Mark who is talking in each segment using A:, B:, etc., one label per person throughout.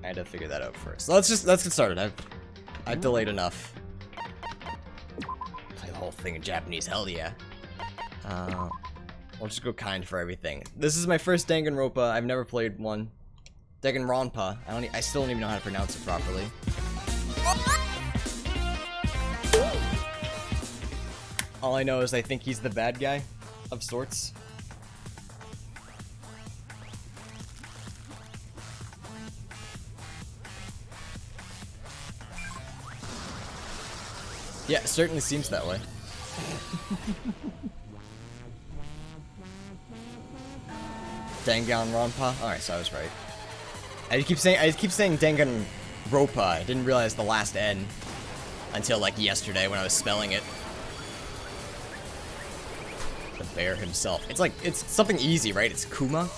A: I had to figure that out first. Let's get started. I've delayed enough. Play the whole thing in Japanese, hell yeah. We'll just go kind for everything. This is my first Danganronpa. I've never played one. Danganronpa. I still don't even know how to pronounce it properly. All I know is I think he's the bad guy of sorts. Yeah, it certainly seems that way. Danganronpa. Alright, so I was right. I keep saying Danganronpa. I didn't realize the last N until like yesterday when I was spelling it. The bear himself. It's something easy, right? It's Kuma.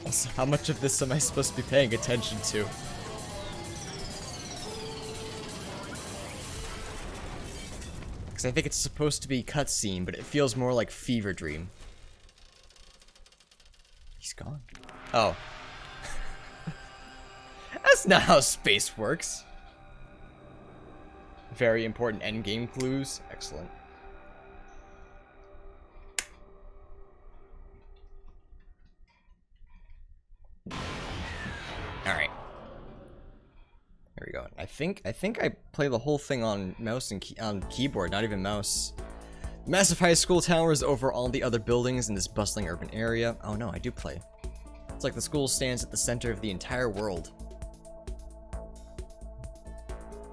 A: Also, how much of this am I supposed to be paying attention to? Because I think it's supposed to be cutscene, but it feels more like Fever Dream. He's gone. Oh. That's not how space works. Very important endgame clues. Excellent. Alright. There we go. I think I play the whole thing on mouse and on keyboard, not even mouse. Massive high school towers over all the other buildings in this bustling urban area. Oh no, I do play. It's like the school stands at the center of the entire world.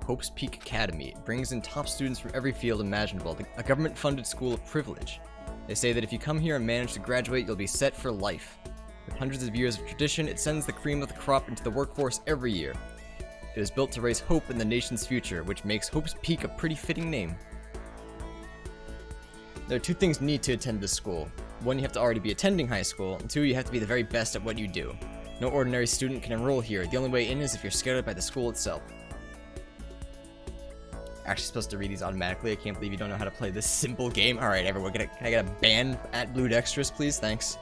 A: Hope's Peak Academy. It brings in top students from every field imaginable. A government-funded school of privilege. They say that if you come here and manage to graduate, you'll be set for life. With hundreds of years of tradition, it sends the cream of the crop into the workforce every year. It is built to raise hope in the nation's future, which makes Hope's Peak a pretty fitting name. There are two things you need to attend this school. One, you have to already be attending high school, and two, you have to be the very best at what you do. No ordinary student can enroll here. The only way in is if you're scouted by the school itself. Actually supposed to read these automatically. I can't believe you don't know how to play this simple game. Alright, everyone, can I get a ban at Blue Dexterous, please? Thanks.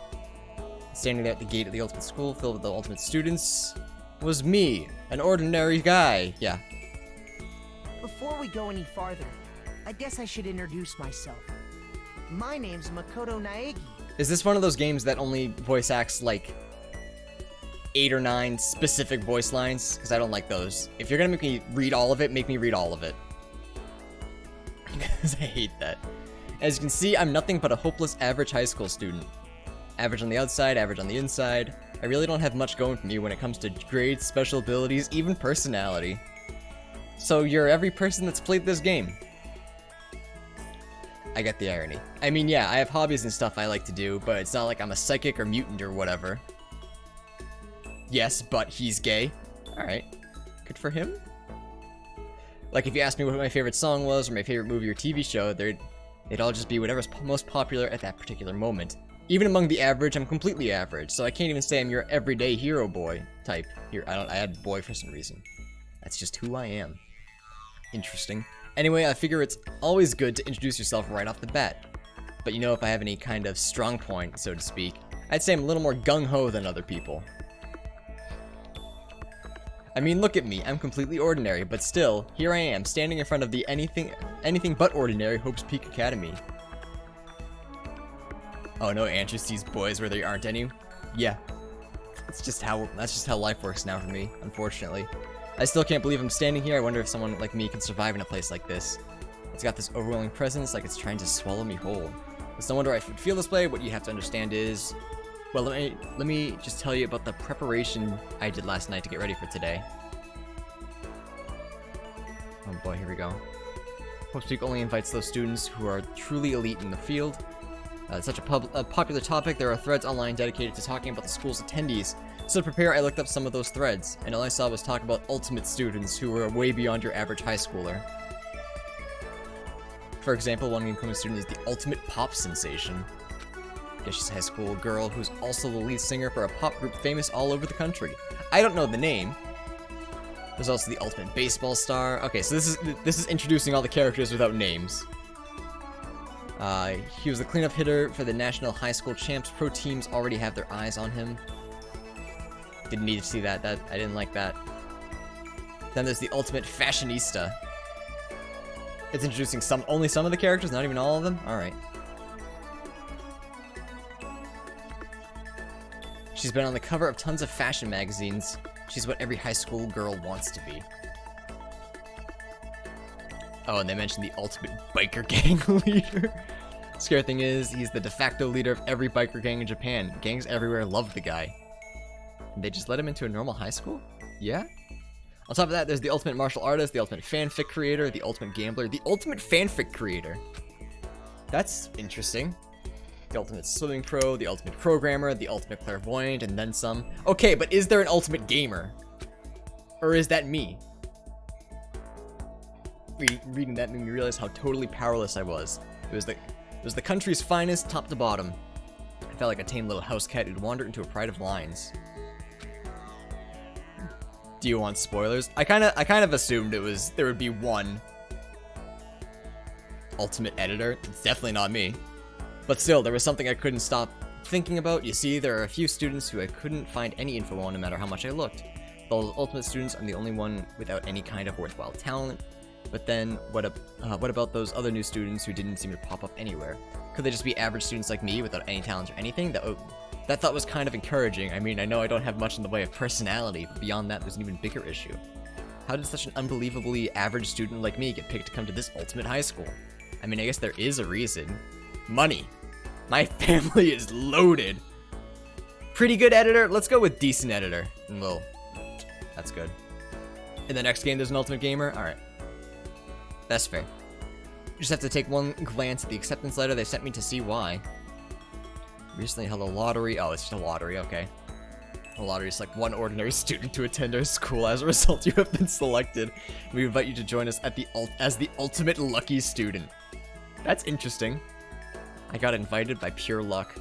A: Standing there at the gate of the ultimate school, filled with the ultimate students, was me, an ordinary guy. Yeah.
B: Before we go any farther, I guess I should introduce myself. My name's Makoto Naegi.
A: Is this one of those games that only voice acts like 8 or 9 specific voice lines? Because I don't like those. If you're gonna make me read all of it, make me read all of it. Because I hate that. As you can see, I'm nothing but a hopeless average high school student. Average on the outside, average on the inside. I really don't have much going for me when it comes to grades, special abilities, even personality. So you're every person that's played this game. I get the irony. I mean, yeah, I have hobbies and stuff I like to do, but it's not like I'm a psychic or mutant or whatever. Yes, but he's gay. Alright. Good for him. Like, if you asked me what my favorite song was, or my favorite movie or TV show, they'd all just be whatever's most popular at that particular moment. Even among the average, I'm completely average, so I can't even say I'm your everyday hero boy type. Here, I had boy for some reason. That's just who I am. Interesting. Anyway, I figure it's always good to introduce yourself right off the bat. But you know, if I have any kind of strong point, so to speak, I'd say I'm a little more gung-ho than other people. I mean, look at me, I'm completely ordinary, but still, here I am, standing in front of the anything but ordinary Hope's Peak Academy. Oh no, Andrew sees boys where there aren't any? Yeah. That's just how life works now for me, unfortunately. I still can't believe I'm standing here. I wonder if someone like me can survive in a place like this. It's got this overwhelming presence, like it's trying to swallow me whole. It's no wonder I feel this way. What you have to understand is, well, let me just tell you about the preparation I did last night to get ready for today. Oh boy, here we go. Hope's Peak only invites those students who are truly elite in the field. It's such a popular topic, there are threads online dedicated to talking about the school's attendees. So to prepare, I looked up some of those threads, and all I saw was talk about ultimate students who were way beyond your average high schooler. For example, one incoming student is the ultimate pop sensation. I guess she's a high school girl who's also the lead singer for a pop group famous all over the country. I don't know the name. There's also the ultimate baseball star. Okay, so this is introducing all the characters without names. He was the cleanup hitter for the National High School Champs. Pro teams already have their eyes on him. Didn't need to see that. I didn't like that. Then there's the ultimate fashionista. It's introducing only some of the characters, not even all of them? Alright. She's been on the cover of tons of fashion magazines. She's what every high school girl wants to be. Oh, and they mentioned the ultimate biker gang leader. Scary thing is, he's the de facto leader of every biker gang in Japan. Gangs everywhere love the guy. And they just let him into a normal high school? Yeah? On top of that, there's the ultimate martial artist, the ultimate fanfic creator, the ultimate gambler, the ultimate fanfic creator. That's interesting. The ultimate swimming pro, the ultimate programmer, the ultimate clairvoyant, and then some. Okay, but is there an ultimate gamer? Or is that me? Reading that made me realize how totally powerless I was. It was the country's finest, top to bottom. I felt like a tame little house cat who'd wandered into a pride of lions. Do you want spoilers? I kind of assumed there would be one ultimate editor. It's definitely not me. But still, there was something I couldn't stop thinking about. You see, there are a few students who I couldn't find any info on no matter how much I looked. Those ultimate students, I'm the only one without any kind of worthwhile talent. But then, what about those other new students who didn't seem to pop up anywhere? Could they just be average students like me without any talent or anything? That thought was kind of encouraging. I mean, I know I don't have much in the way of personality, but beyond that, there's an even bigger issue. How did such an unbelievably average student like me get picked to come to this ultimate high school? I mean, I guess there is a reason. Money. My family is loaded. Pretty good editor? Let's go with decent editor. And that's good. In the next game, there's an ultimate gamer? Alright. That's fair. You just have to take one glance at the acceptance letter they sent me to see why. Recently held a lottery. Oh, it's just a lottery, okay. A lottery is like one ordinary student to attend our school. As a result, you have been selected. We invite you to join us at as the ultimate lucky student. That's interesting. I got invited by pure luck.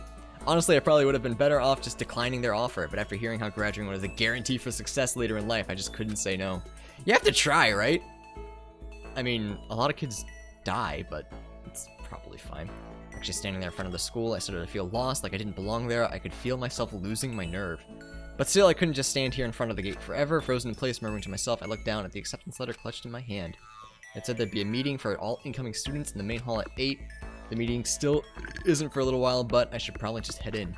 A: Honestly, I probably would have been better off just declining their offer, but after hearing how graduating was a guarantee for success later in life, I just couldn't say no. You have to try, right? I mean, a lot of kids die, but it's probably fine. Actually, standing there in front of the school, I started to feel lost, like I didn't belong there. I could feel myself losing my nerve. But still, I couldn't just stand here in front of the gate forever. Frozen in place, murmuring to myself, I looked down at the acceptance letter clutched in my hand. It said there'd be a meeting for all incoming students in the main hall at 8. The meeting still isn't for a little while, but I should probably just head in.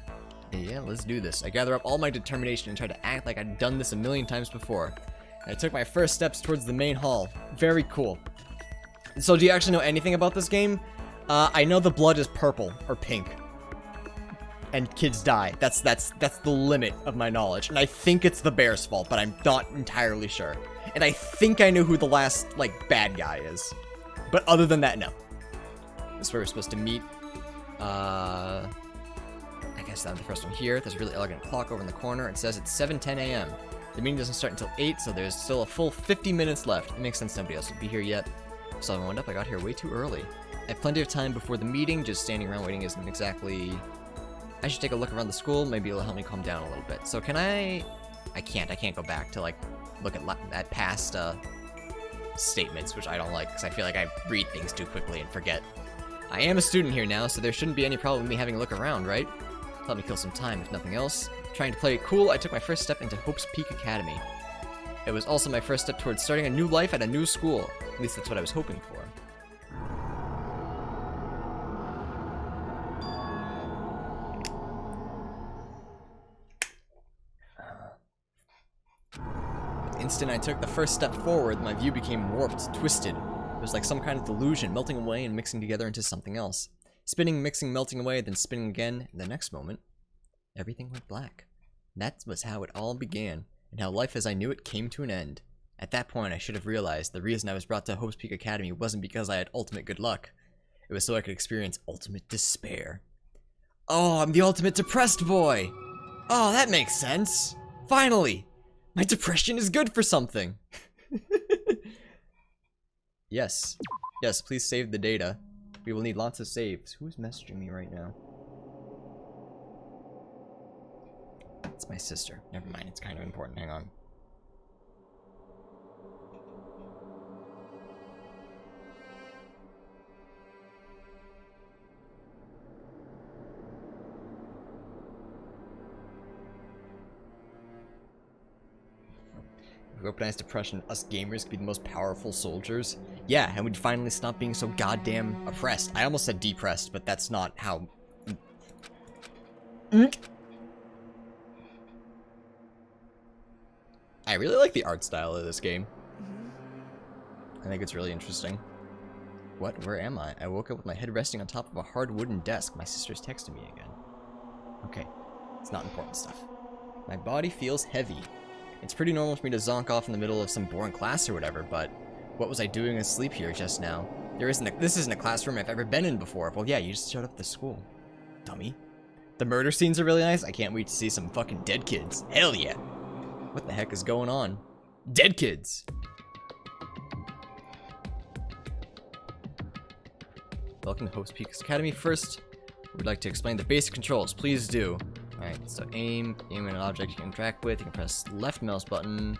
A: Yeah, let's do this. I gather up all my determination and try to act like I'd done this a million times before. I took my first steps towards the main hall. Very cool. So do you actually know anything about this game? I know the blood is purple or pink. And kids die. That's the limit of my knowledge. And I think it's the bear's fault, but I'm not entirely sure. And I think I know who the last, bad guy is. But other than that, no. This is where we're supposed to meet. I guess that's the first one here. There's a really elegant clock over in the corner. It says it's 7:10 a.m. The meeting doesn't start until 8, so there's still a full 50 minutes left. It makes sense nobody else would be here yet. So I wound up, I got here way too early. I have plenty of time before the meeting. Just standing around waiting isn't exactly... I should take a look around the school. Maybe it'll help me calm down a little bit. So can I can't go back to, look at past, statements, which I don't like, because I feel like I read things too quickly and forget. I am a student here now, so there shouldn't be any problem with me having a look around, right? Help me kill some time, if nothing else. Trying to play it cool, I took my first step into Hope's Peak Academy. It was also my first step towards starting a new life at a new school. At least that's what I was hoping for. The instant I took the first step forward, my view became warped, twisted. It was like some kind of delusion, melting away and mixing together into something else. Spinning, mixing, melting away, then spinning again, and the next moment, everything went black. That was how it all began, and how life as I knew it came to an end. At that point, I should have realized the reason I was brought to Hope's Peak Academy wasn't because I had ultimate good luck. It was so I could experience ultimate despair. Oh, I'm the ultimate depressed boy! Oh, that makes sense! Finally! My depression is good for something! Yes. Yes, please save the data. We will need lots of saves. Who's messaging me right now? It's my sister. Never mind, it's kind of important. Hang on. weaponized depression, us gamers could be the most powerful soldiers. Yeah, and we'd finally stop being so goddamn oppressed. I almost said depressed, but that's not how... I really like the art style of this game. I think it's really interesting. What? Where am I? I woke up with my head resting on top of a hard wooden desk. My sister's texting me again. Okay. It's not important stuff. My body feels heavy. It's pretty normal for me to zonk off in the middle of some boring class or whatever, but what was I doing asleep here just now? This isn't a classroom I've ever been in before. Well, yeah, you just showed up at the school. Dummy. The murder scenes are really nice. I can't wait to see some fucking dead kids. Hell yeah. What the heck is going on? Dead kids! Welcome to Hope's Peaks Academy. First, we'd like to explain the basic controls. Please do. Alright, so aim at an object you can interact with. You can press left mouse button.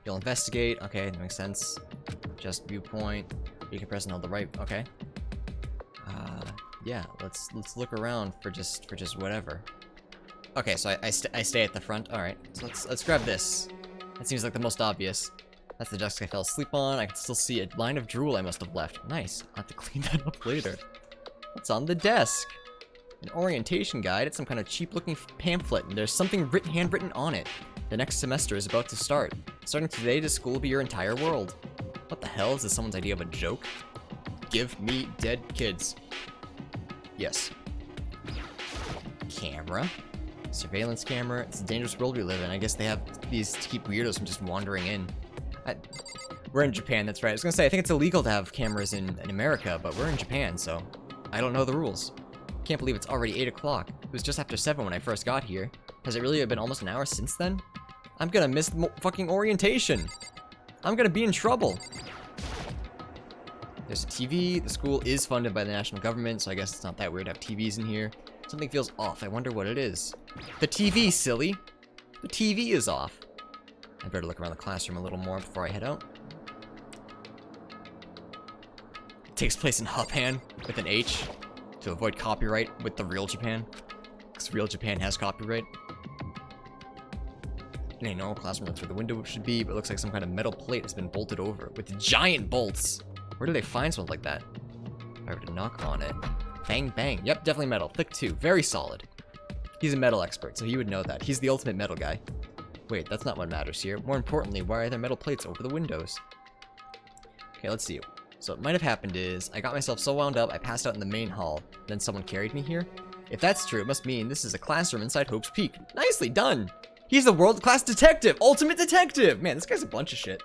A: You'll investigate. Okay, that makes sense. Just viewpoint. You can press and hold the right. Okay. Yeah, let's look around for just whatever. Okay, so I stay at the front. Alright, so let's grab this. That seems like the most obvious. That's the desk I fell asleep on. I can still see a line of drool I must have left. Nice. I'll have to clean that up later. What's on the desk? An orientation guide. It's some kind of cheap-looking pamphlet, and there's something handwritten on it. The next semester is about to start. Starting today, this school will be your entire world. What the hell? Is this someone's idea of a joke? Give me dead kids. Yes. Camera. Surveillance camera. It's a dangerous world we live in. I guess they have these to keep weirdos from just wandering in. We're in Japan, that's right. I was gonna say, I think it's illegal to have cameras in America, but we're in Japan, so I don't know the rules. Can't believe it's already 8 o'clock. It was just after 7 when I first got here. Has it really been almost an hour since then? I'm gonna miss fucking orientation. I'm gonna be in trouble. There's a TV. The school is funded by the national government, so I guess it's not that weird to have TVs in here. Something feels off. I wonder what it is. The TV, silly. The TV is off. I better look around the classroom a little more before I head out. It takes place in Japan with an H to avoid copyright with the real Japan. Because real Japan has copyright. In a normal classroom, that's where the window should be, but it looks like some kind of metal plate has been bolted over with giant bolts. Where do they find something like that? If I were to knock on it. Bang, bang. Yep, definitely metal. Thick 2. Very solid. He's a metal expert, so he would know that. He's the ultimate metal guy. Wait, that's not what matters here. More importantly, why are there metal plates over the windows? Okay, let's see. So what might have happened is, I got myself so wound up, I passed out in the main hall. Then someone carried me here. If that's true, it must mean this is a classroom inside Hope's Peak. Nicely done! He's the world-class detective! Ultimate detective! Man, this guy's a bunch of shit.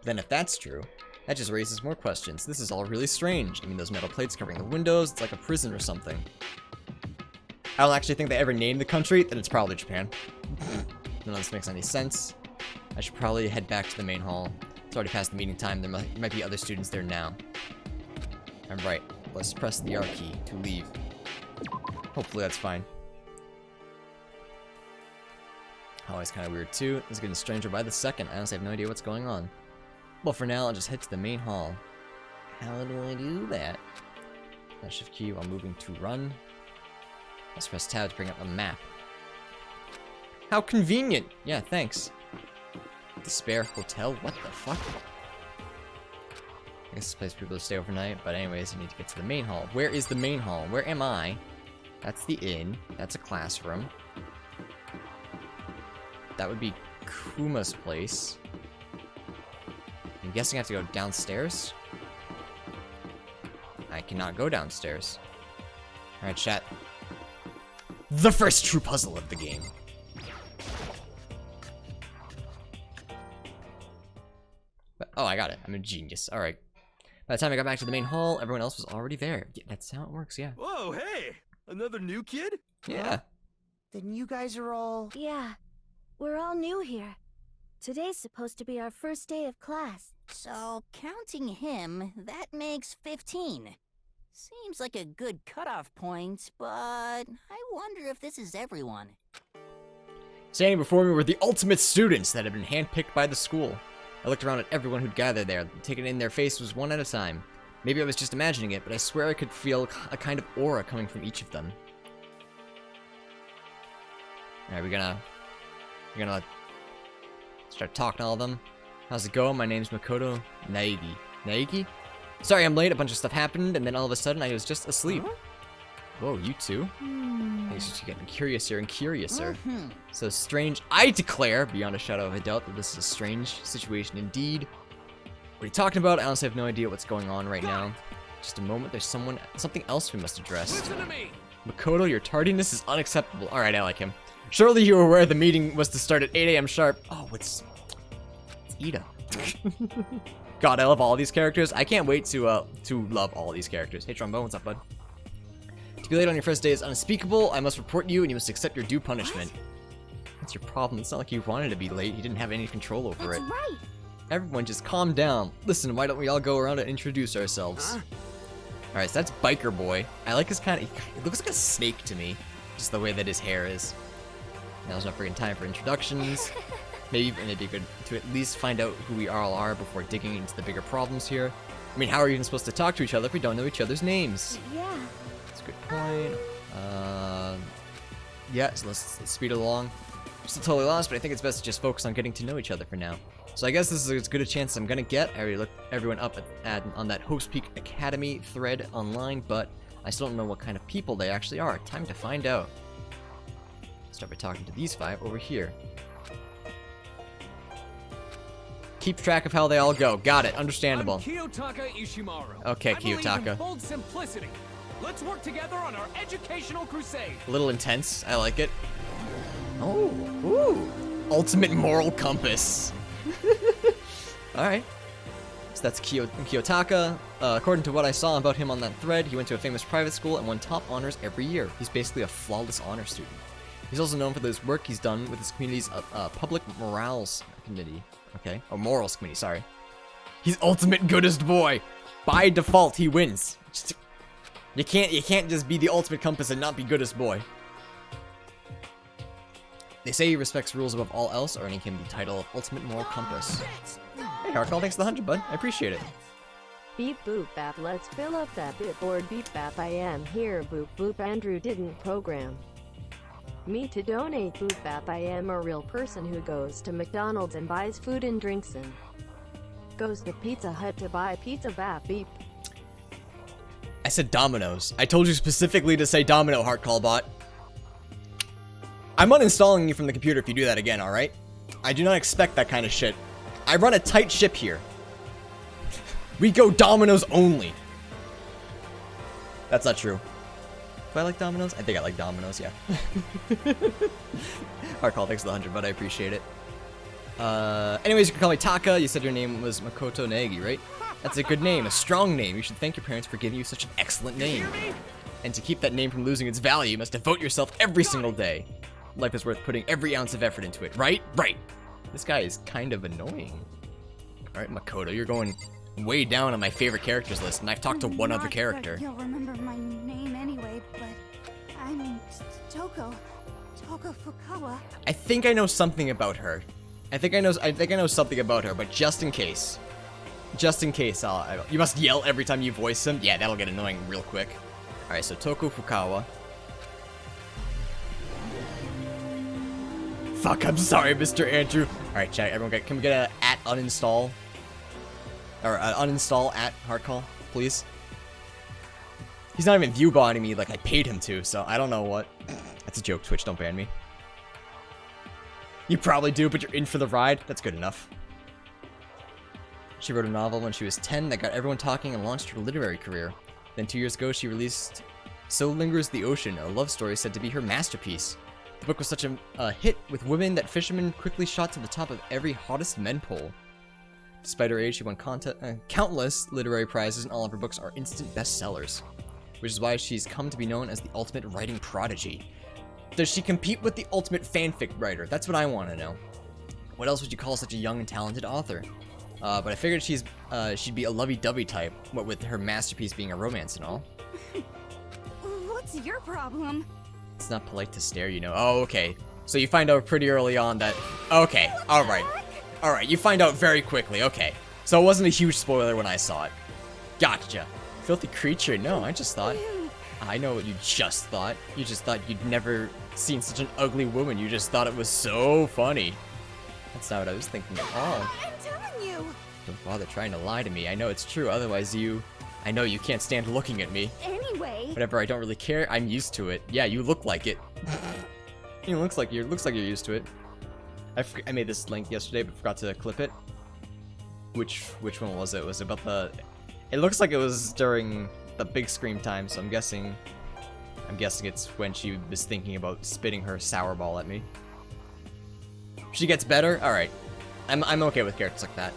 A: Then if that's true, that just raises more questions. This is all really strange. I mean, those metal plates covering the windows, it's like a prison or something. I don't actually think they ever named the country, then it's probably Japan. None of this makes any sense. I should probably head back to the main hall. It's already past the meeting time. There might be other students there now. I'm right. Let's press the R key to leave. Hopefully that's fine. Always kind of weird too. It's getting stranger by the second. I honestly have no idea what's going on. Well, for now, I'll just head to the main hall. How do I do that? Press shift key while moving to run. Let's press tab to bring up a map. How convenient! Yeah, thanks. Despair Hotel? What the fuck? I guess this place for people to stay overnight, but anyways, I need to get to the main hall. Where is the main hall? Where am I? That's the inn. That's a classroom. That would be Kuma's place. I'm guessing I have to go downstairs? I cannot go downstairs. Alright, chat. The first true puzzle of the game. But, oh, I got it. I'm a genius. Alright. By the time I got back to the main hall, everyone else was already there. Yeah, that's how it works, yeah.
C: Whoa, hey! Another new kid?
A: Yeah.
B: Then you guys are all...
D: Yeah, we're all new here. Today's supposed to be our first day of class.
E: So, counting him, that makes 15. Seems like a good cutoff point, but I wonder if this is everyone.
A: Standing before me were the ultimate students that had been handpicked by the school. I looked around at everyone who'd gathered there, taking in their faces one at a time. Maybe I was just imagining it, but I swear I could feel a kind of aura coming from each of them. Alright, we're gonna start talking to all of them. How's it going? My name's Makoto Naegi. Naegi? Sorry I'm late, a bunch of stuff happened, and then all of a sudden I was just asleep. Whoa, you too? It's just getting curiouser and curiouser. So strange, I declare, beyond a shadow of a doubt, that this is a strange situation indeed. What are you talking about? I honestly have no idea what's going on right now. Just a moment, there's something else we must address.
C: Listen to me.
A: Makoto, your tardiness is unacceptable. Alright, I like him. Surely you were aware the meeting was to start at 8 AM sharp. Oh, it's Ida. God, I love all these characters. I can't wait to love all these characters. Hey, Trombone, what's up, bud? To be late on your first day is unspeakable. I must report you, and you must accept your due punishment. What's your problem? It's not like you wanted to be late. You didn't have any control over it.
D: That's right.
A: Everyone, just calm down. Listen, why don't we all go around and introduce ourselves? Alright, so that's Biker Boy. I like his kind of... It looks like a snake to me. Just the way that his hair is. Now's not freaking time for introductions. Maybe it'd be good to at least find out who we all are before digging into the bigger problems here. I mean, how are we even supposed to talk to each other if we don't know each other's names?
D: Yeah.
A: That's a good point. Yeah, so let's speed it along. I'm still totally lost, but I think it's best to just focus on getting to know each other for now. So I guess this is as good a chance as I'm gonna get. I already looked everyone up on that Host Peak Academy thread online, but I still don't know what kind of people they actually are. Time to find out. Start by talking to these 5 over here. Keep track of how they all go. Got it. Understandable.
F: I'm Kiyotaka Ishimaru.
A: Okay,
F: I believe in
A: Kiyotaka.
F: bold simplicity. Let's work together on our educational crusade.
A: A little intense. I like it. Oh, ooh. Ultimate moral compass. Alright. So that's Kiyotaka. According to what I saw about him on that thread, he went to a famous private school and won top honors every year. He's basically a flawless honor student. He's also known for the work he's done with his community's public morals committee. Okay, or morals committee, sorry. He's ultimate goodest boy. By default, he wins. You can't just be the ultimate compass and not be goodest boy. They say he respects rules above all else, earning him the title of Ultimate Moral Compass. Hey, Harkall, thanks for the 100, bud. I appreciate it.
G: Beep boop bap, let's fill up that bitboard. Beep bap, I am here. Boop boop, Andrew didn't program me to donate. Boop bap, I am a real person who goes to McDonald's and buys food and drinks and goes to Pizza Hut to buy pizza. Bap beep.
A: I said Domino's. I told you specifically to say Domino, Harkall bot. I'm uninstalling you from the computer if you do that again, alright? I do not expect that kind of shit. I run a tight ship here. We go Domino's only. That's not true. Do I like Domino's? I think I like Domino's, yeah. Harkall, thanks for the 100, but I appreciate it. Anyways, you can call me Taka. You said your name was Makoto Naegi, right? That's a good name, a strong name. You should thank your parents for giving you such an excellent name. And to keep that name from losing its value, you must devote yourself every single day. Life is worth putting every ounce of effort into it, right? Right. This guy is kind of annoying. Alright, Makoto, you're going way down on my favorite characters list, and I've talked to one other character.
H: You'll remember my name anyway, but I'm Toko Fukawa.
A: I think I know something about her. I think I know something about her, but just in case, you must yell every time you voice him. Yeah, that'll get annoying real quick. All right, so Toko Fukawa. Fuck, I'm sorry, Mr. Andrew. All right, chat. Everyone, can we get a @ uninstall? Or uninstall @ Harkall, please? He's not even view botting me like I paid him to, so I don't know what. That's a joke, Twitch, don't ban me. You probably do, but you're in for the ride. That's good enough. She wrote a novel when she was 10 that got everyone talking and launched her literary career. Then 2 years ago, she released So Lingers the Ocean, a love story said to be her masterpiece. The book was such a hit with women that fishermen quickly shot to the top of every hottest men poll. Despite her age, she won countless literary prizes, and all of her books are instant bestsellers, which is why she's come to be known as the ultimate writing prodigy. Does she compete with the ultimate fanfic writer? That's what I want to know. What else would you call such a young and talented author? But I figured she'd be a lovey-dovey type, what with her masterpiece being a romance and all.
H: What's your problem?
A: It's not polite to stare, you know. Oh, okay. So you find out pretty early on that... Okay, alright. Alright, you find out very quickly, okay. So it wasn't a huge spoiler when I saw it. Gotcha. Filthy creature, no, I just thought... I know what you just thought. You just thought you'd never seen such an ugly woman. You just thought it was so funny. That's not what I was thinking at all.
H: I'm telling
A: Don't bother trying to lie to me. I know it's true, otherwise I know you can't stand looking at me.
D: Anyway...
A: Whatever, I don't really care. I'm used to it. Yeah, you look like it. It looks like you're used to it. I made this link yesterday, but forgot to clip it. Which one was it? Was it about the... It looks like it was during the big scream time, so I'm guessing it's when she was thinking about spitting her sour ball at me. She gets better? Alright. I'm okay with characters like that.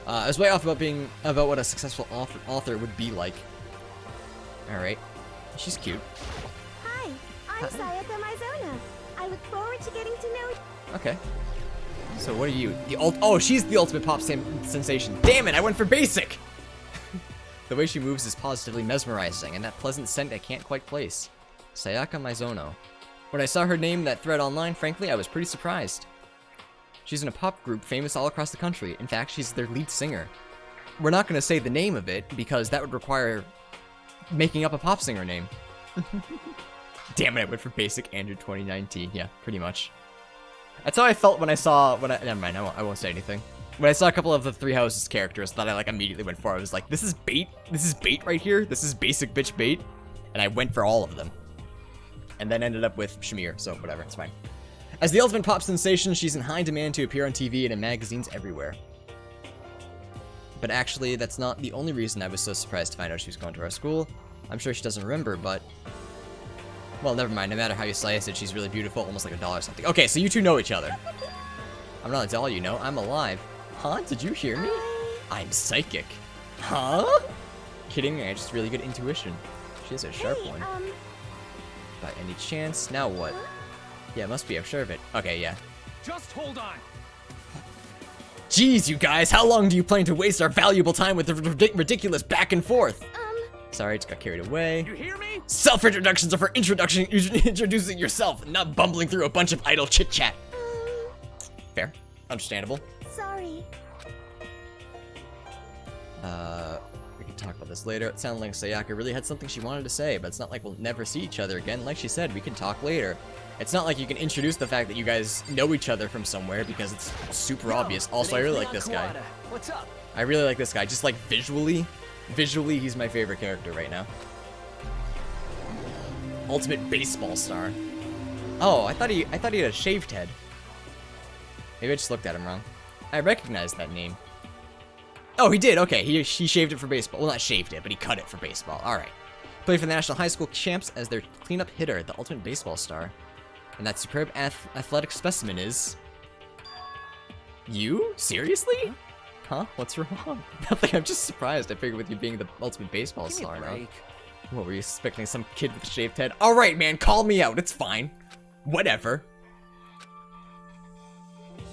A: I was way off about what a successful author would be like. Alright. She's cute.
D: Hi, I'm Sayaka Mizona. I look forward to getting to know you.
A: Okay. So what are you? Oh, she's the ultimate pop sensation. Damn it, I went for basic! The way she moves is positively mesmerizing, and that pleasant scent I can't quite place. Sayaka Mizono. When I saw her name in that thread online, frankly, I was pretty surprised. She's in a pop group famous all across the country. In fact, she's their lead singer. We're not going to say the name of it, because that would require making up a pop singer name. Damn it, I went for basic Andrew 2019. Yeah, pretty much. That's how I felt when I saw... Never mind, I won't say anything. When I saw a couple of the Three Houses characters that I like immediately went for, I was like, this is bait? This is bait right here? This is basic bitch bait? And I went for all of them. And then ended up with Shamir, so whatever, it's fine. As the ultimate pop sensation, she's in high demand to appear on TV and in magazines everywhere. But actually, that's not the only reason I was so surprised to find out she was going to our school. I'm sure she doesn't remember, but... Well, never mind, no matter how you slice it, she's really beautiful, almost like a doll or something. Okay, so you two know each other. I'm not a doll, you know, I'm alive. Huh? Did you hear me? I'm psychic. Huh? Kidding me, I have just really good intuition. She has a sharp one. By any chance? Now what? Yeah, it must be, I'm sure of it. Okay, yeah.
F: Just hold on.
A: Jeez, you guys, how long do you plan to waste our valuable time with the ridiculous back and forth? Sorry, just got carried away.
F: You hear me?
A: Self-introductions are for introducing yourself, not bumbling through a bunch of idle chit-chat. Fair. Understandable.
D: Sorry.
A: We can talk about this later. It sounded like Sayaka really had something she wanted to say, but it's not like we'll never see each other again. Like she said, we can talk later. It's not like you can introduce the fact that you guys know each other from somewhere because it's super obvious. Also, I really like this guy.
C: What's up?
A: I really like this guy. Just like visually, he's my favorite character right now. Ultimate baseball star. Oh, I thought he had a shaved head. Maybe I just looked at him wrong. I recognize that name. Oh, he did. Okay, he shaved it for baseball. Well, not shaved it, but he cut it for baseball. All right. Played for the National High School Champs as their cleanup hitter, the ultimate baseball star. And that superb athletic specimen is... You? Seriously? Huh? What's wrong? Nothing, I'm just surprised. I figured with you being the ultimate baseball star now. What, were you expecting some kid with a shaved head? Alright, man, call me out. It's fine. Whatever.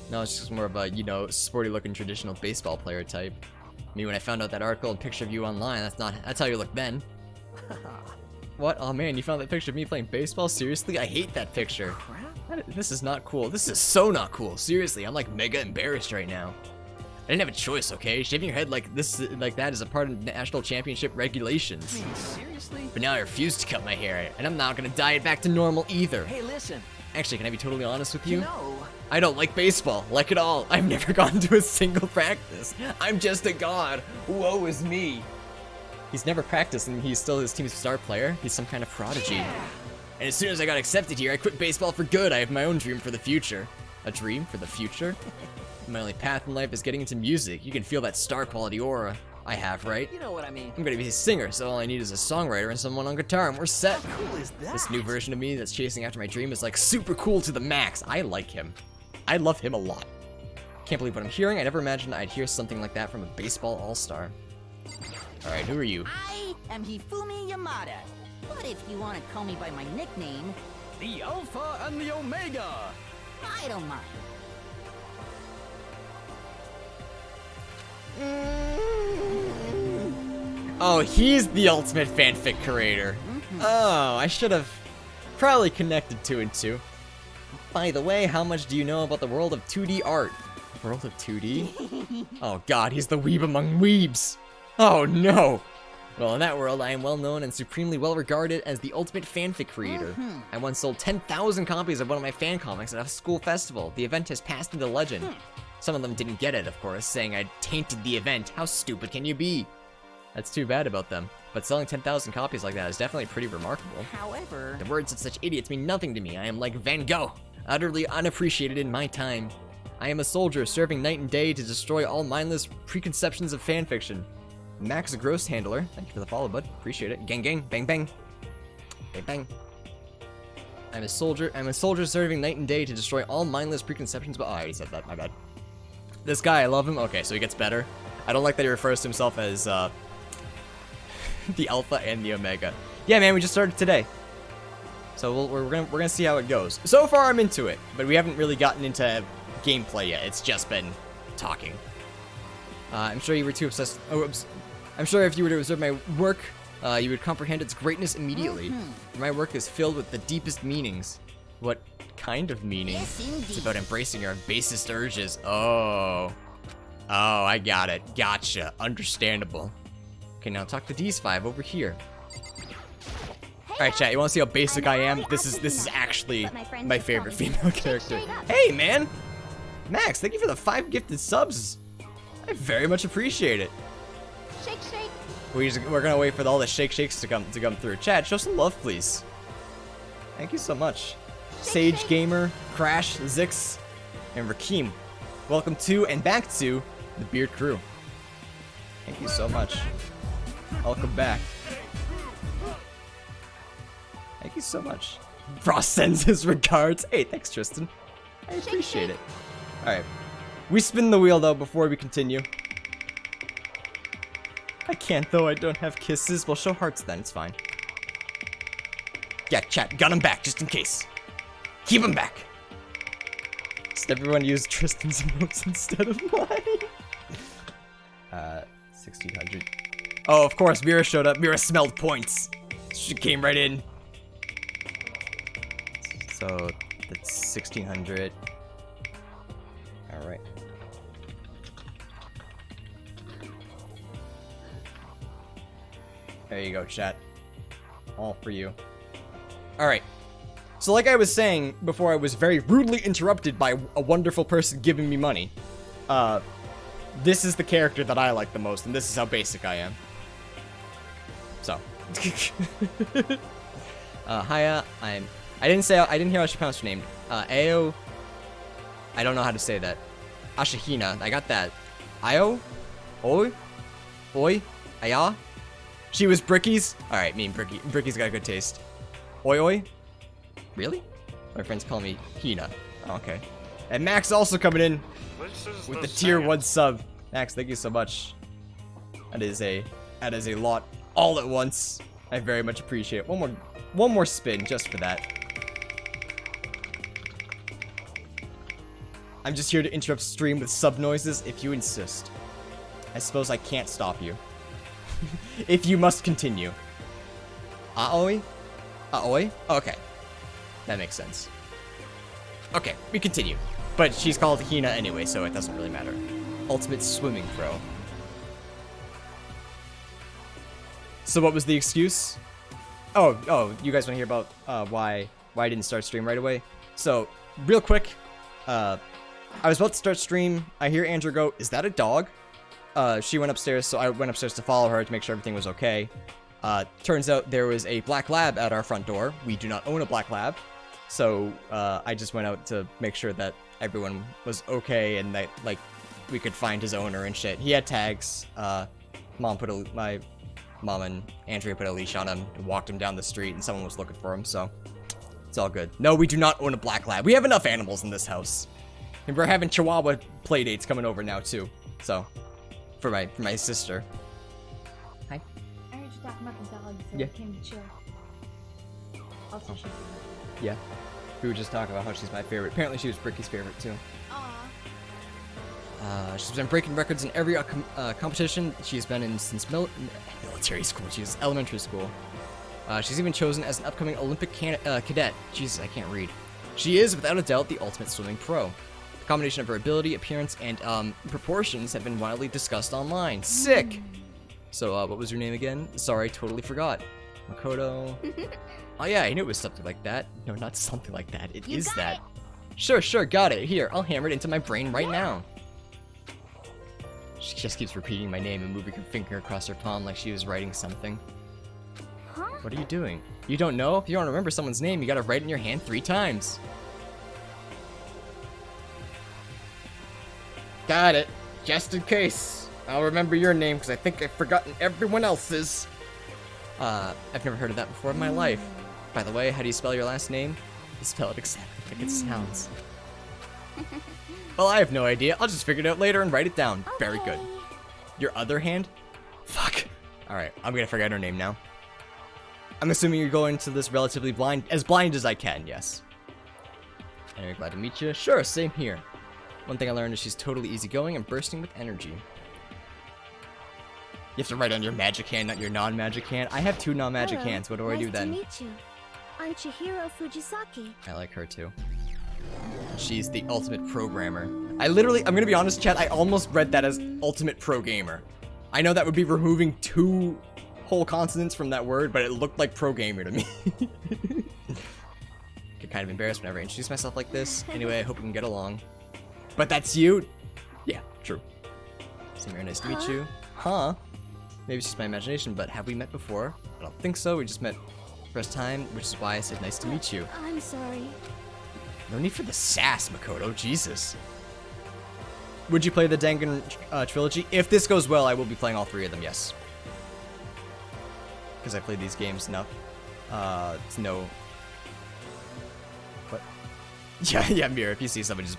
A: No, it's just more of a, you know, sporty-looking traditional baseball player type. Me, when I found out that article and picture of you online, that's how you look then. What? Oh man, you found that picture of me playing baseball? Seriously? I hate that picture. This is not cool. This is so not cool. Seriously, I'm like mega embarrassed right now. I didn't have a choice, okay? Shaving your head like that is a part of national championship regulations.
C: Seriously?
A: But now I refuse to cut my hair, and I'm not gonna dye it back to normal either.
C: Hey, listen.
A: Actually, can I be totally honest with you?
C: No.
A: I don't like baseball, like at all. I've never gone to a single practice. I'm just a god. Woe is me. He's never practiced, and he's still his team's star player. He's some kind of prodigy. Yeah. And as soon as I got accepted here, I quit baseball for good. I have my own dream for the future. A dream for the future? My only path in life is getting into music. You can feel that star quality aura I have, right?
C: You know what I mean.
A: I'm gonna be a singer, so all I need is a songwriter and someone on guitar, and we're set.
C: How cool is that?
A: This new version of me that's chasing after my dream is like super cool to the max. I like him. I love him a lot. Can't believe what I'm hearing. I never imagined I'd hear something like that from a baseball all-star. Alright, who are you?
E: I am Hifumi Yamada. But if you want to call me by my nickname,
C: The Alpha and the Omega.
E: I don't mind.
A: Oh, he's the ultimate fanfic creator. Oh, I should have probably connected 2 and 2. By the way, how much do you know about the world of 2D art? World of 2D? Oh god, he's the weeb among weebs. Oh no. Well, in that world, I am well known and supremely well regarded as the ultimate fanfic creator. I once sold 10,000 copies of one of my fan comics at a school festival. The event has passed into legend. Some of them didn't get it, of course, saying I tainted the event. How stupid can you be? That's too bad about them. But selling 10,000 copies like that is definitely pretty remarkable.
E: However,
A: The words of such idiots mean nothing to me. I am like Van Gogh, utterly unappreciated in my time. I am a soldier serving night and day to destroy all mindless preconceptions of fanfiction. Max Gross Handler, thank you for the follow, bud. Appreciate it. Gang gang, bang bang. Bang bang. I'm a soldier serving night and day to destroy all mindless preconceptions, but oh, I already said that, my bad. This guy, I love him. Okay, so he gets better. I don't like that he refers to himself as, the Alpha and the Omega. Yeah, man, we just started today. So we're gonna see how it goes. So far, I'm into it, but we haven't really gotten into gameplay yet. It's just been talking. I'm sure you were too obsessed. Oh, I'm sure if you were to observe my work, you would comprehend its greatness immediately. My work is filled with the deepest meanings. What kind of meaning?
E: yes,
A: It's
E: indeed.
A: about embracing our basest urges. Oh, I got it. Gotcha. Understandable. Okay, now talk to these 5 over here. Alright, chat, you wanna see how basic I am? This is actually my favorite female character. Hey, man! Max, thank you for the 5 gifted subs. I very much appreciate it.
H: Shake, shake.
A: We're gonna wait for all the shakes to come through. Chat, show some love, please. Thank you so much. Sage Gamer, Crash, Zix, and Rakeem. Welcome to and back to the Beard Crew. Thank you so much. Welcome back. Thank you so much. Frost sends his regards. Hey, thanks, Tristan. I appreciate it. Alright. We spin the wheel, though, before we continue. I can't, though. I don't have kisses. Well, show hearts then. It's fine. Yeah, chat. Got him back, just in case. Keep him back. Just everyone use Tristan's emotes instead of mine. 1600. Oh, of course. Mira showed up. Mira smelled points. She came right in. So, that's 1600. Alright. There you go, chat. All for you. Alright. So like I was saying before, I was very rudely interrupted by a wonderful person giving me money. This is the character that I like the most, and this is how basic I am. So. Hiya, I didn't hear how she pronounced her name. Ao. I don't know how to say that. Ashahina, I got that. Io? Oi? Oi? Aya? She was Bricky's? Alright, me and Bricky. Bricky's got good taste. Oi oi? Really? My friends call me Hina. Oh, okay. And Max also coming in with the tier 1 sub. Max, thank you so much. That is a lot all at once. I very much appreciate it. One more spin just for that. I'm just here to interrupt stream with sub noises if you insist. I suppose I can't stop you. If you must continue. Aoi? Aoi? Okay. That makes sense. Okay, we continue. But she's called Hina anyway, so it doesn't really matter. Ultimate swimming pro. So what was the excuse? Oh, you guys want to hear about why I didn't start stream right away? So, real quick, I was about to start stream. I hear Andrew go, "Is that a dog?" She went upstairs, so I went upstairs to follow her to make sure everything was okay. Turns out there was a black lab at our front door. We do not own a black lab. So, I just went out to make sure that everyone was okay and that, like, we could find his owner and shit. He had tags. My mom and Andrea put a leash on him and walked him down the street, and someone was looking for him, so it's all good. No, we do not own a black lab. We have enough animals in this house. And we're having Chihuahua playdates coming over now, too. So, for my sister. Hi.
H: I heard you talking about the dog, so
A: Yeah.
H: I came to chill. Also, she's
A: Yeah. We were just talking about how she's my favorite. Apparently she was Bricky's favorite, too. She's been breaking records in every competition she's been in since military school. She's elementary school. She's even chosen as an upcoming Olympic cadet. Jesus, I can't read. She is, without a doubt, the ultimate swimming pro. The combination of her ability, appearance, and proportions have been widely discussed online. Sick! So, what was her name again? Sorry, totally forgot. Makoto. Oh yeah, I knew it was something like that. No, not something like that. It is that. Sure, got it. Here, I'll hammer it into my brain right now. She just keeps repeating my name and moving her finger across her palm like she was writing something.
D: Huh?
A: What are you doing? You don't know? If you want to remember someone's name, you gotta write it in your hand 3 times. Got it. Just in case. I'll remember your name because I think I've forgotten everyone else's. I've never heard of that before in my life. By the way, how do you spell your last name? You spell it exactly like it sounds. Well, I have no idea. I'll just figure it out later and write it down. Very good. Your other hand? Fuck. Alright, I'm gonna forget her name now. I'm assuming you're going to this relatively blind as I can, yes. Anyway, glad to meet you. Sure, same here. One thing I learned is she's totally easygoing and bursting with energy. You have to write on your magic hand, not your non-magic hand. I have 2 non-magic
D: Hello.
A: hands. What do I do then?
D: Nice to meet you. I'm Chihiro Fujisaki.
A: I like her too. She's the ultimate programmer. I'm gonna be honest, chat, I almost read that as ultimate pro gamer. I know that would be removing 2 whole consonants from that word, but it looked like pro gamer to me. Get kind of embarrassed whenever I introduce myself like this. Anyway, I hope we can get along. But that's you? Yeah, true. Very nice to meet you. Huh? Maybe it's just my imagination, but have we met before? I don't think so. We just met first time, which is why I said nice to meet you.
D: I'm sorry.
A: No need for the sass, Makoto. Jesus. Would you play the Dangan trilogy? If this goes well, I will be playing all 3 of them, yes. Because I played these games enough to know. What? Yeah, Mira, if you see somebody, just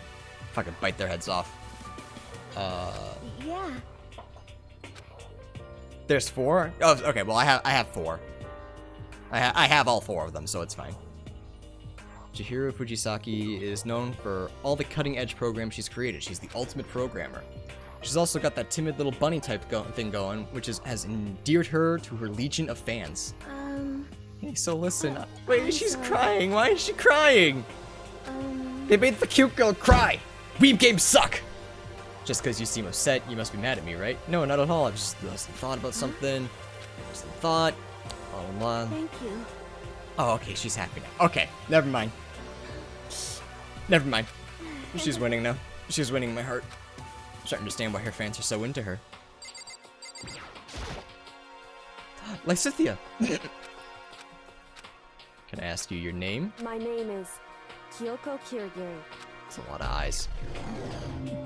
A: fucking bite their heads off.
D: Yeah.
A: There's 4? Oh, okay, well, I have 4. I have all 4 of them, so it's fine. Chihiro Fujisaki is known for all the cutting-edge programs she's created. She's the ultimate programmer. She's also got that timid little bunny type thing going, which has endeared her to her legion of fans. Hey, so listen. Wait,
D: I'm
A: she's
D: sorry.
A: crying. Why is she crying? They made the cute girl cry. Weeb games suck. Just because you seem upset, you must be mad at me, right? No, not at all. I just lost a thought about something. Just a thought. Blah, blah, blah.
D: Thank you.
A: Oh, okay, she's happy now. Okay, never mind. Never mind. She's winning now. She's winning my heart. I'm starting to understand why her fans are so into her. Lysithia! Can I ask you your name?
G: My name is Kyoko Kirigiri.
A: That's a lot of eyes.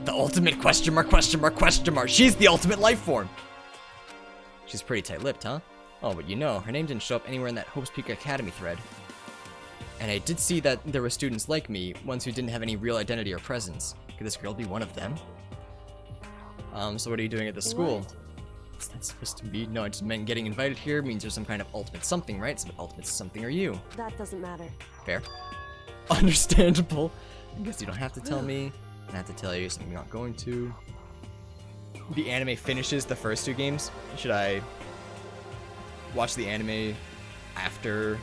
A: The ultimate question mark, question mark, question mark. She's the ultimate life form. She's pretty tight-lipped, huh? Oh, but you know, her name didn't show up anywhere in that Hope's Peak Academy thread. And I did see that there were students like me, ones who didn't have any real identity or presence. Could this girl be one of them? So what are you doing at the school?
G: What?
A: What's that supposed to be? No, I just meant getting invited here means there's some kind of ultimate something, right? So ultimate something are you?
G: That doesn't matter.
A: Fair. Understandable. I guess you don't have to tell me. I have to tell you something I'm not going to. The anime finishes the first 2 games. Should I watch the anime after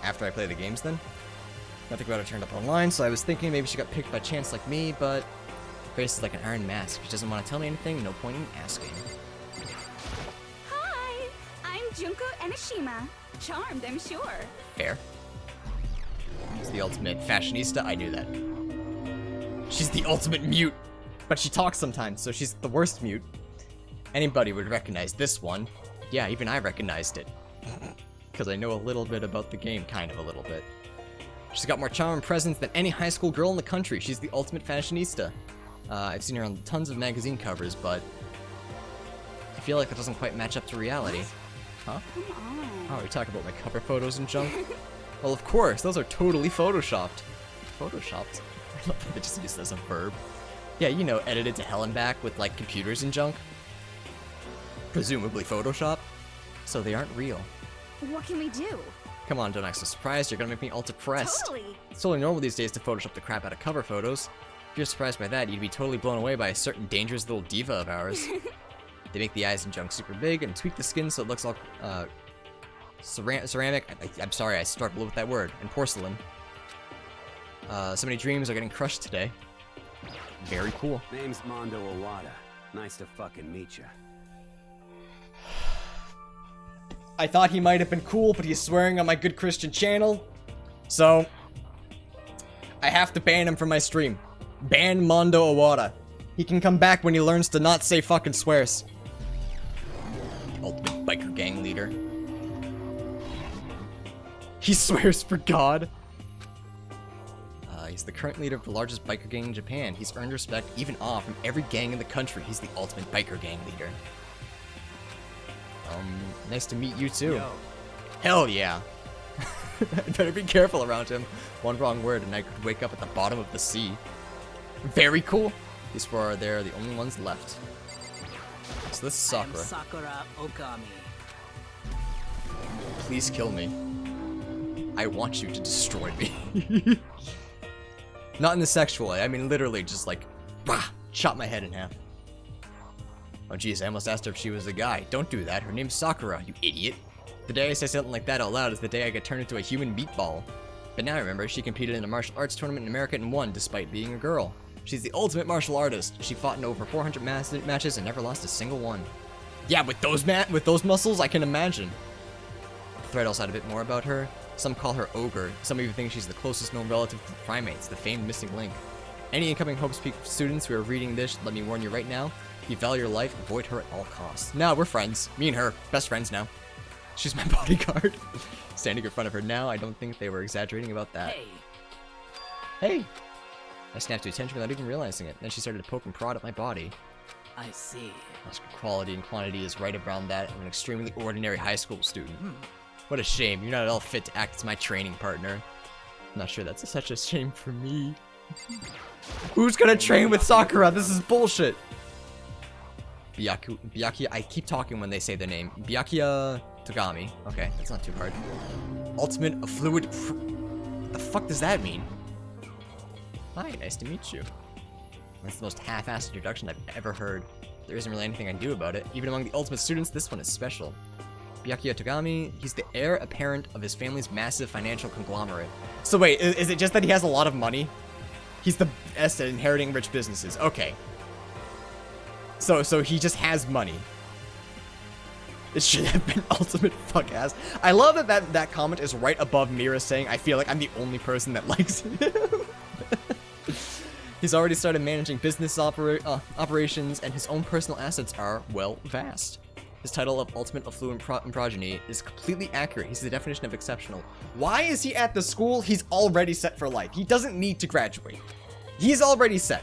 A: I play the games then? Nothing about it turned up online, so I was thinking maybe she got picked by chance like me, but her face is like an iron mask. If she doesn't want to tell me anything, no point in asking.
H: Hi, I'm Junko Enoshima. Charmed, I'm sure.
A: Fair. She's the ultimate fashionista, I knew that. She's the ultimate mute, but she talks sometimes, so she's the worst mute. Anybody would recognize this one. Yeah, even I recognized it. Because I know a little bit about the game, kind of a little bit. She's got more charm and presence than any high school girl in the country. She's the ultimate fashionista. I've seen her on tons of magazine covers, but I feel like that doesn't quite match up to reality. Huh?
H: Come on.
A: Oh, you talk about my cover photos and junk? Well, of course, those are totally photoshopped. Photoshopped? I love that they just use it as a verb. Yeah, you know, edited to hell and back with, like, computers and junk. Presumably Photoshop. So they aren't real.
H: What can we do?
A: Come on, don't act so surprised. You're gonna make me all depressed.
H: Totally.
A: It's totally normal these days to Photoshop the crap out of cover photos. If you're surprised by that, you'd be totally blown away by a certain dangerous little diva of ours. They make the eyes and junk super big and tweak the skin so it looks all ceramic. I'm sorry, I struggled with that word. And porcelain. So many dreams are getting crushed today. Very cool.
I: Name's Mondo Owada. Nice to fucking meet you.
A: I thought he might have been cool, but he's swearing on my good Christian channel. So, I have to ban him from my stream. Ban Mondo Owada. He can come back when he learns to not say fucking swears. Ultimate biker gang leader. He swears for God. He's the current leader of the largest biker gang in Japan. He's earned respect, even awe, from every gang in the country. He's the ultimate biker gang leader. Nice to meet you too.
C: Yo.
A: Hell yeah. I better be careful around him. One wrong word and I could wake up at the bottom of the sea. Very cool. These four are there, the only ones left. So this is Sakura.
C: Sakura Okami.
A: Please kill me. I want you to destroy me. Not in the sexual way, I mean literally just like, bah, chop my head in half. Oh jeez, I almost asked her if she was a guy. Don't do that, her name's Sakura, you idiot. The day I say something like that out loud is the day I get turned into a human meatball. But now I remember, she competed in a martial arts tournament in America and won, despite being a girl. She's the ultimate martial artist. She fought in over 400 matches and never lost a single one. Yeah, with those muscles, I can imagine. The thread also had a bit more about her. Some call her Ogre. Some even think she's the closest known relative to the primates, the famed missing link. Any incoming Hope's Peak students who are reading this, let me warn you right now, if you value your life, avoid her at all costs. No, we're friends. Me and her, best friends now. She's my bodyguard. Standing in front of her now, I don't think they were exaggerating about that.
C: Hey.
A: Hey! I snapped to attention without even realizing it. Then she started to poke and prod at my body.
C: I see.
A: Quality and quantity is right around that of an extremely ordinary high school student. What a shame, you're not at all fit to act as my training partner. I'm not sure that's such a shame for me. Who's gonna train with Sakura? This is bullshit! Byakuya, I keep talking when they say their name. Byakuya Togami. Okay, that's not too hard. Ultimate fluid. What the fuck does that mean? Hi, nice to meet you. That's the most half-assed introduction I've ever heard. There isn't really anything I can do about it. Even among the ultimate students, this one is special. Byakuya Togami, he's the heir apparent of his family's massive financial conglomerate. So wait, is it just that he has a lot of money? He's the best at inheriting rich businesses. Okay. So he just has money. It should have been ultimate fuck ass. I love that comment is right above Mira saying, I feel like I'm the only person that likes him. He's already started managing business operations, and his own personal assets are, well, vast. His title of Ultimate Affluent Progeny is completely accurate. He's the definition of exceptional. Why is he at the school? He's already set for life. He doesn't need to graduate. He's already set.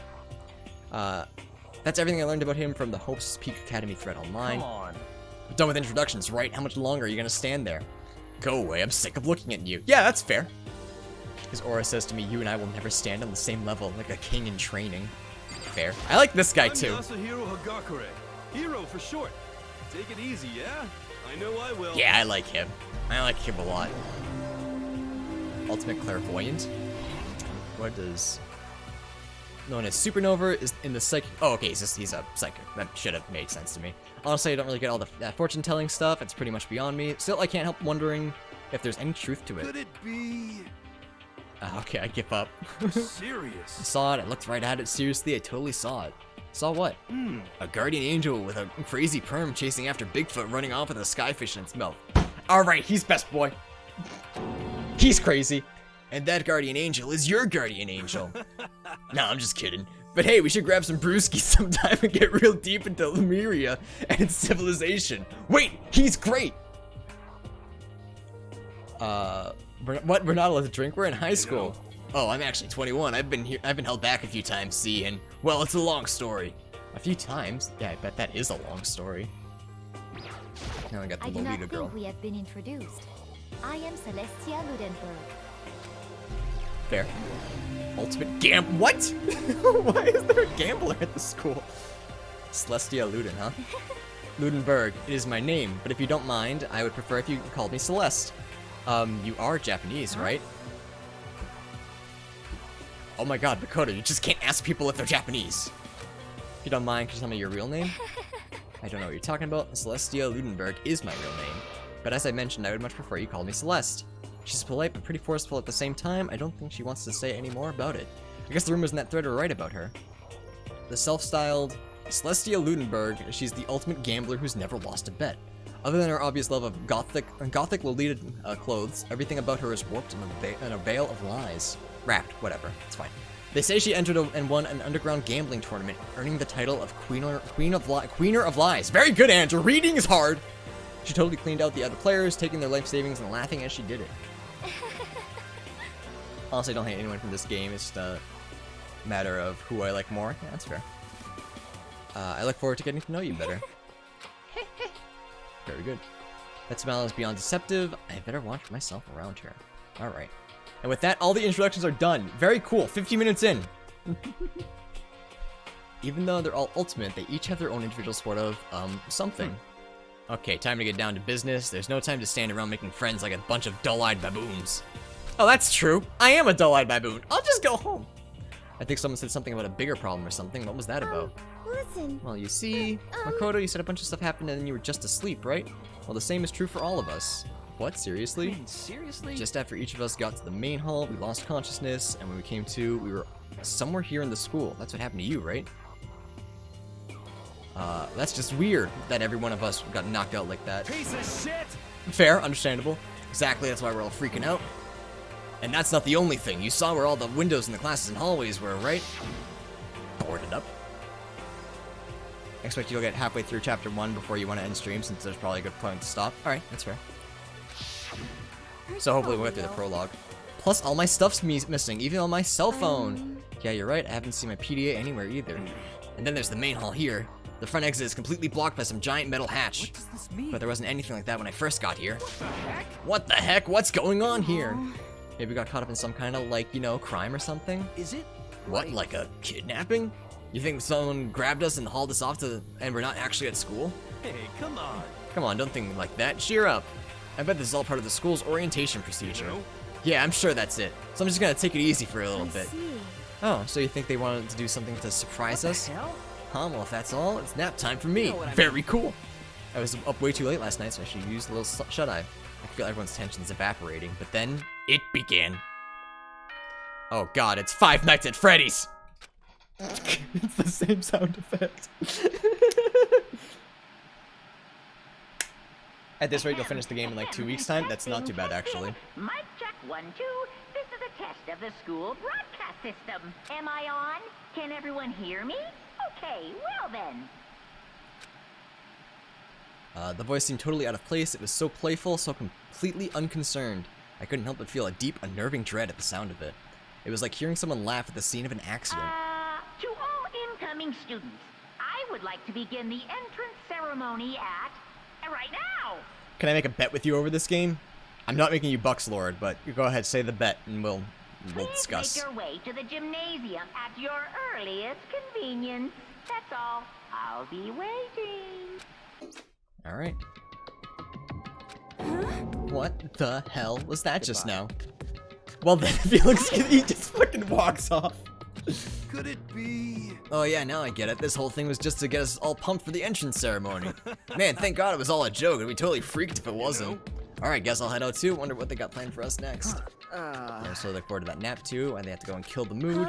A: That's everything I learned about him from the Hope's Peak Academy thread online.
C: Come on.
A: We're done with introductions, right? How much longer are you gonna stand there? Go away, I'm sick of looking at you. Yeah, that's fair. His aura says to me, you and I will never stand on the same level, like a king in training. Fair. I like this guy too.
F: Yasuhiro Hagakure. Hero for short. Take it easy, yeah? I know I will.
A: Yeah, I like him. I like him a lot. Ultimate Clairvoyant? What does... known as Supernova is in the psychic... Oh, okay, he's a psychic. That should have made sense to me. Honestly, I don't really get all the fortune-telling stuff. It's pretty much beyond me. Still, I can't help wondering if there's any truth to it.
F: Could it be...
A: Okay, I give up.
F: serious?
A: I saw it, I looked right at it, seriously, I totally saw it. Saw what? A guardian angel with a crazy perm chasing after Bigfoot running off with a skyfish in its mouth. Alright, he's best boy. He's crazy. And that guardian angel is your guardian angel. No, I'm just kidding. But hey, we should grab some brewskis sometime and get real deep into Lemuria and its civilization. Wait, he's great! We're not allowed to drink? We're in high school. Oh, I'm actually 21. I've been held back a few times, see, and, well, it's a long story. A few times? Yeah, I bet that is a long story. Now I got the Lolita girl.
D: we have been introduced. I am Celestia Ludenberg.
A: Fair. Ultimate what? Why is there a gambler at the school? Celestia Luden, huh? Ludenberg, it is my name, but if you don't mind, I would prefer if you called me Celeste. You are Japanese, right? Oh my god, Makoto, you just can't ask people if they're Japanese. If you don't mind, could you tell me your real name? I don't know what you're talking about. Celestia Ludenberg is my real name. But as I mentioned, I would much prefer you call me Celeste. She's polite but pretty forceful at the same time. I don't think she wants to say any more about it. I guess the rumors in that thread are right about her. The self-styled Celestia Ludenberg, she's the ultimate gambler who's never lost a bet. Other than her obvious love of gothic Lolita clothes, everything about her is warped in a veil of lies. Wrapped, whatever, it's fine. They say she entered and won an underground gambling tournament, earning the title of Queener of Lies. Very good, Andrew. Reading is hard. She totally cleaned out the other players, taking their life savings and laughing as she did it. Honestly, I don't hate anyone from this game. It's just a matter of who I like more. Yeah, that's fair. I look forward to getting to know you better. Very good. That smile is beyond deceptive. I better watch myself around here. Alright. And with that, all the introductions are done. Very cool. 50 minutes in. Even though they're all ultimate, they each have their own individual sort of, something. Okay, time to get down to business. There's no time to stand around making friends like a bunch of dull-eyed baboons. Oh, that's true. I am a dull-eyed baboon. I'll just go home. I think someone said something about a bigger problem or something. What was that about?
D: Listen.
A: Well, you see, Makoto, you said a bunch of stuff happened and then you were just asleep, right? Well, the same is true for all of us. What? Seriously?
C: Man, seriously?
A: Just after each of us got to the main hall, we lost consciousness, and when we came to, we were somewhere here in the school. That's what happened to you, right? That's just weird that every one of us got knocked out like that.
F: Piece of shit!
A: Fair, understandable. Exactly, that's why we're all freaking out. And that's not the only thing. You saw where all the windows in the classes and hallways were, right? Boarded up. I expect you'll get halfway through chapter 1 before you want to end stream, since there's probably a good point to stop. Alright, that's fair. So hopefully we'll get through the prologue. Plus, all my stuff's missing, even on my cell phone. Yeah, you're right, I haven't seen my PDA anywhere either. And then there's the main hall here. The front exit is completely blocked by some giant metal hatch.
C: What does this mean?
A: But there wasn't anything like that when I first got here.
C: What the heck?
A: What the heck? What's going on here? Maybe we got caught up in some kind of, like, you know, crime or something?
C: Is it?
A: What, like a kidnapping? You think someone grabbed us and hauled us off and we're not actually at school?
F: Hey, come on.
A: Come on, don't think like that. Cheer up. I bet this is all part of the school's orientation procedure.
F: No?
A: Yeah, I'm sure that's it. So I'm just gonna take it easy for a little bit.
D: See.
A: Oh, so you think they wanted to do something to surprise us?
C: Hell?
A: Huh, well if that's all, it's nap time for me.
C: You know what I
A: Very cool. I was up way too late last night, so I should use the little shut-eye. I feel everyone's tension's evaporating, but then it began. Oh god, it's Five Nights at Freddy's! It's the same sound effect. At this rate, you'll finish the game in like 2 weeks' time. That's not too bad, actually.
J: Mic check 1, 2. This is a test of the school broadcast system. Am I on? Can everyone hear me? Okay, well then.
A: The voice seemed totally out of place. It was so playful, so completely unconcerned. I couldn't help but feel a deep, unnerving dread at the sound of it. It was like hearing someone laugh at the scene of an accident.
J: To all incoming students, I would like to begin the entrance ceremony at right now.
A: Can I make a bet with you over this game? I'm not making you Bucks Lord, but you go ahead, say the bet, and we'll discuss.
J: Please make your way to the gymnasium at your earliest convenience. That's all. I'll be waiting.
A: All right. What the hell was that just now? Well, then Felix, he just fucking walks off.
F: Could it be?
A: Oh yeah, now I get it. This whole thing was just to get us all pumped for the entrance ceremony. Man, thank God it was all a joke. It'd be totally freaked if it wasn't. Alright, guess I'll head out too. Wonder what they got planned for us next. I'm so look forward to that nap too, and they have to go and kill the mood.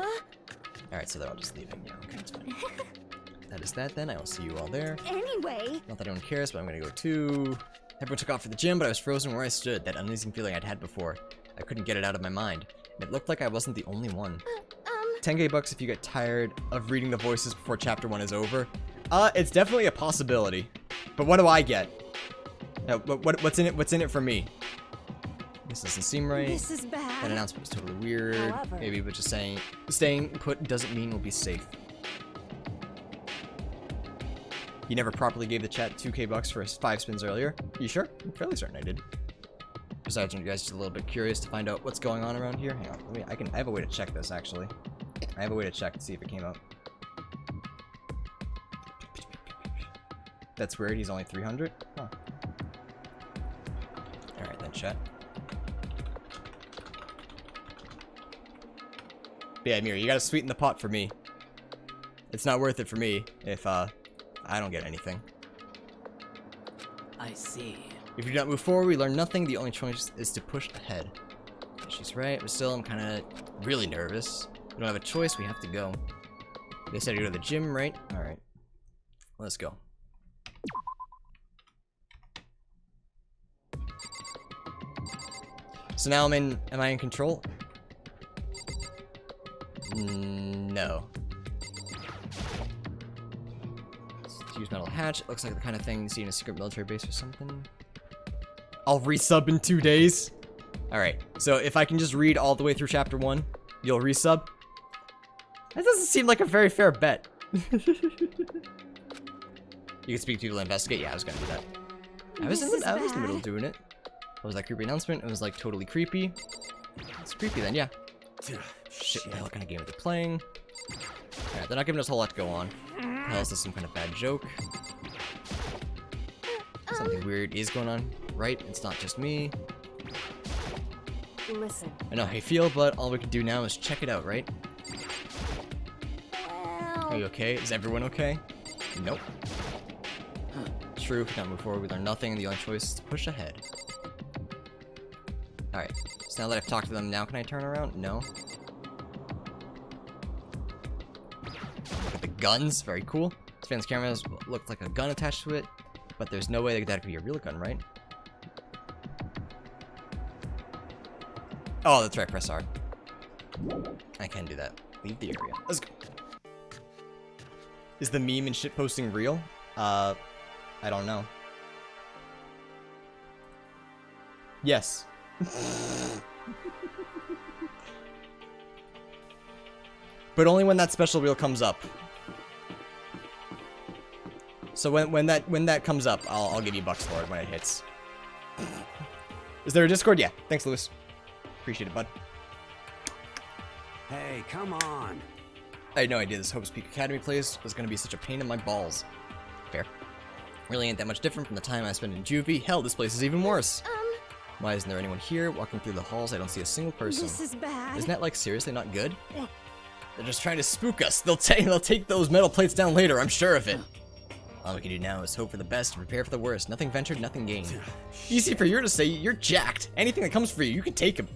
A: Alright, so they're all just leaving. Yeah, okay, that's fine. That is that then. I will see you all there.
D: Anyway.
A: Not that anyone cares, but I'm gonna go too. Everyone took off for the gym, but I was frozen where I stood. That uneasy feeling I'd had before. I couldn't get it out of my mind. It looked like I wasn't the only one. 10k bucks if you get tired of reading the voices before chapter 1 is over. It's definitely a possibility. But what do I get? No, what's in it? What's in it for me? This doesn't seem right.
D: This is bad.
A: That announcement was totally weird.
D: However.
A: Maybe but just saying staying put doesn't mean we'll be safe. You never properly gave the chat 2k bucks for 5 spins earlier. You sure? I'm fairly certain I did. Besides, you guys just a little bit curious to find out what's going on around here. Hang on, I have a way to check this actually. I have a way to check to see if it came up. That's weird. He's only 300. Huh. All right then, chat. But yeah, Mira, you gotta sweeten the pot for me. It's not worth it for me if I don't get anything.
C: I see.
A: If we do not move forward, we learn nothing. The only choice is to push ahead. She's right, but still, I'm kind of really nervous. We don't have a choice. We have to go. They said to go to the gym, right? All right. Let's go. So now am I in control? No. Use metal hatch. It looks like the kind of thing you see in a secret military base or something. I'll resub in 2 days. Alright, so if I can just read all the way through chapter 1, you'll resub? That doesn't seem like a very fair bet. You can speak to people to investigate? Yeah, I was gonna do that. I was in the middle of doing it. What was that creepy announcement? It was like totally creepy. It's creepy then, yeah. Shit, what the hell kind of game are they playing? Alright, they're not giving us a whole lot to go on. Hell, is this some kind of bad joke? Something weird is going on, right? It's not just me.
G: Listen.
A: I know how you feel, but all we can do now is check it out, right?
E: Well...
A: Are you okay? Is everyone okay? Nope. True, if we can't move forward, we learn nothing, and the only choice is to push ahead. Alright, so now that I've talked to them, now can I turn around? No. Look at the guns, very cool. This fan's cameras look like a gun attached to it, but there's no way that could be a real gun, right? Oh, that's right, press R. I can do that. Leave the area. Let's go. Is the meme and shit posting real? I don't know. Yes. But only when that special reel comes up. So when that comes up, I'll give you bucks for it when it hits. Is there a Discord? Yeah. Thanks, Lewis. Appreciate it, bud.
I: Hey, come on.
A: I had no idea this Hope's Peak Academy place was gonna be such a pain in my balls. Fair. Really ain't that much different from the time I spent in juvie. Hell, this place is even worse. Why isn't there anyone here? Walking through the halls, I don't see a single person.
H: This is bad.
A: Isn't that, like, seriously not good? They're just trying to spook us. They'll take those metal plates down later, I'm sure of it. All we can do now is hope for the best and prepare for the worst. Nothing ventured, nothing gained. Easy for you to say. You're jacked. Anything that comes for you, you can take them.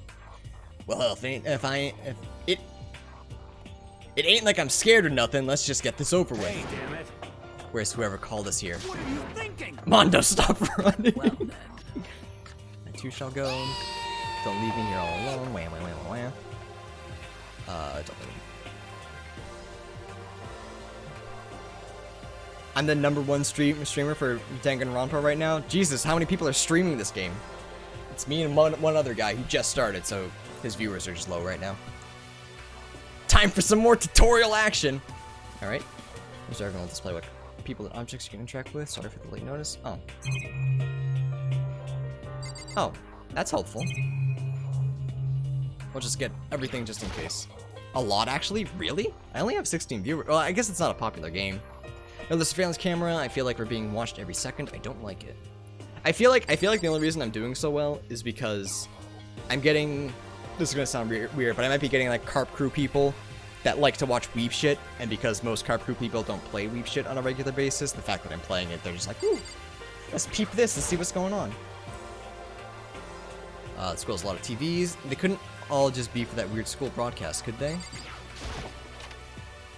A: Well, if it ain't like I'm scared or nothing. Let's just get this over with.
I: Hey, damn it.
A: Where's whoever called us here?
I: What are you thinking?
A: Mondo, stop running.
C: Well then.
A: I too shall go. Don't leave me here all alone. Wham, wham, wham, wham. Don't leave me. I'm the #1 streamer for Danganronpa right now. Jesus, how many people are streaming this game? It's me and one other guy who just started, so his viewers are just low right now. Time for some more tutorial action! Alright. Reserve and display what people and objects you can interact with. Sorry for the late notice. Oh. Oh, that's helpful. We'll just get everything just in case. A lot, actually? Really? I only have 16 viewers. Well, I guess it's not a popular game. No, the surveillance camera, I feel like we're being watched every second. I don't like it. I feel like the only reason I'm doing so well is because I'm getting... This is gonna sound weird, but I might be getting, like, Carp Crew people that like to watch weeb shit, and because most Carp Crew people don't play weeb shit on a regular basis, the fact that I'm playing it, they're just like, ooh, let's peep this and see what's going on. The school has a lot of TVs. They couldn't all just be for that weird school broadcast, could they?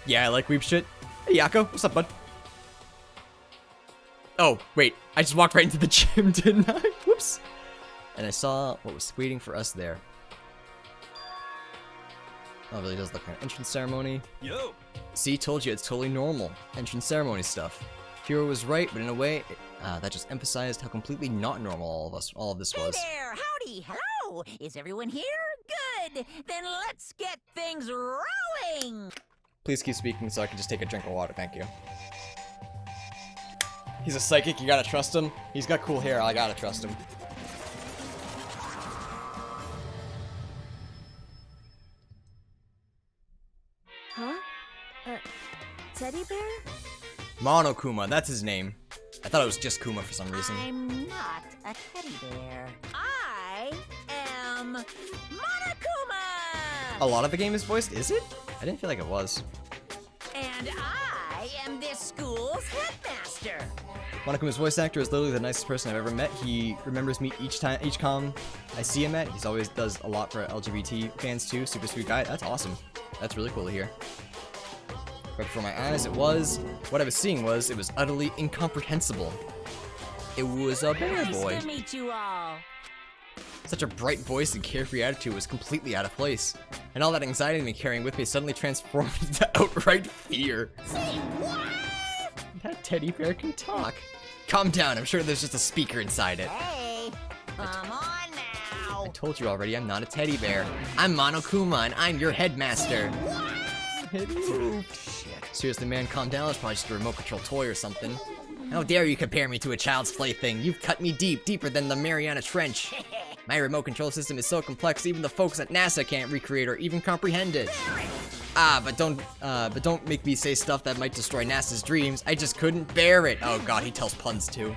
A: Yeah, I like weeb shit. Hey, Yako, what's up, bud? Oh, wait, I just walked right into the gym, didn't I? Whoops. And I saw what was waiting for us there. Oh, it really does look like an entrance ceremony.
F: Yo!
A: See, told you, it's totally normal. Entrance ceremony stuff. Hero was right, but in a way, that just emphasized how completely not normal all of this was.
J: Hey there, howdy, hello! Is everyone here? Good! Then let's get things rolling!
A: Please keep speaking so I can just take a drink of water, thank you. He's a psychic, you gotta trust him. He's got cool hair, I gotta trust him.
D: Huh? Teddy bear?
A: Monokuma, that's his name. I thought it was just Kuma for some reason.
E: I'm not a teddy bear.
J: I am Monokuma!
A: A lot of the game is voiced, is it? I didn't feel like it was.
J: And I am this school's headmaster!
A: Monokuma's voice actor is literally the nicest person I've ever met. He remembers me each con I see him at. He's always does a lot for LGBT fans too. Super sweet guy. That's awesome. That's really cool to hear. But before my eyes, what I was seeing was, it was utterly incomprehensible. It was a bear boy.
J: Nice to meet you all.
A: Such a bright voice and carefree attitude was completely out of place, and all that anxiety I've been carrying with me suddenly transformed into outright fear.
E: Say what?
A: That teddy bear can talk. Calm down, I'm sure there's just a speaker inside it.
E: Hey, come on now.
A: I told you already, I'm not a teddy bear. I'm Monokuma, and I'm your headmaster. Shit. Seriously, man, calm down. It's probably just a remote control toy or something. How dare you compare me to a child's plaything? You've cut me deep, deeper than the Mariana Trench. My remote control system is so complex, even the folks at NASA can't recreate or even comprehend it. But don't make me say stuff that might destroy NASA's dreams. I just couldn't bear it. Oh god, he tells puns too.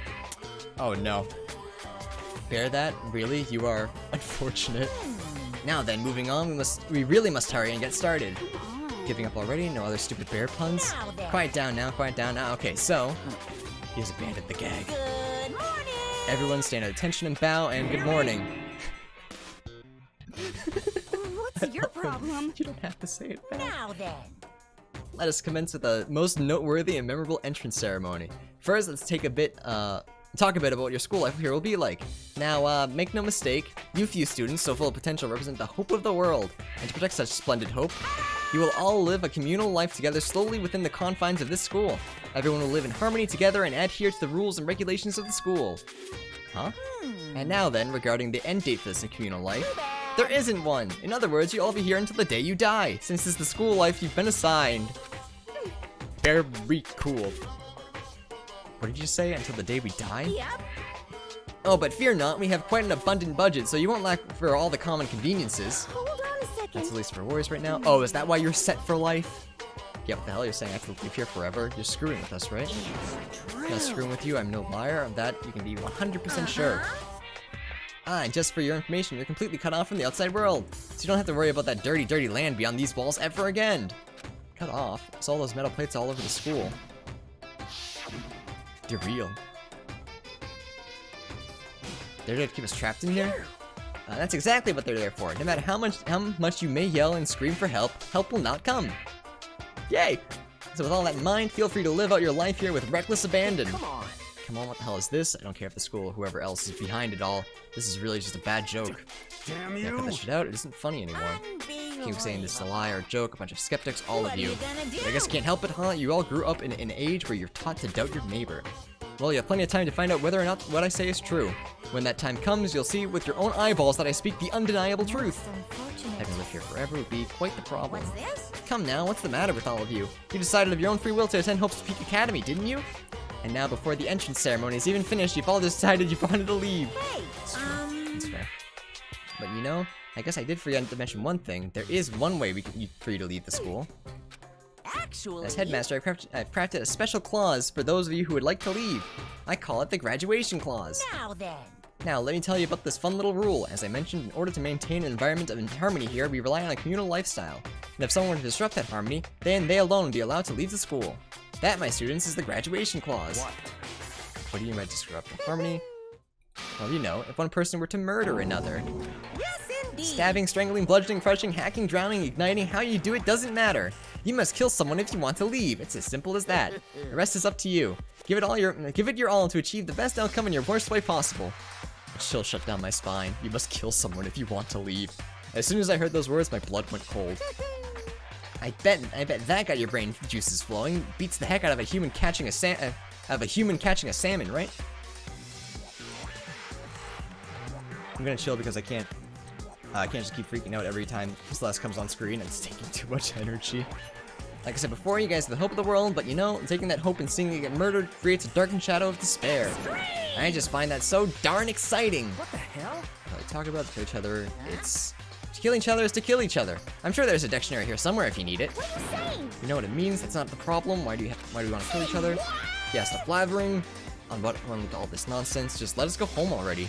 A: Oh no. Bear that? Really? You are unfortunate. Now then, moving on, we really must hurry and get started. Giving up already? No other stupid bear puns? Quiet down now, quiet down now. Okay, so he has abandoned the gag.
E: Good morning.
A: Everyone stand at attention and bow and good morning.
H: What's your problem?
A: You don't have to say it back.
E: Now then.
A: Let us commence with the most noteworthy and memorable entrance ceremony. First, let's talk a bit about what your school life here will be like. Now, make no mistake, you few students so full of potential represent the hope of the world. And to protect such splendid hope, you will all live a communal life together slowly within the confines of this school. Everyone will live in harmony together and adhere to the rules and regulations of the school. Huh? And now then, regarding the end date for this communal life, there isn't one. In other words, you'll all be here until the day you die, since this is the school life you've been assigned. Very cool. What did you say? Until the day we die?
E: Yep.
A: Oh, but fear not, we have quite an abundant budget, so you won't lack for all the common conveniences.
D: Hold on a second.
A: That's at least for worries right now. Oh, is that why you're set for life? Yeah, what the hell? You're saying I have to live here forever? You're screwing with us, right? I'm not screwing with you, I'm no liar. Of that, you can be 100% sure. Ah, and just for your information, you're completely cut off from the outside world. So you don't have to worry about that dirty, dirty land beyond these walls ever again. Cut off? It's all those metal plates all over the school. They're real. They're there to keep us trapped in here? That's exactly what they're there for. No matter how much you may yell and scream for help, help will not come. Yay! So with all that in mind, feel free to live out your life here with reckless abandon. Come on, what the hell is this? I don't care if the school or whoever else is behind it all. This is really just a bad joke.
I: Damn
A: Yeah, cut that shit out. It isn't funny anymore. Keep saying this is a lie or a joke, a bunch of skeptics, all of you. But I guess you can't help it, huh? You all grew up in an age where you're taught to doubt your neighbor. Well, you have plenty of time to find out whether or not what I say is true. When that time comes, you'll see with your own eyeballs that I speak the undeniable truth. Having lived here forever would be quite the problem.
E: What's this?
A: Come now, what's the matter with all of you? You decided of your own free will to attend Hope's Peak Academy, didn't you? And now, before the entrance ceremony is even finished, you've all decided you wanted to leave.
E: Hey,
A: That's fair. But you know, I guess I did forget to mention one thing. There is one way for you to leave the school.
E: actually...
A: As headmaster, I've crafted a special clause for those of you who would like to leave. I call it the graduation clause.
E: Now then.
A: Now, let me tell you about this fun little rule. As I mentioned, in order to maintain an environment of harmony here, we rely on a communal lifestyle. And if someone were to disrupt that harmony, then they alone would be allowed to leave the school. That, my students, is the graduation clause. What do you mean by disrupt harmony? Well, you know, if one person were to murder another.
E: Yes, indeed.
A: Stabbing, strangling, bludgeoning, crushing, hacking, drowning, igniting, how you do it doesn't matter. You must kill someone if you want to leave. It's as simple as that. The rest is up to you. Give it your all to achieve the best outcome in your worst way possible. A chill shut down my spine. You must kill someone if you want to leave. As soon as I heard those words, my blood went cold. I bet that got your brain juices flowing. Beats the heck out of a human catching a salmon, right? I'm gonna chill because I can't just keep freaking out every time Celeste comes on screen. It's taking too much energy. Like I said before, you guys are the hope of the world, but you know, taking that hope and seeing it get murdered creates a darkened shadow of despair. I just find that so darn exciting.
B: What the hell?
A: We talk about to each other. It's to kill each other is to kill each other. I'm sure there's a dictionary here somewhere if you need it.
E: What are you saying?
A: You know what it means? That's not the problem. Why do we want to kill each other? Yeah, stop blabbering on what with all this nonsense. Just let us go home already.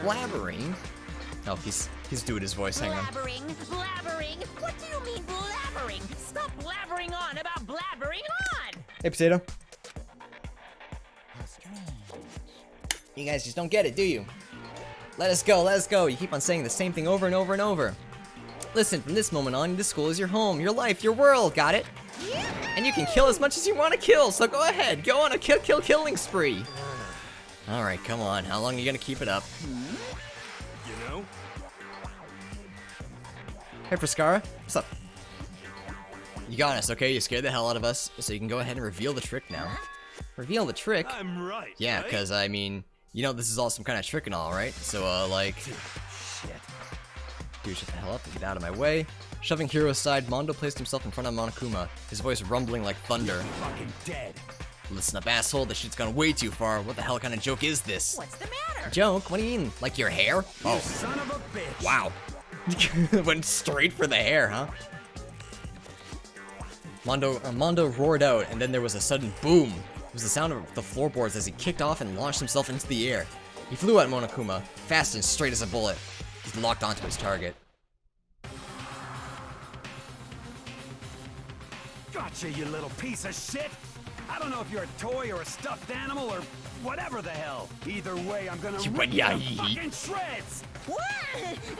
A: Blabbering? Oh, he's doing his voice. Hang on.
E: Blabbering? What do you mean blabbering? Stop blabbering on about blabbering on!
A: Hey, Potato. You guys just don't get it, do you? Let us go, let us go. You keep on saying the same thing over and over and over. Listen, from this moment on, this school is your home, your life, your world, got it? And you can kill as much as you want to kill, so go ahead, go on a killing spree. Alright, come on, how long are you gonna keep it up? Hey, Friscara. What's up? You got us, okay? You scared the hell out of us, so you can go ahead and reveal the trick now. Reveal the trick?
F: I'm right.
A: Yeah,
F: right?
A: because, I mean, you know this is all some kind of trick and all, right? So, like...
F: Shit.
A: Dude, shut the hell up and get out of my way. Shoving Hiro aside, Mondo placed himself in front of Monokuma, his voice rumbling like thunder.
I: Fucking dead.
A: Listen up, asshole, this shit's gone way too far. What the hell kind of joke is this?
E: What's the matter?
A: Joke? What do you mean? Like your hair?
I: You
A: Oh,
I: son of a bitch.
A: wow. Went straight for the hair, huh? Mondo roared out, and then there was a sudden boom. It was the sound of the floorboards as he kicked off and launched himself into the air. He flew at Monokuma, fast and straight as a bullet. He locked onto his target.
I: Gotcha, you little piece of shit. I don't know if you're a toy or a stuffed animal or whatever the hell. Either way, I'm gonna rip you to fucking shreds.
E: What?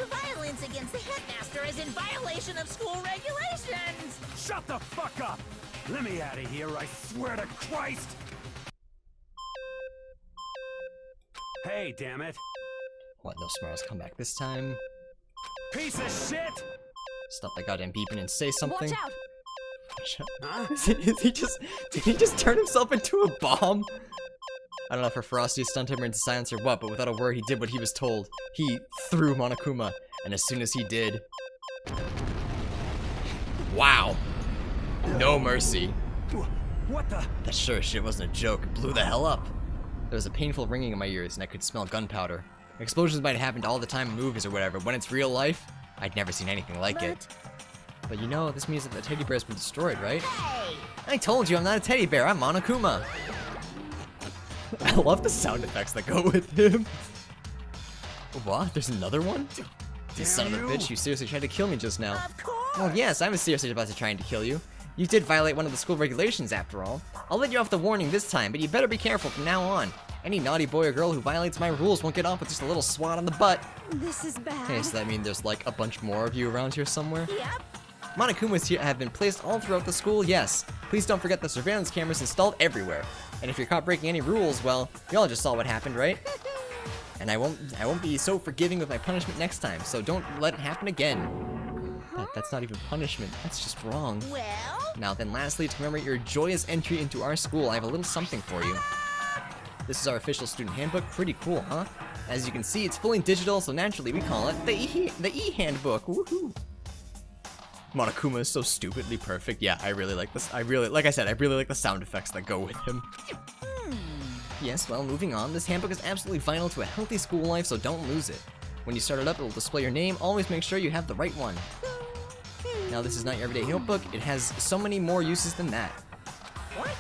E: Violence against the headmaster is in violation of school regulations!
I: Shut the fuck up. Let me out of here, I swear to Christ. Hey, damn it.
A: What, no smarts come back this time?
I: Piece of shit.
A: Stop that goddamn beeping and say something.
E: Watch out!
I: Huh?
A: Did he just turn himself into a bomb? I don't know if her ferocity stunned him into silence or what, but without a word, he did what he was told. He threw Monokuma, and as soon as he did... Wow. No mercy.
I: What the?
A: That sure as shit wasn't a joke. It blew the hell up. There was a painful ringing in my ears, and I could smell gunpowder. Explosions might have happened all the time in movies or whatever, but when it's real life, I'd never seen anything like it. But you know, this means that the teddy bear's been destroyed, right?
E: Hey!
A: I told you I'm not a teddy bear, I'm Monokuma. I love the sound effects that go with him. What? There's another one? You son of a bitch, you seriously tried to kill me just now.
E: Of course!
A: Well, yes, I was seriously about to trying to kill you. You did violate one of the school regulations after all. I'll let you off the warning this time, but you better be careful from now on. Any naughty boy or girl who violates my rules won't get off with just a little swat on the butt.
H: This is bad.
A: Hey, does that mean there's like a bunch more of you around here somewhere?
E: Yep.
A: Monokumas here have been placed all throughout the school, yes. Please don't forget the surveillance cameras installed everywhere. And if you're caught breaking any rules, well, y'all just saw what happened, right? And I won't be so forgiving with my punishment next time, so don't let it happen again. That's not even punishment, that's just wrong.
E: Well?
A: Now then, lastly, to commemorate your joyous entry into our school, I have a little something for you. This is our official student handbook, pretty cool, huh? As you can see, it's fully digital, so naturally we call it the e-handbook, woohoo! Monokuma is so stupidly perfect. Yeah, I really like this. Like I said, I really like the sound effects that go with him. Yes, well, moving on. This handbook is absolutely vital to a healthy school life, so don't lose it. When you start it up, it will display your name. Always make sure you have the right one. Now, this is not your everyday notebook. It has so many more uses than that.
E: What?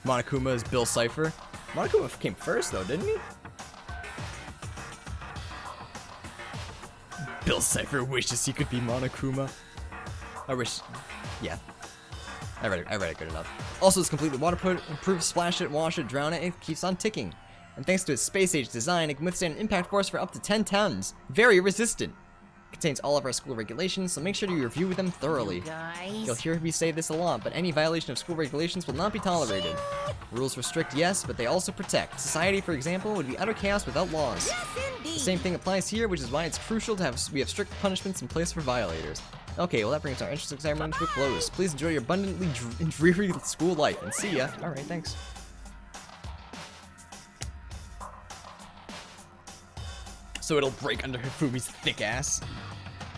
A: Monokuma is Bill Cipher. Monokuma came first, though, didn't he? Bill Cipher wishes he could be Monokuma. I wish, yeah. I read it good enough. Also, it's completely waterproof, splash it, wash it, drown it, it keeps on ticking. And thanks to its space-age design, it can withstand an impact force for up to 10 tons. Very resistant. It contains all of our school regulations, so make sure you review them thoroughly.
E: Guys?
A: You'll hear me say this a lot, but any violation of school regulations will not be tolerated. Rules restrict, yes, but they also protect. Society, for example, would be utter chaos without laws.
E: Yes, indeed.
A: The same thing applies here, which is why it's crucial to have strict punishments in place for violators. Okay, well that brings our interesting segment to a close. Please enjoy your abundantly dreary school life, and see ya. Alright, thanks. So it'll break under Hifumi's thick ass.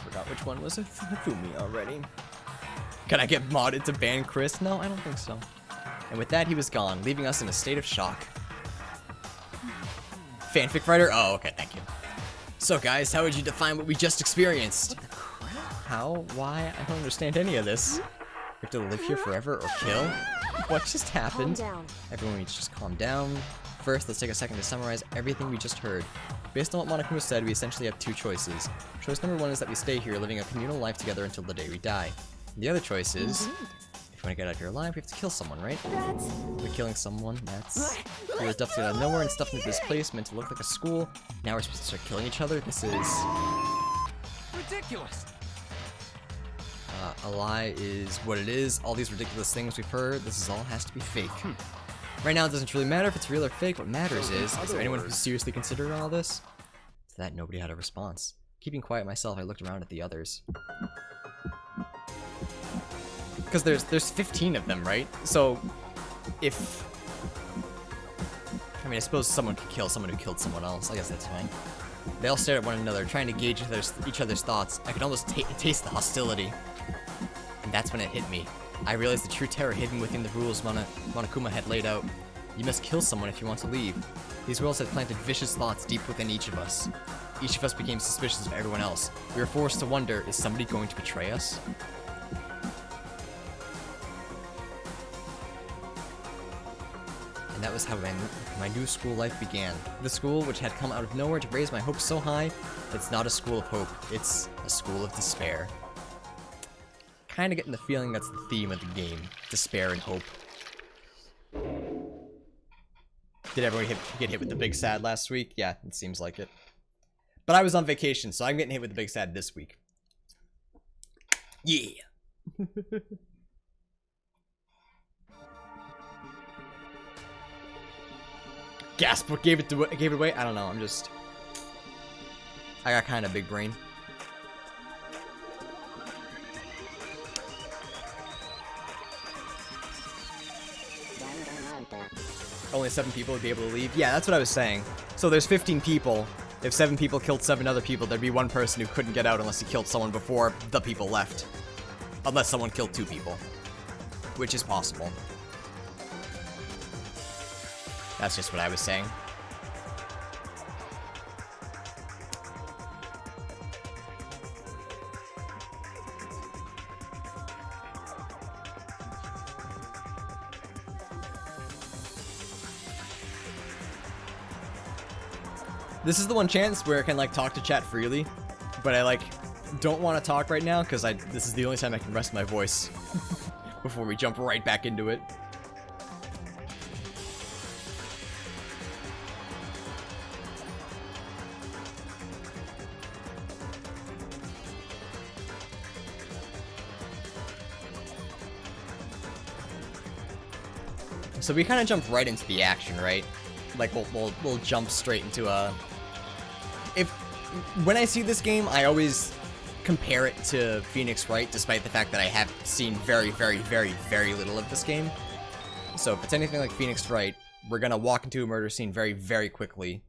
A: Forgot which one was Hifumi already. Can I get modded to ban Chris? No, I don't think so. And with that, he was gone, leaving us in a state of shock. Fanfic writer? Oh, okay, thank you. So guys, how would you define what we just experienced? How? Why? I don't understand any of this. We have to live here forever or kill? What just happened?
D: Calm down.
A: Everyone needs to just calm down. First, let's take a second to summarize everything we just heard. Based on what Monokuma said, we essentially have two choices. Choice number one is that we stay here, living a communal life together until the day we die. The other choice is, if you want to get out of here alive, we have to kill someone, right? We're killing someone, that's... We were dumped out of nowhere and stuffed into this place meant to look like a school. Now we're supposed to start killing each other? This is...
I: Ridiculous.
A: A lie is what it is. All these ridiculous things we've heard, this is all has to be fake. Right now, it doesn't really matter if it's real or fake. What matters is there anyone who seriously considered all this? To that, nobody had a response. Keeping quiet myself, I looked around at the others. because there's 15 of them, right? So if I mean, I suppose someone could kill someone who killed someone else. I guess that's fine. They all stared at one another, trying to gauge each other's thoughts. I could almost taste the hostility. And that's when it hit me. I realized the true terror hidden within the rules Monokuma had laid out. You must kill someone if you want to leave. These rules had planted vicious thoughts deep within each of us. Each of us became suspicious of everyone else. We were forced to wonder, is somebody going to betray us? And that was how my new school life began. The school, which had come out of nowhere to raise my hopes so high, it's not a school of hope, it's a school of despair. Kinda getting the feeling that's the theme of the game. Despair and hope. Did everyone get hit with the big sad last week? Yeah, it seems like it. But I was on vacation, so I'm getting hit with the big sad this week. Yeah! Gasp, what gave it away? I don't know, I got kinda big brain. Only 7 people would be able to leave? Yeah, that's what I was saying. So there's 15 people. If 7 people killed 7 other people, there'd be 1 person who couldn't get out unless he killed someone before the people left. Unless someone killed 2 people. Which is possible. That's just what I was saying. This is the one chance where I can, like, talk to chat freely, but I, like, don't want to talk right now, because this is the only time I can rest my voice before we jump right back into it. So we kind of jump right into the action, right? Like, we'll jump straight into a... When I see this game, I always compare it to Phoenix Wright, despite the fact that I have seen very, very, very, very little of this game. So if it's anything like Phoenix Wright, we're gonna walk into a murder scene very, very quickly,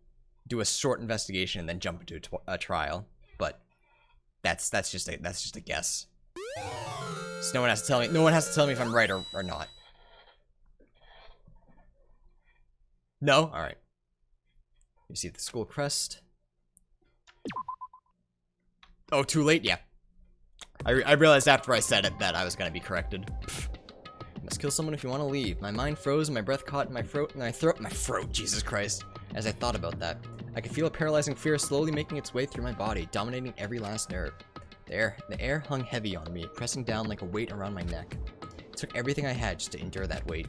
A: do a short investigation, and then jump into a trial. But that's just a guess. So no one has to tell me if I'm right or not. No? Alright. You see the school crest. Oh, too late? Yeah. I realized after I said it that I was gonna be corrected. You must kill someone if you want to leave. My mind froze and my breath caught in my throat, Jesus Christ. As I thought about that, I could feel a paralyzing fear slowly making its way through my body, dominating every last nerve. The air hung heavy on me, pressing down like a weight around my neck. It took everything I had just to endure that weight.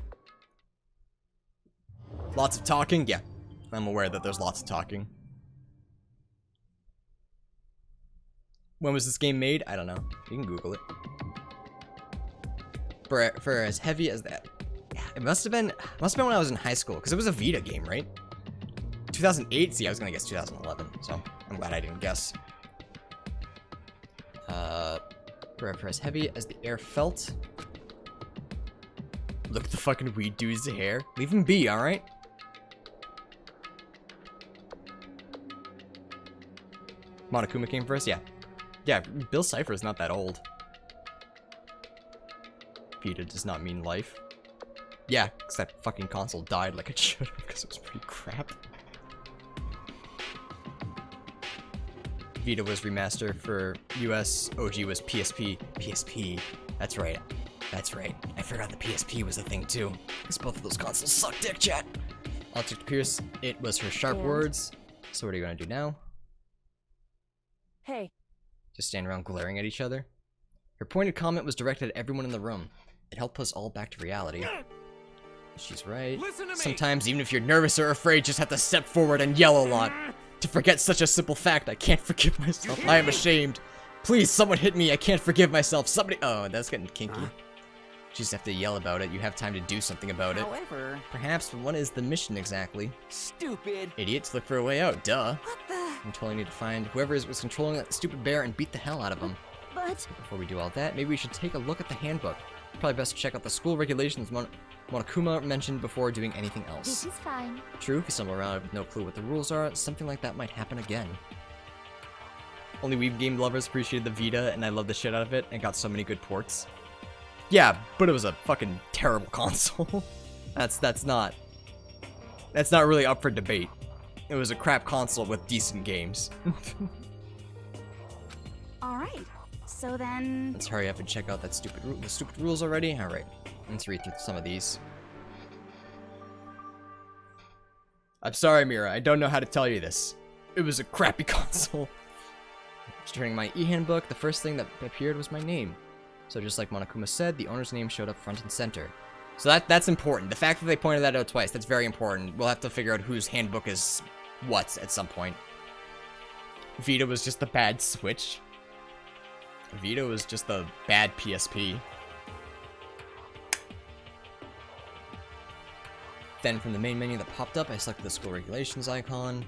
A: Lots of talking? Yeah. I'm aware that there's lots of talking. When was this game made? I don't know. You can Google it. For as heavy as that. Yeah, it must have been when I was in high school, because it was a Vita game, right? 2008? See, I was gonna guess 2011, so I'm glad I didn't guess. For as heavy as the air felt. Look at the fucking weed dude's hair. Leave him be, alright? Monokuma came first? Yeah. Yeah, Bill Cipher is not that old. Vita does not mean life. Yeah, because that fucking console died like it should have, because it was pretty crap. Vita was remastered for US, OG was PSP. PSP, that's right. That's right. I forgot the PSP was a thing too. Because both of those consoles suck dick, chat. Object to Pierce, it was her sharp words. So what are you gonna do now?
G: Hey.
A: Just stand around glaring at each other. Her pointed comment was directed at everyone in the room. It helped us all back to reality. She's right. Sometimes, even if you're nervous or afraid, just have to step forward and yell a lot. To forget such a simple fact, I can't forgive myself. I am ashamed. Please, someone hit me. I can't forgive myself. Somebody... Oh, that's getting kinky. You just have to yell about it. You have time to do something about it.
E: However...
A: Perhaps, but what is the mission exactly?
C: Stupid.
A: Idiots, look for a way out. Duh.
H: What the?
A: We totally need to find whoever was controlling that stupid bear and beat the hell out of him.
H: But...
A: Before we do all that, maybe we should take a look at the handbook. Probably best to check out the school regulations Monokuma mentioned before doing anything else.
D: This is fine.
A: True, if you stumble around with no clue what the rules are, something like that might happen again. Only Weeb game lovers appreciated the Vita, and I loved the shit out of it, and got so many good ports. Yeah, but it was a fucking terrible console. That's not really up for debate. It was a crap console with decent games.
H: Alright, so then...
A: Let's hurry up and check out that the stupid rules already. Alright, let's read through some of these. I'm sorry, Mira, I don't know how to tell you this. It was a crappy console. During my e-handbook, the first thing that appeared was my name. So just like Monokuma said, the owner's name showed up front and center. So that's important. The fact that they pointed that out twice, that's very important. We'll have to figure out whose handbook is what at some point. Vita was just the bad Switch. Vita was just the bad PSP. Then from the main menu that popped up, I selected the school regulations icon.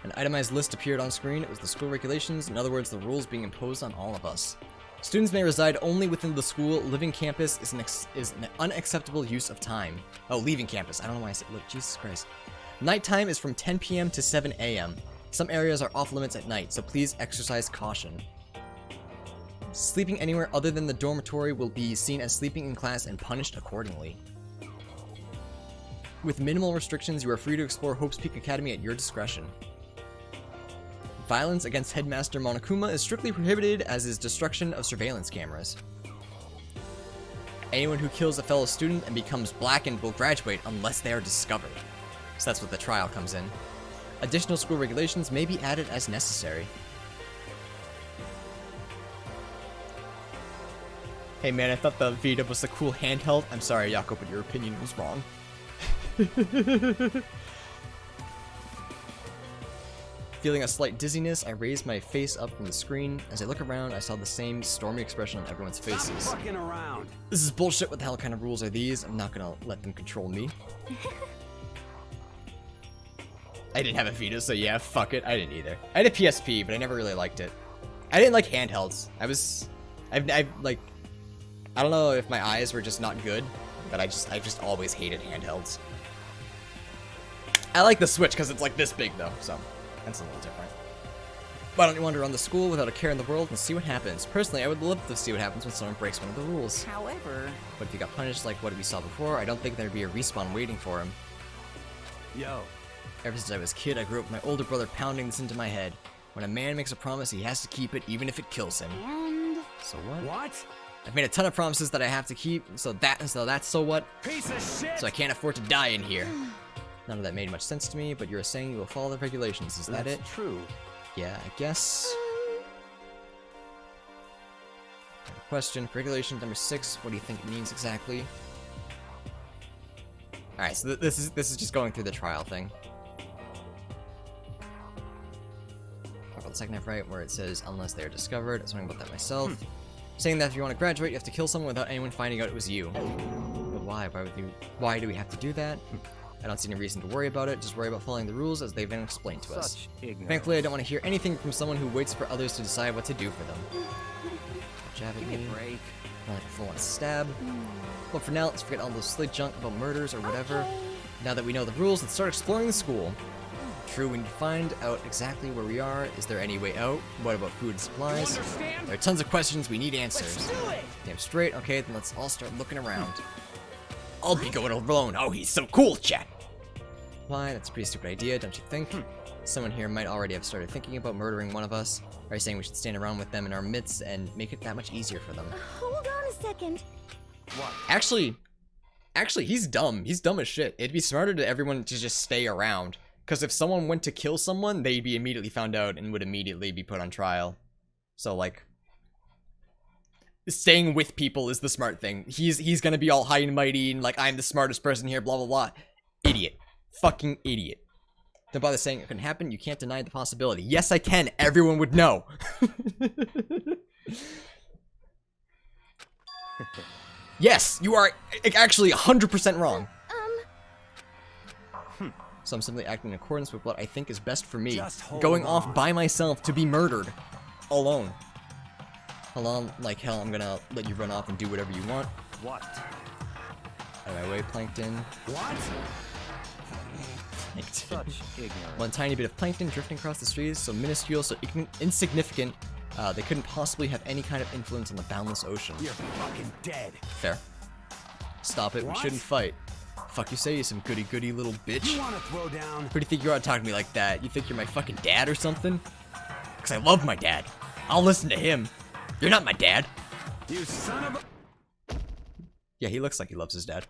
A: An itemized list appeared on screen. It was the school regulations, in other words, the rules being imposed on all of us. Students may reside only within the school. Living campus is an unacceptable use of time. Oh, leaving campus. I don't know why I said, look, Jesus Christ. Nighttime is from 10 p.m. to 7 a.m. Some areas are off limits at night, so please exercise caution. Sleeping anywhere other than the dormitory will be seen as sleeping in class and punished accordingly. With minimal restrictions, you are free to explore Hope's Peak Academy at your discretion. Violence against Headmaster Monokuma is strictly prohibited, as is destruction of surveillance cameras. Anyone who kills a fellow student and becomes blackened will graduate unless they are discovered. So that's what the trial comes in. Additional school regulations may be added as necessary. Hey man, I thought the Vita was the cool handheld. I'm sorry, Yako, but your opinion was wrong. Feeling a slight dizziness, I raised my face up from the screen. As I look around, I saw the same stormy expression on everyone's faces.
I: Stop fucking around.
A: This is bullshit. What the hell kind of rules are these? I'm not gonna let them control me. I didn't have a Vita, so yeah, fuck it. I didn't either. I had a PSP, but I never really liked it. I didn't like handhelds. I've like, I don't know if my eyes were just not good, but I just always hated handhelds. I like the Switch because it's like this big though, so that's a little different. Why don't you wander around the school without a care in the world and see what happens? Personally, I would love to see what happens when someone breaks one of the rules.
E: However...
A: But if he got punished like what we saw before, I don't think there'd be a respawn waiting for him.
I: Yo.
A: Ever since I was a kid, I grew up with my older brother pounding this into my head. When a man makes a promise, he has to keep it, even if it kills him.
H: And...
A: So what?
I: What?
A: I've made a ton of promises that I have to keep, so that's so what?
I: Piece of shit!
A: So I can't afford to die in here. None of that made much sense to me, but you're saying you will follow the regulations, is that it?
I: That's true.
A: Yeah, I guess. Question, regulation number 6, what do you think it means exactly? Alright, so this is just going through the trial thing. How about the second half right, where it says, unless they are discovered. I was wondering about that myself. Saying that if you want to graduate, you have to kill someone without anyone finding out it was you. But why? Why do we have to do that? I don't see any reason to worry about it, just worry about following the rules as they've been explained to us. Thankfully, I don't want to hear anything from someone who waits for others to decide what to do for them. Jab at me.
E: break.
A: Not like a full-on stab. But for now, let's forget all those silly junk about murders or whatever. Now that we know the rules, let's start exploring the school. True, we need to find out exactly where we are. Is there any way out? What about food and supplies? There are tons of questions, we need answers. Damn straight, okay, then let's all start looking around. I'll be going alone. Oh, he's so cool, chat. Why? That's a pretty stupid idea, don't you think? Someone here might already have started thinking about murdering one of us. Are you saying we should stand around with them in our midst and make it that much easier for them?
D: Hold on a second.
A: What? Actually, he's dumb. He's dumb as shit. It'd be smarter to everyone to just stay around. Because if someone went to kill someone, they'd be immediately found out and would immediately be put on trial. So, like, staying with people is the smart thing. He's gonna be all high and mighty and like, I'm the smartest person here, blah, blah, blah. Idiot. Fucking idiot. Don't bother saying it couldn't happen. You can't deny the possibility. Yes, I can. Everyone would know. Yes, you are actually 100% wrong. So I'm simply acting in accordance with what I think is best for me. Going off by myself to be murdered. Alone. like hell, I'm gonna let you run off and do whatever you want.
I: What?
A: Out of my way, Plankton.
I: What?
A: Plankton.
I: Such ignorance.
A: One tiny bit of plankton drifting across the streets, so minuscule, so insignificant, they couldn't possibly have any kind of influence on the boundless ocean.
I: You're fucking dead.
A: Fair. Stop it,
I: What?
A: we shouldn't fight. Fuck you say, you some goody-goody little bitch.
I: You wanna throw down?
A: Who do you think you are talking to me like that? You think you're my fucking dad or something? Because I love my dad. I'll listen to him. You're not my dad.
I: You son of a...
A: Yeah, he looks like he loves his dad.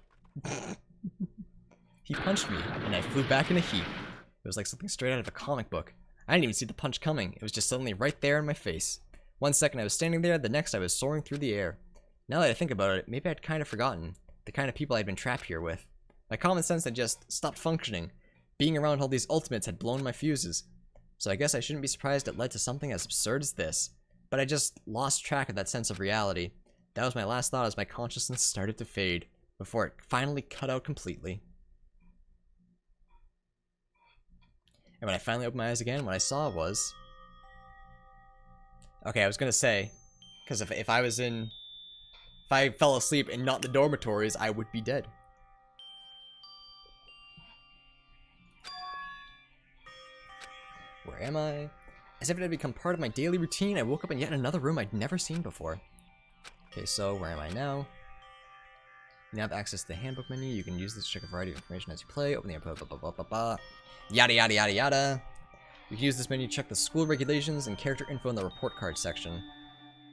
A: He punched me, and I flew back in a heap. It was like something straight out of a comic book. I didn't even see the punch coming. It was just suddenly right there in my face. 1 second I was standing there, the next I was soaring through the air. Now that I think about it, maybe I'd kind of forgotten the kind of people I'd been trapped here with. My common sense had just stopped functioning. Being around all these ultimates had blown my fuses. So I guess I shouldn't be surprised it led to something as absurd as this. But I just lost track of that sense of reality. That was my last thought as my consciousness started to fade, before it finally cut out completely. And when I finally opened my eyes again, what I saw was... Okay, I was gonna say, because if I fell asleep and not the dormitories, I would be dead. Where am I? As if it had become part of my daily routine, I woke up in yet another room I'd never seen before. Okay, so where am I now? You now have access to the handbook menu. You can use this to check a variety of information as you play. Open the blah blah blah blah blah. Yada yada yada yada. You can use this menu to check the school regulations and character info in the report card section.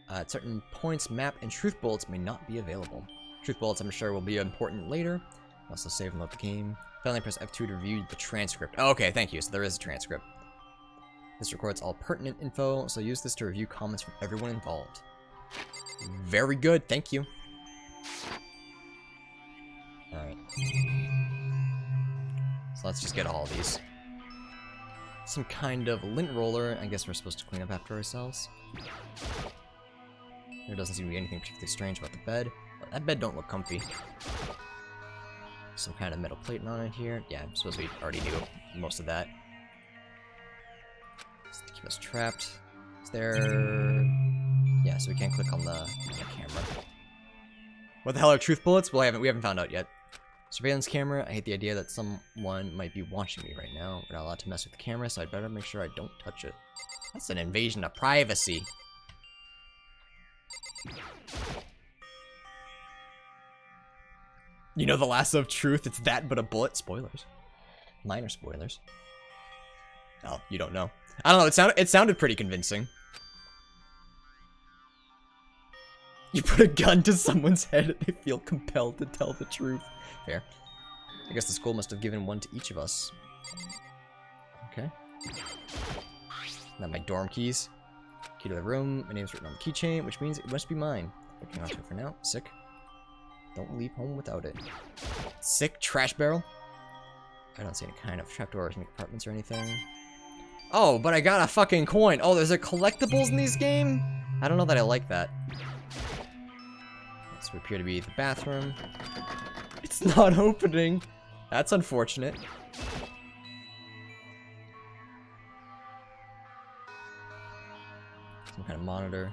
A: At certain points, map and truth bullets may not be available. Truth bullets, I'm sure, will be important later. Also save and load the game. Finally, press F2 to review the transcript. Oh, okay, thank you. So there is a transcript. This records all pertinent info, so use this to review comments from everyone involved. Very good, thank you. Alright. So let's just get all of these. Some kind of lint roller. I guess we're supposed to clean up after ourselves. There doesn't seem to be anything particularly strange about the bed. Well, that bed don't look comfy. Some kind of metal plating on it here. Yeah, I'm supposed to already do most of that. Just to keep us trapped. Is there... Yeah, so we can't click on the camera. What the hell are truth bullets? Well, we haven't found out yet. Surveillance camera. I hate the idea that someone might be watching me right now. We're not allowed to mess with the camera, so I'd better make sure I don't touch it. That's an invasion of privacy. You know the lasso of truth? It's that but a bullet. Spoilers. Minor spoilers. Oh, you don't know. I don't know, it sounded pretty convincing. You put a gun to someone's head and they feel compelled to tell the truth. Fair. I guess the school must have given one to each of us. Okay. Now my dorm keys. Key to the room. My name's written on the keychain, which means it must be mine. Looking onto it for now. Sick. Don't leave home without it. Sick. Trash barrel. I don't see any kind of trapdoors in the compartments or anything. Oh, but I got a fucking coin. Oh, there's a collectibles in these game? I don't know that I like that. This would appear to be the bathroom. It's not opening. That's unfortunate. Some kind of monitor.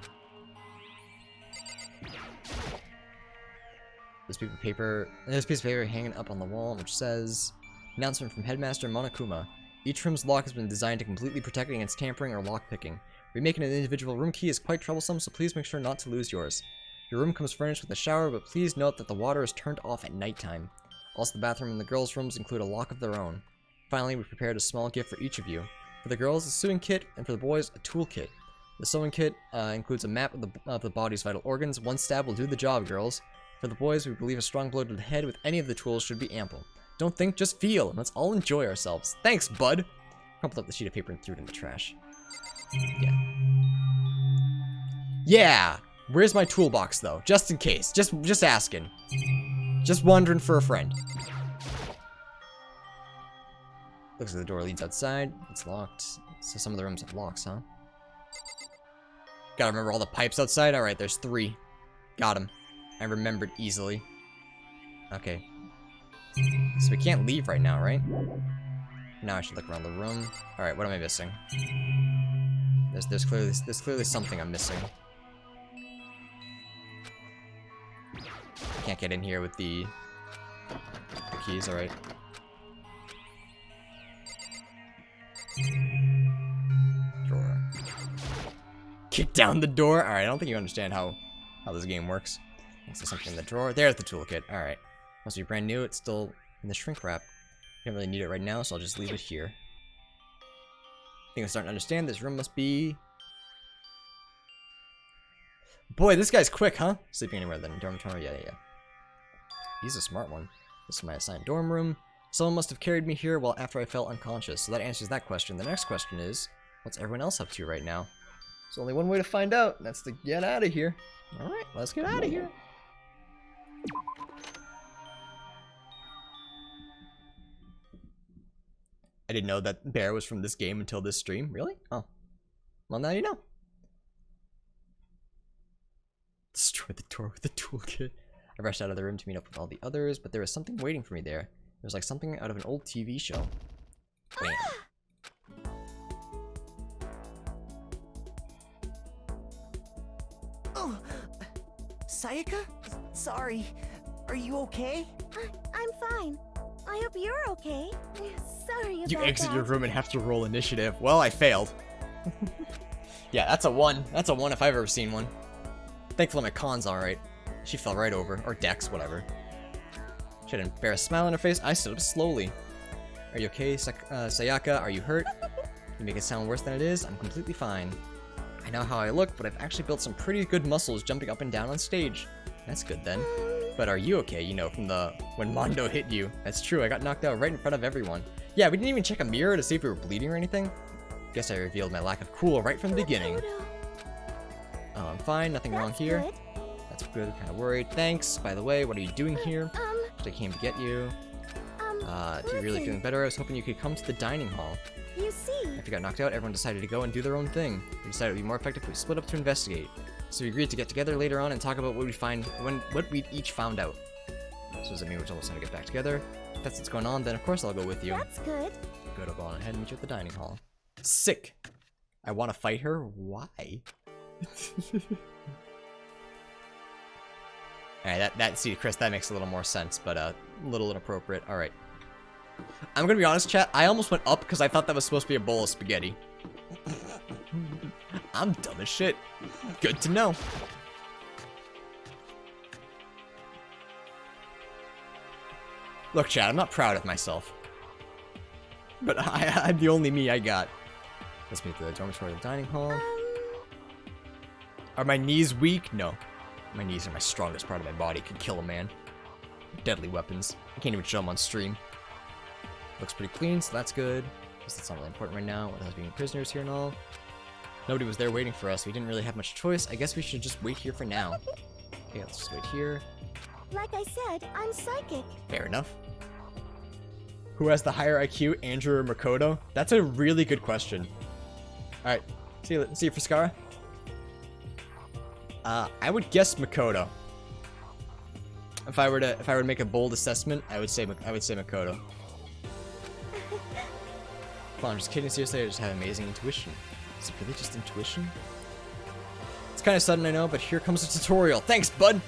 A: There's a piece of paper hanging up on the wall, which says, announcement from Headmaster Monokuma. Each room's lock has been designed to completely protect against tampering or lockpicking. Remaking an individual room key is quite troublesome, so please make sure not to lose yours. Your room comes furnished with a shower, but please note that the water is turned off at nighttime. Also, the bathroom and the girls' rooms include a lock of their own. Finally, we prepared a small gift for each of you. For the girls, a sewing kit, and for the boys, a tool kit. The sewing kit includes a map of the body's vital organs. One stab will do the job, girls. For the boys, we believe a strong blow to the head with any of the tools should be ample. Don't think, just feel, and let's all enjoy ourselves. Thanks, bud! Crumpled up the sheet of paper and threw it in the trash. Yeah. Yeah! Where's my toolbox, though? Just in case. Just asking. Just wondering for a friend. Looks like the door leads outside. It's locked. So some of the rooms have locks, huh? Gotta remember all the pipes outside? Alright, there's 3. Got him. I remembered easily. Okay. So we can't leave right now, right? Now I should look around the room. Alright, what am I missing? There's clearly something I'm missing. Can't get in here with the keys, alright. Drawer. Kick down the door? Alright, I don't think you understand how this game works. Is there something in the drawer? There's the toolkit. Alright. Must be brand new. It's still in the shrink wrap. Don't really need it right now, so I'll just leave it here. I think I'm starting to understand. This room must be... Boy, this guy's quick, huh? Sleeping anywhere then. Dormitory, yeah. He's a smart one. This is my assigned dorm room. Someone must have carried me here while after I fell unconscious. So that answers that question. The next question is, what's everyone else up to right now? There's only one way to find out, and that's to get out of here. Alright, let's get out of here. I didn't know that Bear was from this game until this stream. Really? Oh. Well, now you know. Destroy the door with the toolkit. I rushed out of the room to meet up with all the others, but there was something waiting for me there. It was like something out of an old TV show. Bam.
B: Oh, Sayaka? Sorry. Are you okay?
D: I'm fine. I hope you're okay. Sorry about
A: You exit
D: that.
A: your room and have to roll initiative. Well, I failed. Yeah, that's a 1. That's a 1 if I've ever seen one. Thankfully my con's alright. She fell right over. Or Dex, whatever. She had an embarrassed smile on her face. I stood up slowly. Are you okay, Sayaka? Are you hurt? You make it sound worse than it is. I'm completely fine. I know how I look, but I've actually built some pretty good muscles jumping up and down on stage. That's good then. But are you okay? You know, from when Mondo hit you. That's true, I got knocked out right in front of everyone. Yeah, we didn't even check a mirror to see if we were bleeding or anything. Guess I revealed my lack of cool right from the beginning. Oh, I'm fine, nothing wrong here.
D: Good.
A: That's good, kind of worried. Thanks. By the way, what are you doing here? I came to get you. Do you really feeling better? I was hoping you could come to the dining hall.
D: You see.
A: After you got knocked out, everyone decided to go and do their own thing. We decided it would be more effective if we split up to investigate. So we agreed to get together later on and talk about what we'd each found out. So does it mean we're almost going to get back together? If that's what's going on, then of course I'll go with you.
D: That's good.
A: Good, I'll go on ahead and meet you at the dining hall. Sick. I want to fight her? Why? Alright, see, Chris, that makes a little more sense, but a little inappropriate. Alright. I'm gonna be honest, chat, I almost went up because I thought that was supposed to be a bowl of spaghetti. I'm dumb as shit. Good to know. Look, chat, I'm not proud of myself. But I'm the only me I got. Let's meet the dormitory of the dining hall. Are my knees weak? No. My knees are my strongest part of my body. Could kill a man. Deadly weapons. I can't even show them on stream. Looks pretty clean, so that's good. Guess that's not really important right now. What else being prisoners here and all. Nobody was there waiting for us. We didn't really have much choice. I guess we should just wait here for now. Okay, let's just wait here.
D: Like I said, I'm psychic.
A: Fair enough. Who has the higher IQ, Andrew or Makoto? That's a really good question. Alright, see you Friscara. I would guess Makoto. If I were to make a bold assessment, I would say Makoto. Well, I'm just kidding. Seriously, I just have amazing intuition. Is it really just intuition? It's kind of sudden, I know, but here comes the tutorial. Thanks, bud.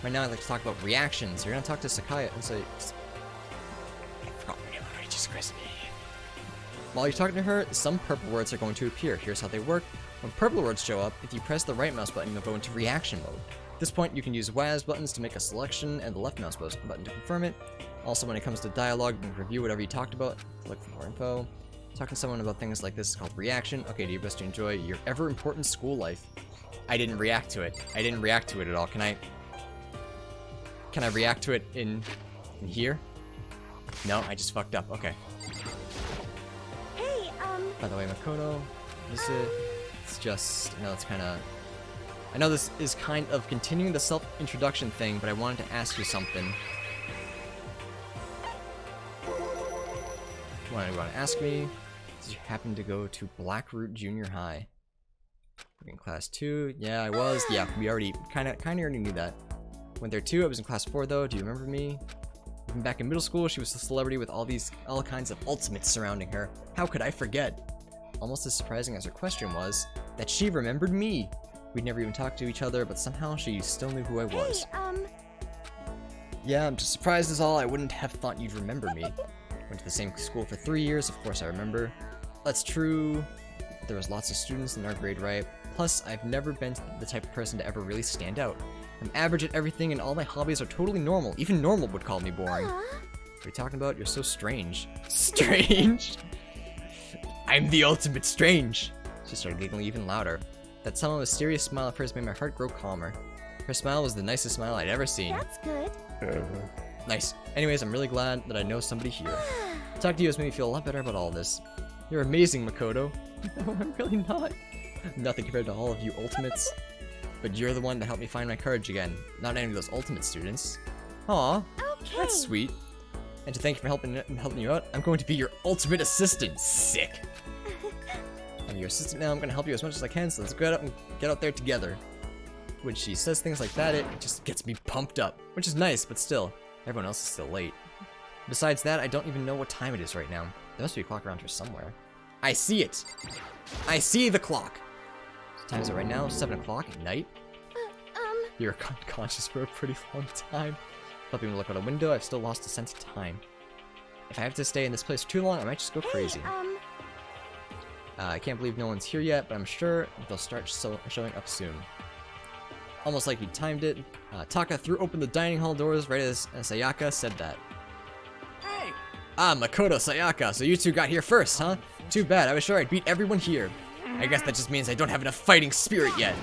A: Right now, I'd like to talk about reactions. You're gonna talk to Sakaya and say, I forgot my name already. Jesus Christ. While you're talking to her, some purple words are going to appear. Here's how they work. When purple words show up, if you press the right mouse button, you'll go into reaction mode. At this point, you can use WASD buttons to make a selection and the left mouse button to confirm it. Also, when it comes to dialogue, you can review whatever you talked about. Look for more info. Talking to someone about things like this is called reaction. Okay, do your best to enjoy your ever important school life. I didn't react to it. I didn't react to it at all. Can I react to it in here? No, I just fucked up. Okay.
D: Hey,
A: By the way, Makoto, it's just, I know it's kind of, I know this is kind of continuing the self-introduction thing, but I wanted to ask you something. What do you want to ask me? Did you happen to go to Blackroot Junior High? In class 2? Yeah, I was. Yeah, we already kind of already knew that. Went there too. I was in class 4 though. Do you remember me? Even back in middle school, she was a celebrity with all kinds of ultimates surrounding her. How could I forget? Almost as surprising as her question was, that she remembered me. We'd never even talked to each other, but somehow she still knew who I was.
D: Hey,
A: Yeah, I'm just surprised as all. I wouldn't have thought you'd remember me. Went to the same school for 3 years, of course I remember. That's true. There was lots of students in our grade, right? Plus, I've never been the type of person to ever really stand out. I'm average at everything and all my hobbies are totally normal. Even normal would call me boring. What are you talking about? You're so strange. Strange? I'm the ultimate strange. She started giggling even louder. That somehow mysterious smile of hers made my heart grow calmer. Her smile was the nicest smile I'd ever seen.
D: That's good.
A: Nice. Anyways, I'm really glad that I know somebody here. Talking to you has made me feel a lot better about all this. You're amazing, Makoto. No, I'm really not. Nothing compared to all of you ultimates. But you're the one that helped me find my courage again. Not any of those ultimate students. Aw,
D: Okay.
A: that's sweet. And to thank you for helping you out, I'm going to be your ultimate assistant. Sick. I'm your assistant now. I'm going to help you as much as I can, so let's get out there together. When she says things like that, it just gets me pumped up. Which is nice, but still, everyone else is still late. Besides that, I don't even know what time it is right now. There must be a clock around here somewhere. I see it! I see the clock! What time is it right now? 7 o'clock at night? You're unconscious for a pretty long time. Helping me look out a window, I've still lost a sense of time. If I have to stay in this place for too long, I might just go crazy. I can't believe no one's here yet, but I'm sure they'll start showing up soon. Almost like he timed it. Taka threw open the dining hall doors right as Sayaka said that.
C: Hey!
A: Ah, Makoto, Sayaka, so you two got here first, huh? Too bad, I was sure I'd beat everyone here. I guess that just means I don't have enough fighting spirit yet.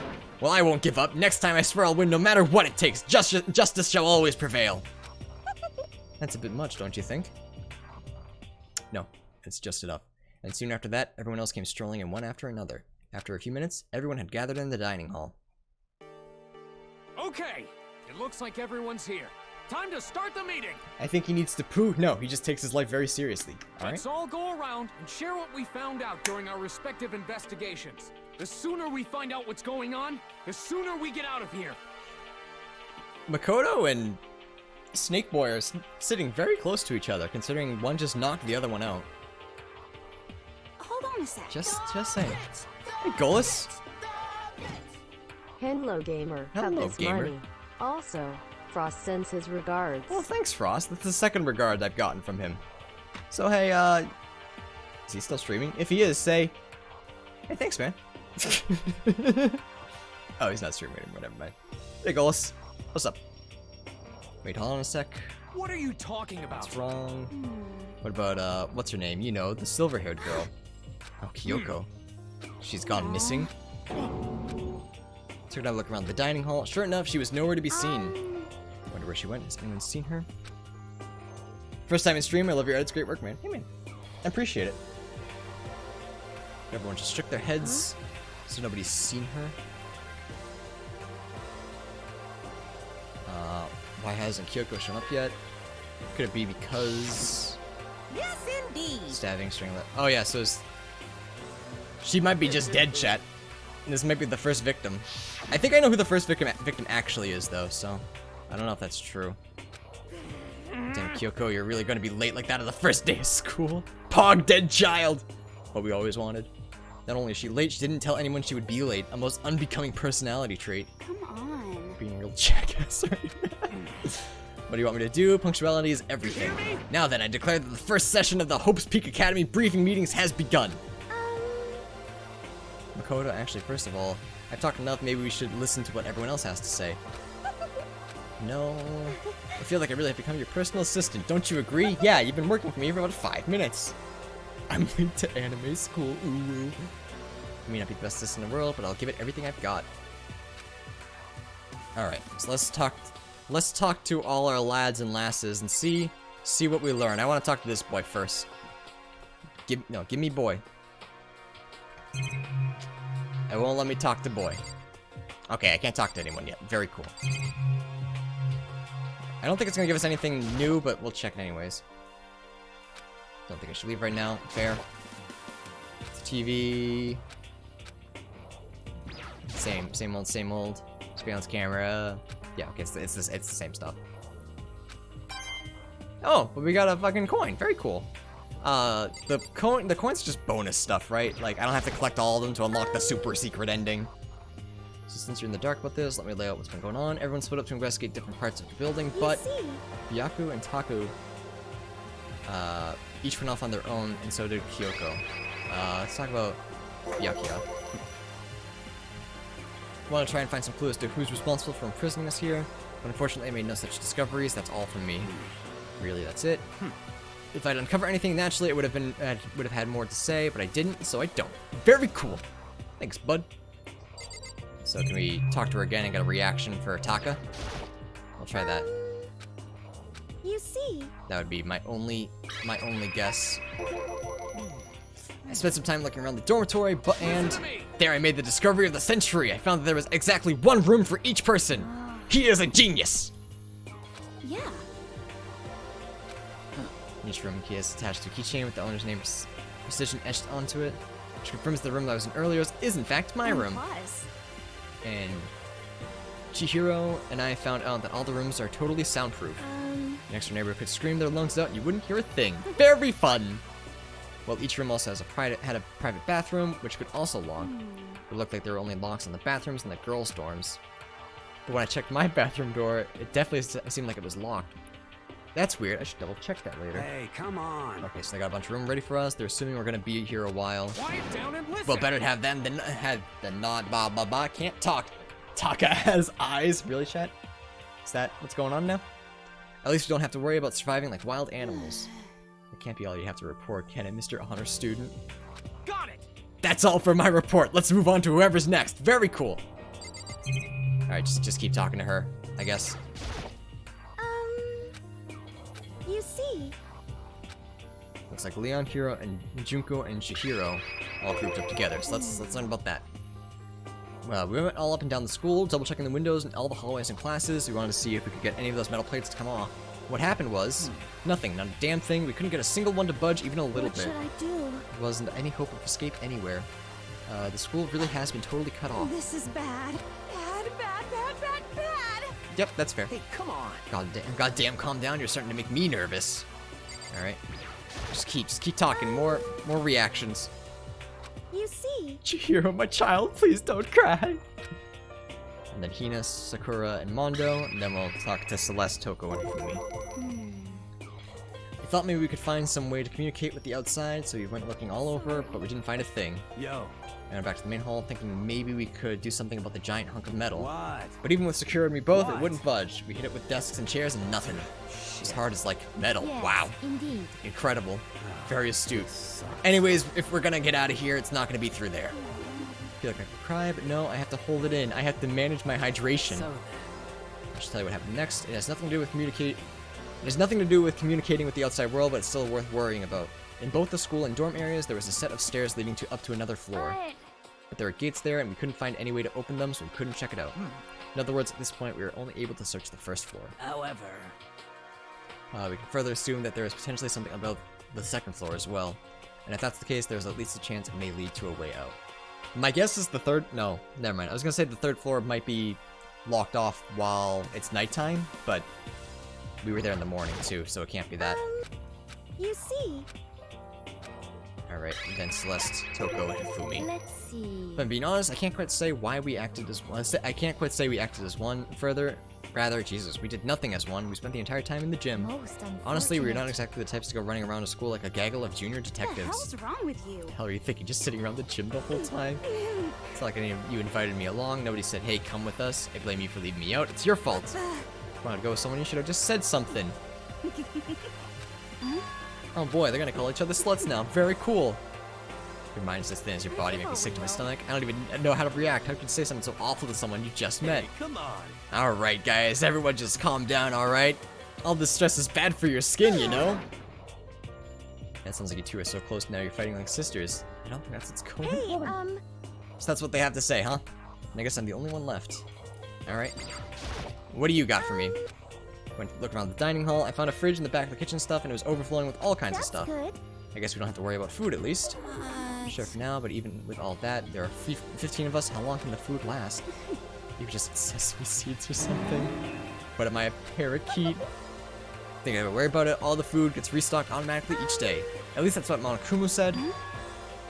A: Well, I won't give up. Next time I swear I'll win no matter what it takes. Justice shall always prevail. That's a bit much, don't you think? No, it's just enough. And soon after that, everyone else came strolling in one after another. After a few minutes, everyone had gathered in the dining hall.
K: Okay, it looks like everyone's here. Time to start the meeting.
A: I think he needs to poo. No, he just takes his life very seriously.
K: Let's all go around and share what we found out during our respective investigations. The sooner we find out what's going on, the sooner we get out of here.
A: Makoto and Snake Boy are sitting very close to each other, considering one just knocked the other one out.
H: Hold on a sec.
A: Just saying. Hey, Golis.
G: Hello, gamer.
A: Hello,
G: Have this
A: gamer.
G: money. Also, Frost sends his regards.
A: Well, thanks, Frost. That's the second regard I've gotten from him. So, hey, is he still streaming? If he is, say, hey, thanks, man. Oh, he's not streaming anymore. Never mind. Hey, Golis. What's up? Wait, hold on a sec.
K: What are you talking about?
A: What's wrong? What about, what's her name? You know, the silver-haired girl. Oh, Kyoko. She's gone missing. Took a look around the dining hall. Sure enough, she was nowhere to be seen. Wonder where she went. Has anyone seen her? First time in stream. I love your edits. Great work, man. Hey, man. I appreciate it. Everyone just shook their heads, so nobody's seen her. Why hasn't Kyoko shown up yet? Could it be because...
E: Yes, indeed.
A: Stabbing, stringlet. Oh, yeah, so she might be just dead, chat. And this might be the first victim. I think I know who the first victim actually is, though, so I don't know if that's true. Damn, Kyoko, you're really gonna be late like that on the first day of school? Pog, dead child! What we always wanted. Not only is she late, she didn't tell anyone she would be late. A most unbecoming personality trait.
H: Come on.
A: Being a real jackass right now. What do you want me to do? Punctuality is everything. Now then, I declare that the first session of the Hope's Peak Academy briefing meetings has begun. Makoto, actually, first of all, I've talked enough, maybe we should listen to what everyone else has to say. No, I feel like I really have become your personal assistant, don't you agree? Yeah, you've been working for me for about 5 minutes. I'm late to anime school, ooh. I may not be the best assistant in the world, but I'll give it everything I've got. Alright, so let's talk to all our lads and lasses and see what we learn. I want to talk to this boy first. Give me boy. It won't let me talk to boy. Okay, I can't talk to anyone yet. Very cool. I don't think it's gonna give us anything new, but we'll check anyways. Don't think I should leave right now. Fair. It's TV. Same old. Surveillance camera. Yeah, okay, it's the same stuff. Oh, but we got a fucking coin. Very cool. The coin's just bonus stuff, right? Like, I don't have to collect all of them to unlock the super secret ending. So since you're in the dark about this, let me lay out what's been going on. Everyone split up to investigate different parts of the building, but Byaku and Taku each went off on their own, and so did Kyoko. Let's talk about Byakuya. Want to try and find some clues to who's responsible for imprisoning us here, but unfortunately I made no such discoveries. That's all from me. Really, that's it. If I'd uncover anything naturally, it would have had more to say, but I didn't, so I don't. Very cool. Thanks, bud. So can we talk to her again and get a reaction for Taka? I'll try that.
D: You see?
A: That would be my only guess. I spent some time looking around the dormitory, and there I made the discovery of the century. I found that there was exactly one room for each person. He is a genius.
D: Yeah.
A: In each room, key is attached to a keychain with the owner's name precision etched onto it, which confirms the room that I was in earlier is in fact my room. And Chihiro and I found out that all the rooms are totally soundproof. Next door neighbor could scream their lungs out and you wouldn't hear a thing. Very fun! Well, each room also has had a private bathroom, which could also lock. It looked like there were only locks on the bathrooms and the girls' dorms. But when I checked my bathroom door, it definitely seemed like it was locked. That's weird. I should double check that later.
I: Hey, come on.
A: Okay, so they got a bunch of room ready for us. They're assuming we're gonna be here a while.
K: Quiet down and listen.
A: Well, better to have them than not. Blah blah blah. Can't talk. Taka has eyes. Really, chat? Is that what's going on now? At least we don't have to worry about surviving like wild animals. It can't be all you have to report, can it, Mr. Honor Student?
K: Got it.
A: That's all for my report. Let's move on to whoever's next. Very cool. All right, just keep talking to her, I guess.
D: You see?
A: Looks like Leon, Hiro, and Junko and Chihiro all grouped up together. So let's learn about that. Well, we went all up and down the school, double checking the windows and all the hallways and classes. We wanted to see if we could get any of those metal plates to come off. What happened was nothing, not a damn thing. We couldn't get a single one to budge, even a little bit.
D: What should I do?
A: There wasn't any hope of escape anywhere. The school really has been totally cut off.
H: This is bad. Bad.
A: Yep, that's fair.
B: Hey, come on.
A: Goddamn, calm down. You're starting to make me nervous. All right, just keep talking. More reactions.
D: You see?
A: Chihiro, my child, please don't cry. And then Hina, Sakura, and Mondo, and then we'll talk to Celeste, Toko, and Fumi. We thought maybe we could find some way to communicate with the outside, so we went looking all over, but we didn't find a thing.
I: Yo.
A: And went back to the main hall, thinking maybe we could do something about the giant hunk of metal.
I: What?
A: But even with Sakura and me both,
I: What?
A: it wouldn't budge. We hit it with desks and chairs and nothing. As hard as like metal.
D: Yes,
A: Wow.
D: Indeed.
A: Incredible. Very astute. Anyways, if we're gonna get out of here, it's not gonna be through there. I feel like I could cry, but no, I have to hold it in. I have to manage my hydration.
C: So
A: I should tell you what happened next. It has nothing to do with It has nothing to do with communicating with the outside world, but it's still worth worrying about. In both the school and dorm areas, there was a set of stairs leading up to another floor. But there were gates there, and we couldn't find any way to open them, so we couldn't check it out. In other words, at this point, we were only able to search the first floor.
C: However,
A: We can further assume that there is potentially something about the second floor as well. And if that's the case, there's at least a chance it may lead to a way out. My guess is the third... No, never mind. I was gonna say the third floor might be locked off while it's nighttime, but we were there in the morning too, so it can't be that.
D: You see?
A: Alright, then Celeste, Toko, and Fumi.
D: Let's see.
A: If I'm being honest, I can't quite say why we acted as one. I can't quite say we acted as one. Rather, Jesus, we did nothing as one. We spent the entire time in the gym. Honestly, we were not exactly the types to go running around a school like a gaggle of junior detectives.
H: What the hell's wrong with you?
A: What the hell are you thinking? Just sitting around the gym the whole time? It's not like any of you invited me along. Nobody said, hey, come with us. I blame you for leaving me out. It's your fault. If you wanted to go with someone, you should have just said something. Oh boy, they're gonna call each other sluts now. Very cool. Your mind is as thin as your body, make me sick to my stomach. I don't even know how to react. How could you say something so awful to someone you just met?
F: Hey, come on.
A: Alright, guys. Everyone just calm down, alright? All this stress is bad for your skin, you know? That sounds like you two are so close now you're fighting like sisters. I don't think that's what's going on. So that's what they have to say, huh? And I guess I'm the only one left. Alright. What do you got for me? Went to look around the dining hall. I found a fridge in the back of the kitchen stuff, and it was overflowing with all kinds of stuff.
D: Good.
A: I guess we don't have to worry about food, at least. Sure for now, but even with all that, there are 15 of us. How long can the food last? Maybe just sesame seeds or something. But am I a parakeet? Think I have to worry about it. All the food gets restocked automatically each day. At least that's what Monokuma said. You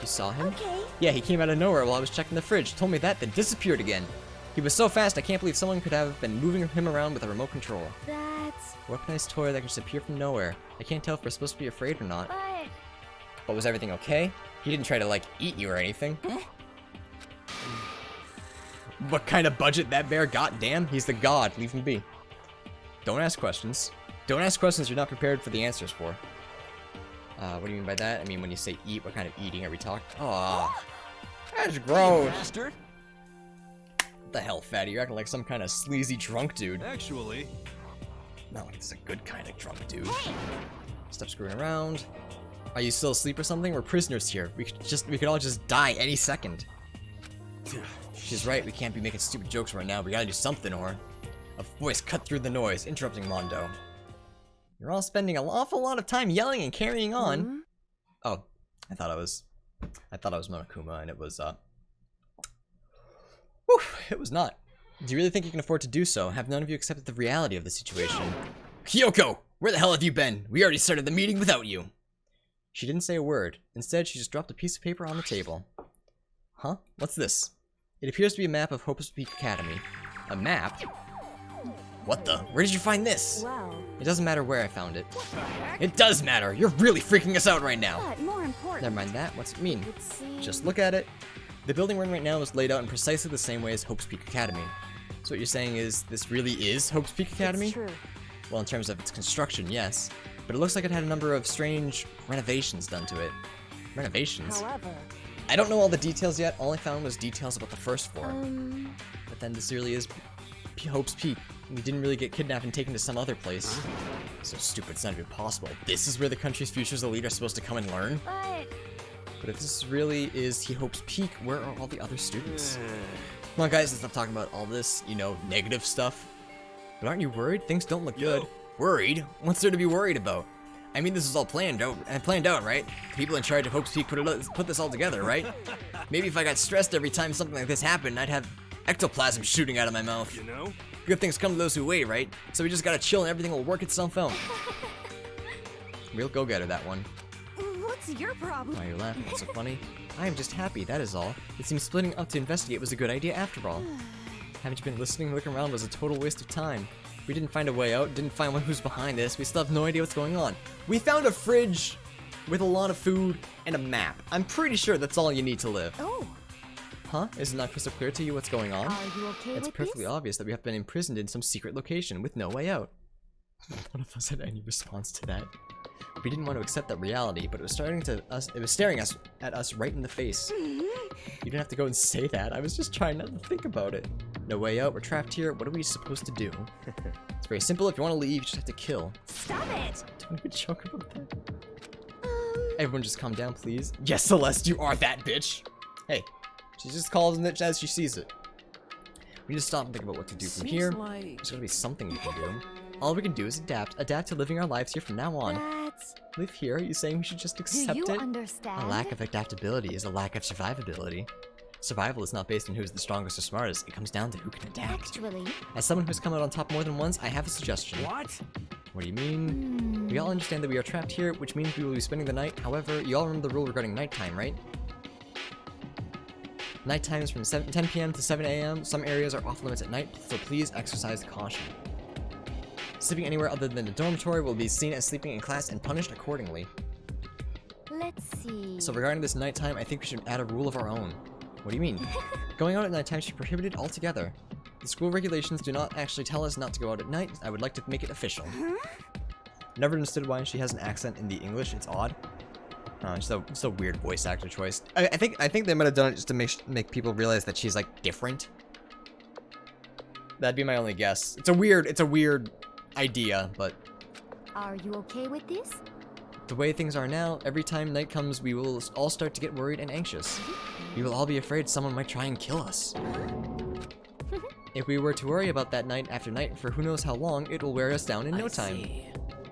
A: saw him?
D: Okay.
A: Yeah, he came out of nowhere while I was checking the fridge. Told me that, then disappeared again. He was so fast, I can't believe someone could have been moving him around with a remote control.
D: That's...
A: A weaponized toy that can just appear from nowhere. I can't tell if we're supposed to be afraid or not. But was everything okay? He didn't try to, like, eat you or anything. What kind of budget that bear got? Damn, he's the god. Leave him be. Don't ask questions. Don't ask questions you're not prepared for the answers for. What do you mean by that? I mean, when you say eat, what kind of eating are we talking? Aw, that's gross.
F: Bastard.
A: What the hell, fatty? You're acting like some kind of sleazy drunk dude.
F: Actually,
A: Not like it's a good kind of drunk dude. Stop screwing around. Are you still asleep or something? We're prisoners here. We could all just die any second. She's right. We can't be making stupid jokes right now. We gotta do something, or a voice cut through the noise, interrupting Mondo. You're all spending an awful lot of time yelling and carrying on. Oh, I thought I was Monokuma, and it was whew, it was not. Do you really think you can afford to do so? Have none of you accepted the reality of the situation? Kyoko, where the hell have you been? We already started the meeting without you. She didn't say a word. Instead, she just dropped a piece of paper on the table. Huh? What's this? It appears to be a map of Hope's Peak Academy. A map? What the? Where did you find this?
D: Wow.
A: It doesn't matter where I found it. It does matter! You're really freaking us out right now!
D: But more important...
A: Never mind that. What's it mean?
D: It seems...
A: Just look at it. The building we're in right now is laid out in precisely the same way as Hope's Peak Academy. So what you're saying is, this really is Hope's Peak Academy?
D: It's true.
A: Well, in terms of its construction, yes. But it looks like it had a number of strange renovations done to it. Renovations?
D: However...
A: I don't know all the details yet. All I found was details about the first floor. But then this really is Hope's Peak. We didn't really get kidnapped and taken to some other place. So stupid, it's not even possible. This is where the country's future's elite are supposed to come and learn? But if this really is Hope's Peak, where are all the other students? Come on guys, let's stop talking about all this, you know, negative stuff. But aren't you worried? Things don't look good. Worried? What's there to be worried about? I mean, this is all planned out, right? The people in charge of Hope's Peak put this all together, right? Maybe if I got stressed every time something like this happened, I'd have ectoplasm shooting out of my mouth.
F: you know?
A: Good things come to those who wait, right? So we just gotta chill and everything will work itself out. Real go-getter, that one.
H: What's your problem?
A: Why are you laughing? What's so funny? I am just happy, that is all. It seems splitting up to investigate was a good idea after all. Haven't you been listening? Looking around was a total waste of time. We didn't find a way out, didn't find who's behind this, we still have no idea what's going on. We found a fridge with a lot of food and a map. I'm pretty sure that's all you need to live.
D: Oh.
A: Huh? Is it not crystal clear to you what's going on?
D: Are you okay
A: It's
D: with
A: perfectly
D: this?
A: obvious that we have been imprisoned in some secret location with no way out. None of us had any response to that. We didn't want to accept that reality, but it was staring at us right in the face. You didn't have to go and say that. I was just trying not to think about it. No way out, we're trapped here. What are we supposed to do? It's very simple. If you want to leave, you just have to kill.
H: Stop it!
A: Don't even joke about that. Everyone just calm down, please. Yes, Celeste, you are that bitch. Hey, she just calls it as she sees it. We need to stop and think about what to do from here. There's gotta be something we can do. All we can do is adapt to living our lives here from now on. Live here? Are you saying we should just accept it?
D: Understand?
A: A lack of adaptability is a lack of survivability. Survival is not based on who's the strongest or smartest. It comes down to who can adapt.
D: Actually,
A: As someone who's come out on top more than once, I have a suggestion.
I: What?
A: What do you mean? We all understand that we are trapped here, which means we will be spending the night. However, you all remember the rule regarding nighttime, right? Nighttime is from 10 p.m. to 7 a.m. Some areas are off limits at night, so please exercise caution. Sleeping anywhere other than the dormitory will be seen as sleeping in class and punished accordingly.
D: let's see.
A: So regarding this nighttime, I think we should add a rule of our own. What do you mean? Going out at nighttime should be prohibited altogether. The school regulations do not actually tell us not to go out at night. I would like to make it official. Never understood why she has an accent in the English. It's odd. Just a weird voice actor choice. I think they might have done it just to make people realize that she's like different. That'd be my only guess. It's a weird idea, but
D: Are you okay with this?
A: the way things are now, every time night comes, we will all start to get worried and anxious. We will all be afraid someone might try and kill us. If we were to worry about that night after night for who knows how long, it will wear us down in no time.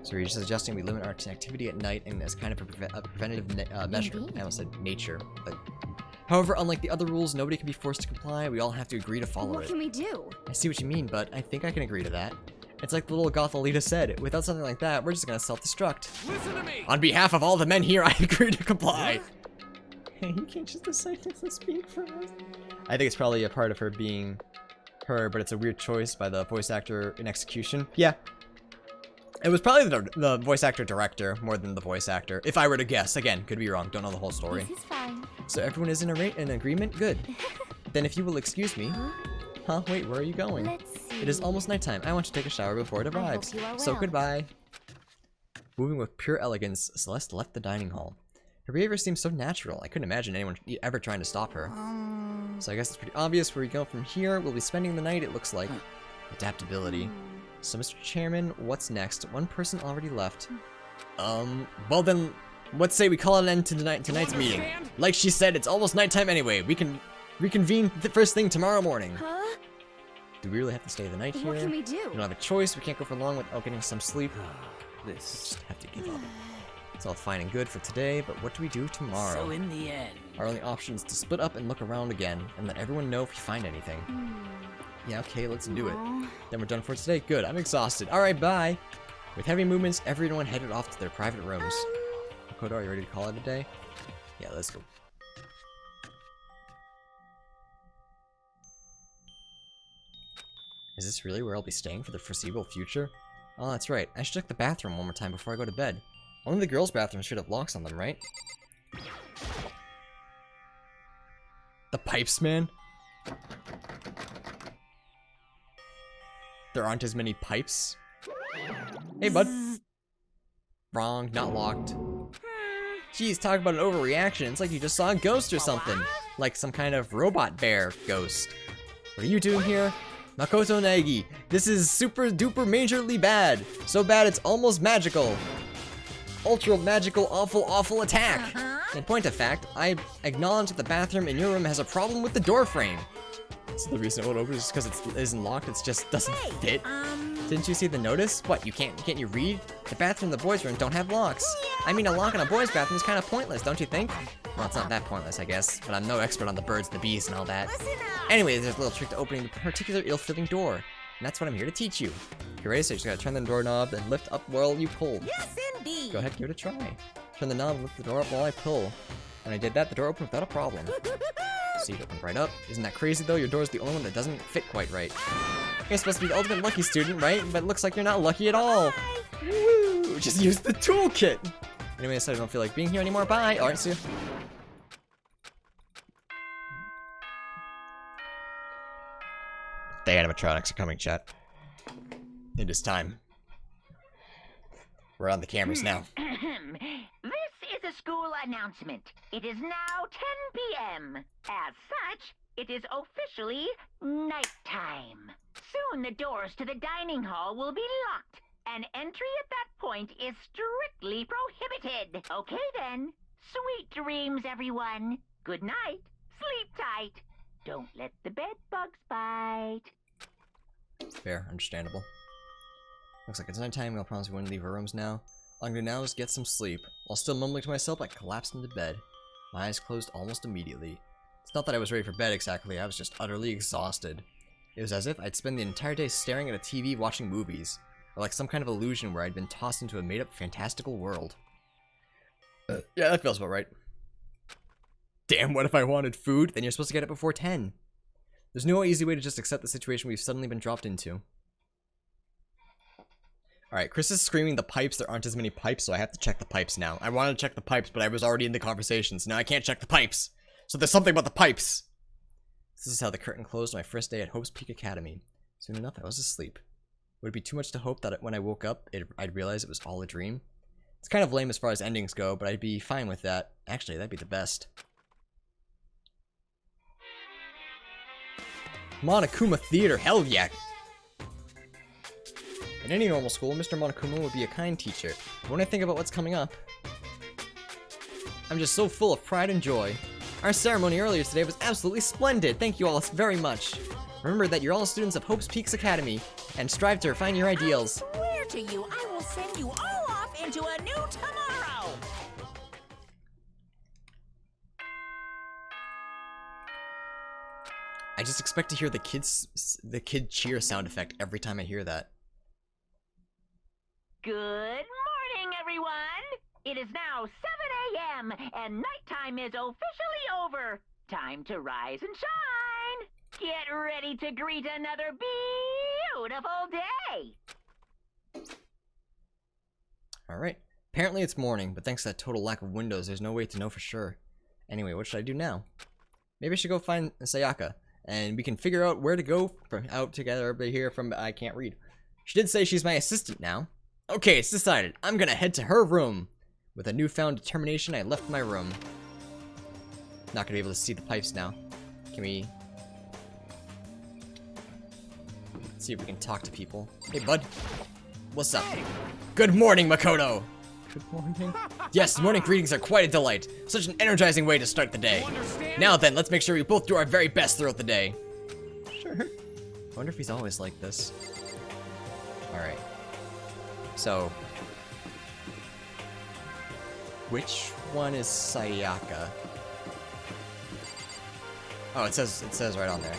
A: So you're suggesting we limit our activity at night and as kind of a preventative measure. I almost said nature, but... However, unlike the other rules, nobody can be forced to comply. We all have to agree to follow
H: What
A: it.
H: can we do?
A: I see what you mean, but I think I can agree to that. It's like the little goth Alita said, without something like that, we're just gonna self-destruct.
K: Listen to me!
A: On behalf of all the men here, I agree to comply. Hey, you can't just decide to speak for us. I think it's probably a part of her being her, but it's a weird choice by the voice actor in execution. Yeah. It was probably the voice actor director more than the voice actor, if I were to guess. Again, could be wrong. Don't know the whole story.
D: This is fine.
A: So everyone is in agreement? Good. Then if you will excuse me... Huh? Wait, where are you going?
D: Let's see.
A: It is almost nighttime. I want to take a shower before it arrives.
D: I hope you are
A: So
D: well.
A: goodbye. Moving with pure elegance, Celeste left the dining hall. Her behavior seems so natural. I couldn't imagine anyone ever trying to stop her. So I guess it's pretty obvious where we go from here. We'll be spending the night, it looks like. Adaptability. So Mr. Chairman, what's next? One person already left. Well then, let's say we call an end to tonight's meeting. Like she said, it's almost nighttime anyway. We can reconvene the first thing tomorrow morning.
D: Huh?
A: Do we really have to stay the night here?
D: What can we do?
A: We don't have a choice. We can't go for long without getting some sleep.
F: This.
A: Just have to give up. It's all fine and good for today, but what do we do tomorrow?
C: So in the end...
A: Our only option is to split up and look around again, and let everyone know if we find anything. Yeah, okay, let's do it. Then we're done for today. Good, I'm exhausted. Alright, bye! With heavy movements, everyone headed off to their private rooms. Makoto, are you ready to call it a day? Yeah, let's go. Is this really where I'll be staying for the foreseeable future? Oh, that's right. I should check the bathroom one more time before I go to bed. Only the girls' bathrooms should have locks on them, right? The pipes, man? There aren't as many pipes? Hey, bud. Wrong, not locked. Jeez, talk about an overreaction. It's like you just saw a ghost or something. Like some kind of robot bear ghost. What are you doing here? Makoto Nagi, this is super duper majorly bad. So bad it's almost magical. Ultra magical awful attack. In point of fact, I acknowledge that the bathroom in your room has a problem with the door frame. So the reason it won't open is just because it isn't locked, it just doesn't fit. Didn't you see the notice? What, can't you read? The bathroom and the boys' room don't have locks. I mean, a lock in a boys' bathroom is kind of pointless, don't you think? Well, it's not that pointless, I guess, but I'm no expert on the birds and the bees and all that. Anyway, there's a little trick to opening a particular ill-fitting door, and that's what I'm here to teach you. You ready? So you just gotta turn the doorknob and lift up while you pull.
E: Yes, indeed.
A: Go ahead, give it a try. Turn the knob and lift the door up while I pull. When I did that, the door opened without a problem. See, it opened right up. Isn't that crazy, though? Your door's the only one that doesn't fit quite right. You're supposed to be the ultimate lucky student, right? But it looks like you're not lucky at all. Woo! Just use the toolkit! Anyway, I said I don't feel like being here anymore. Bye! Alright, see you. The animatronics are coming, chat. It is time. We're on the cameras now.
J: This is a school announcement. It is now 10 p.m. As such, it is officially nighttime. Soon the doors to the dining hall will be locked, and entry at that point is strictly prohibited. Okay then. Sweet dreams, everyone. Good night. Sleep tight. Don't let the bed bugs bite.
A: Fair, understandable. Looks like it's nighttime. I'll promise we wouldn't leave our rooms now. All I'm gonna do now is get some sleep. While still mumbling to myself, I collapsed into bed. My eyes closed almost immediately. It's not that I was ready for bed exactly, I was just utterly exhausted. It was as if I'd spend the entire day staring at a TV watching movies, or like some kind of illusion where I'd been tossed into a made-up fantastical world. Yeah, that feels about right. Damn, what if I wanted food? Then you're supposed to get it before 10. There's no easy way to just accept the situation we've suddenly been dropped into. Alright, Chris is screaming the pipes. There aren't as many pipes, so I have to check the pipes now. I wanted to check the pipes, but I was already in the conversation, so now I can't check the pipes. So there's something about the pipes. This is how the curtain closed on my first day at Hope's Peak Academy. Soon enough, I was asleep. Would it be too much to hope that when I woke up, I'd realize it was all a dream? It's kind of lame as far as endings go, but I'd be fine with that. Actually, that'd be the best. Monokuma Theater, hell yeah! In any normal school, Mr. Monokuma would be a kind teacher. But when I think about what's coming up, I'm just so full of pride and joy. Our ceremony earlier today was absolutely splendid. Thank you all very much. Remember that you're all students of Hope's Peaks Academy, and strive to refine your ideals.
E: I swear to you, I will send you all off into a new tomorrow.
A: I just expect to hear the kid cheer sound effect every time I hear that.
J: Good morning, everyone! It is now 7 a.m., and nighttime is officially over. Time to rise and shine! Get ready to greet another beautiful day!
A: Alright. Apparently it's morning, but thanks to that total lack of windows, there's no way to know for sure. Anyway, what should I do now? Maybe I should go find Sayaka, and we can figure out where to go out together. Everybody here from I can't read. She did say she's my assistant now. Okay, it's decided. I'm gonna head to her room. With a newfound determination, I left my room. Not gonna be able to see the pipes now. Can we... Let's see if we can talk to people. Hey, bud. What's up? Good morning, Makoto! Good morning? Yes, morning greetings are quite a delight. Such an energizing way to start the day. Now then, let's make sure we both do our very best throughout the day. Sure. I wonder if he's always like this. Alright. So... Which one is Sayaka? Oh, it says right on there.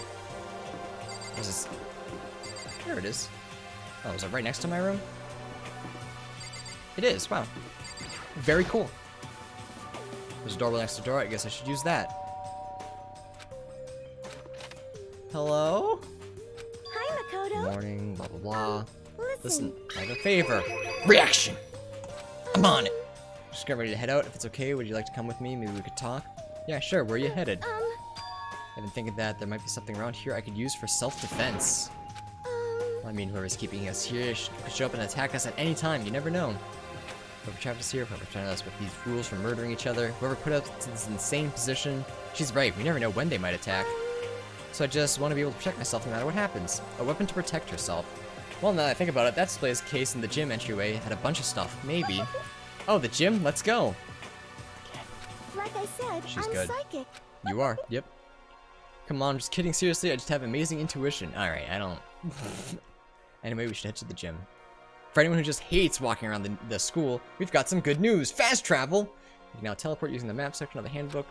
A: This is... There it is. Oh, is it right next to my room? It is, wow. Very cool. There's a doorbell next to the door, I guess I should use that. Hello?
D: Hi, Makoto.
A: Morning, blah blah blah. Listen, I have a favor. Reaction! I'm on it! Just get ready to head out. If it's okay, would you like to come with me? Maybe we could talk? Yeah, sure, where are you headed? I've been thinking that there might be something around here I could use for self-defense. I mean, whoever's keeping us here could show up and attack us at any time. You never know. Whoever trapped us here, whoever threatened us with these rules for murdering each other, whoever put us in this insane position, she's right. We never know when they might attack. So I just want to be able to protect myself no matter what happens. A weapon to protect herself. Well, now that I think about it, that displays case in the gym entryway had a bunch of stuff. Maybe. Oh, the gym? Let's go.
D: Like I said,
A: She's
D: I'm
A: good.
D: psychic.
A: You are. Yep. Come on, I'm just kidding. Seriously, I just have amazing intuition. Alright, I don't... Anyway, we should head to the gym. For anyone who just hates walking around the school, we've got some good news. Fast travel! You can now teleport using the map section of the handbook.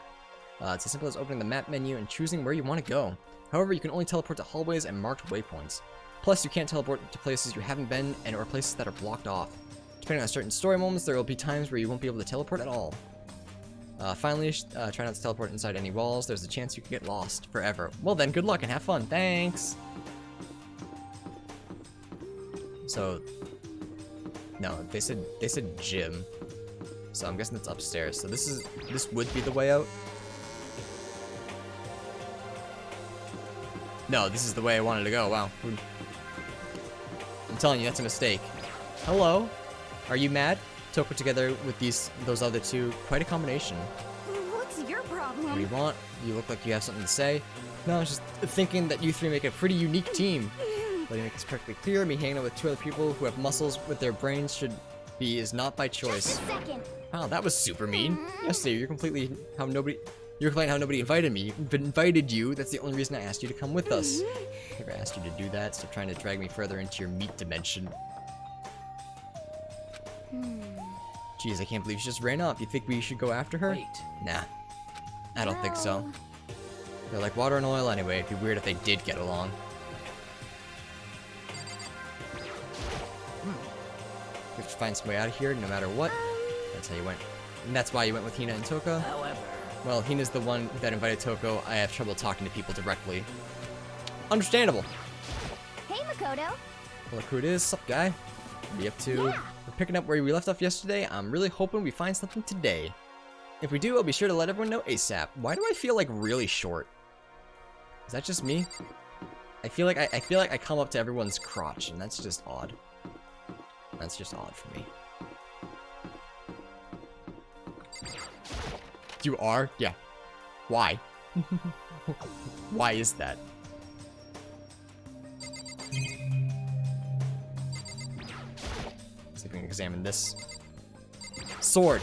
A: It's as simple as opening the map menu and choosing where you want to go. However, you can only teleport to hallways and marked waypoints. Plus, you can't teleport to places you haven't been and or places that are blocked off. Depending on certain story moments, there will be times where you won't be able to teleport at all. Finally, try not to teleport inside any walls. There's a chance you could get lost forever. Well then, good luck and have fun. Thanks! So... No, they said gym. So I'm guessing it's upstairs. So this would be the way out. No, this is the way I wanted to go. Wow. I'm telling you, that's a mistake. Hello? Are you mad? Toko together with those other two. Quite a combination.
H: What's your problem?
A: What do you want? You look like you have something to say. No, I was just thinking that you three make a pretty unique team. Let me make this perfectly clear. Me hanging out with two other people who have muscles with their brains is not by choice.
H: Just a second.
A: Wow, that was super mean. Yesterday, you're complaining how nobody invited me. Invited you. That's the only reason I asked you to come with us. Never asked you to do that. Stop trying to drag me further into your meat dimension. Jeez, I can't believe she just ran off. You think we should go after her?
K: Wait.
A: Nah, I don't think so. They're like water and oil anyway. It'd be weird if they did get along. We have to find some way out of here, no matter what. That's how you went. And that's why you went with Hina and Toko?
C: However...
A: Well, Hina's the one that invited Toko. I have trouble talking to people directly. Understandable.
H: Hey, Makoto.
A: Well, look who it is. Sup, guy? What are you up to?
H: Yeah.
A: We're picking up where we left off yesterday. I'm really hoping we find something today. If we do, I'll be sure to let everyone know ASAP. Why do I feel like really short? Is that just me? I feel like I come up to everyone's crotch, and that's just odd. That's just odd for me. You are? Yeah. Why? Why is that? See if we can examine this. Sword.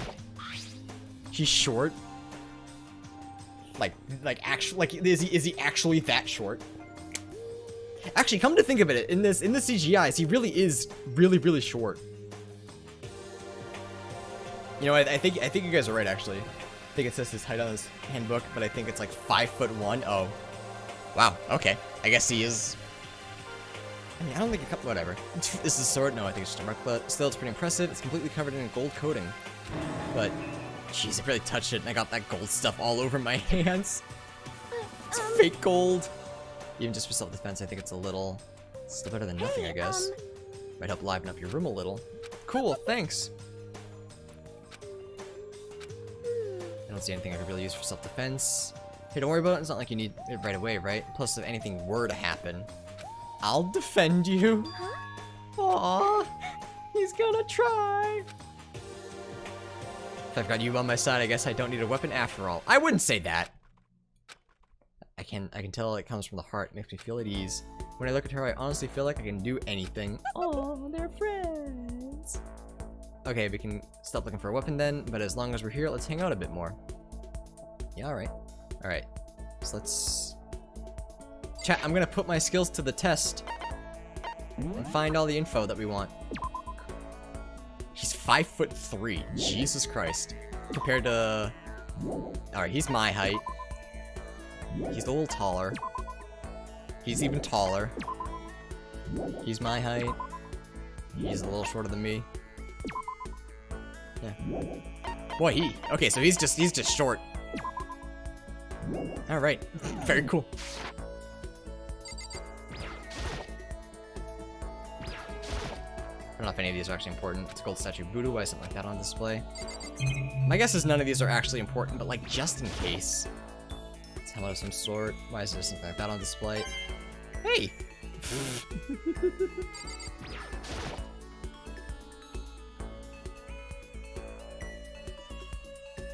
A: He's short. Is he actually that short? Actually, come to think of it, in the CGIs, he really is really short. You know, I think you guys are right, actually. I think it says his height on his handbook, but I think it's like 5'1". Oh, wow. Okay, I guess he is. I mean, I don't think whatever. This is a sword. No, I think it's just a mark, but still, it's pretty impressive. It's completely covered in a gold coating. But, jeez, I really touched it, and I got that gold stuff all over my hands. It's fake gold. Even just for self-defense, I think it's a little... still better than nothing, I guess. Might help liven up your room a little. Cool, thanks! I don't see anything I could really use for self-defense. Hey, don't worry about it. It's not like you need it right away, right? Plus, if anything were to happen, I'll defend you. Aww, he's gonna try. If I've got you on my side, I guess I don't need a weapon after all. I wouldn't say that. I can tell it comes from the heart. It makes me feel at ease. When I look at her, I honestly feel like I can do anything. Oh, they're friends. Okay, we can stop looking for a weapon then, but as long as we're here, let's hang out a bit more. Yeah, alright. Alright. So let's... Chat, I'm gonna put my skills to the test. And find all the info that we want. He's 5'3". Jesus Christ. Compared to... Alright, he's my height. He's a little taller. He's even taller. He's my height. He's a little shorter than me. Yeah. Boy, he... Okay, so he's just short. Alright. Very cool. I don't know if any of these are actually important. It's a gold statue of Buddha, why is something like that on display? My guess is none of these are actually important, but like just in case. It's helmet of some sort. Why is there something like that on display? Hey!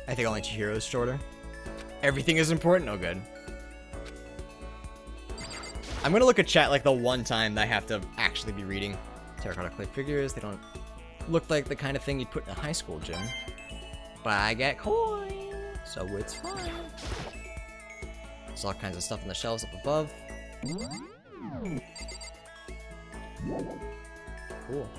A: I think only Chihiro is shorter. Everything is important? Oh, good. I'm gonna look at chat like the one time that I have to actually be reading. Terracotta clay figures, they don't look like the kind of thing you'd put in a high school gym. But I get coins, so it's fine. There's all kinds of stuff on the shelves up above. Cool.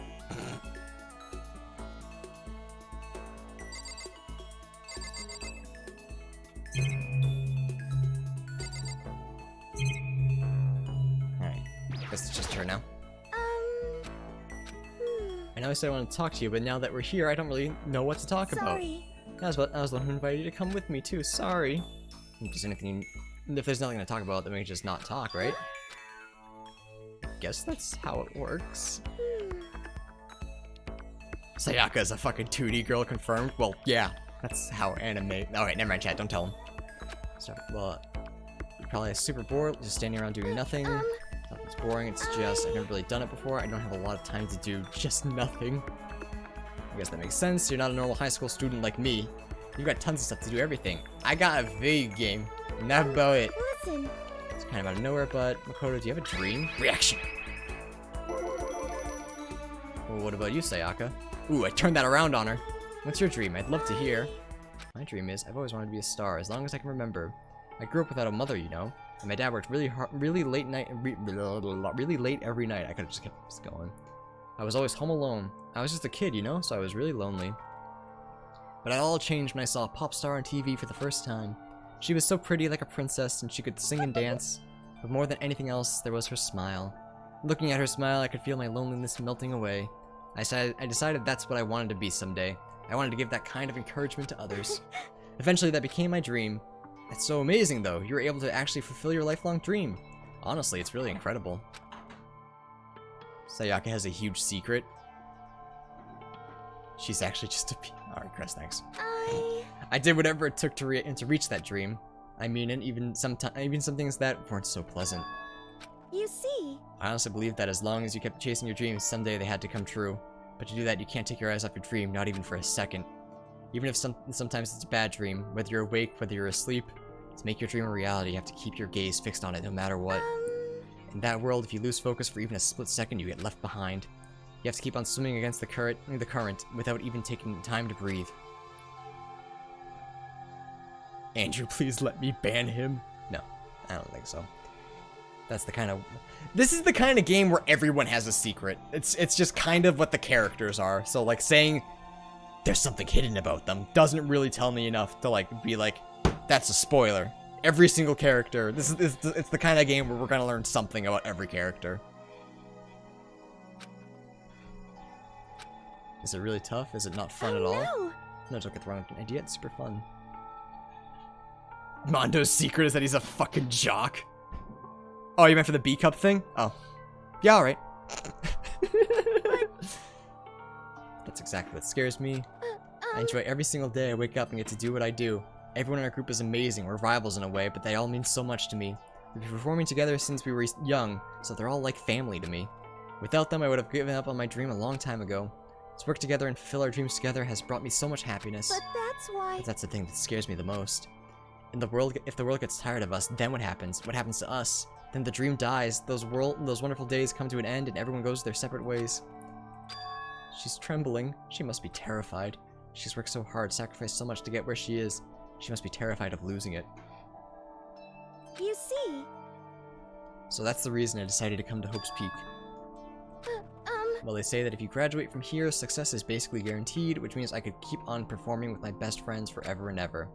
A: Alright, guess it's just her now. I know I said I wanted to talk to you, but now that we're here, I don't really know what to talk about. I was the one who invited you to come with me too. Sorry. If there's nothing to talk about, then we can just not talk, right? Guess that's how it works. Sayaka is a fucking 2D girl confirmed. Well, yeah, that's how anime. Alright, never mind, chat. Don't tell him. So, well, you're probably super bored, just standing around doing nothing. It's boring, it's just, I've never really done it before, I don't have a lot of time to do just nothing. I guess that makes sense, you're not a normal high school student like me. You've got tons of stuff to do everything. I got a video game, and that's about it.
D: Listen.
A: It's kind of out of nowhere, but Makoto, do you have a dream? Reaction! Well, what about you, Sayaka? Ooh, I turned that around on her. What's your dream? I'd love to hear. My dream is, I've always wanted to be a star, as long as I can remember. I grew up without a mother, you know. And my dad worked really hard, really late every night. I could have just kept going. I was always home alone. I was just a kid, you know, so I was really lonely. But it all changed when I saw a pop star on TV for the first time. She was so pretty, like a princess, and she could sing and dance. But more than anything else, there was her smile. Looking at her smile, I could feel my loneliness melting away. I decided that's what I wanted to be someday. I wanted to give that kind of encouragement to others. Eventually, that became my dream. It's so amazing, though. You were able to actually fulfill your lifelong dream. Honestly, it's really incredible. Sayaka has a huge secret. She's actually just a... Alright, Chris, thanks. I did whatever it took to reach that dream. I mean, and even some things that weren't so pleasant.
D: You see?
A: I honestly believe that as long as you kept chasing your dreams, someday they had to come true. But to do that, you can't take your eyes off your dream, not even for a second. Even if sometimes it's a bad dream, whether you're awake, whether you're asleep, to make your dream a reality, you have to keep your gaze fixed on it no matter what. In that world, if you lose focus for even a split second, you get left behind. You have to keep on swimming against the current without even taking time to breathe. Andrew, please let me ban him. No, I don't think so. That's the kind of... This is the kind of game where everyone has a secret. It's just kind of what the characters are. So, like, saying there's something hidden about them doesn't really tell me enough to, like, be like, that's a spoiler. Every single character. It's the kind of game where we're gonna learn something about every character. Is it really tough? Is it not fun at all? No, don't get the wrong idea. It's super fun. Mondo's secret is that he's a fucking jock. Oh, you meant for the B cup thing? Oh. Yeah, alright. That's exactly what scares me. I enjoy every single day I wake up and get to do what I do. Everyone in our group is amazing. We're rivals in a way, but they all mean so much to me. We've been performing together since we were young, so they're all like family to me. Without them, I would have given up on my dream a long time ago. To work together and fulfill our dreams together has brought me so much happiness.
D: But that's why...
A: But that's the thing that scares me the most. In the world, if the world gets tired of us, then what happens? What happens to us? Then the dream dies, those wonderful days come to an end, and everyone goes their separate ways. She's trembling. She must be terrified. She's worked so hard, sacrificed so much to get where she is. She must be terrified of losing it.
D: You see...
A: So that's the reason I decided to come to Hope's Peak. Well, they say that if you graduate from here, success is basically guaranteed, which means I could keep on performing with my best friends forever and ever.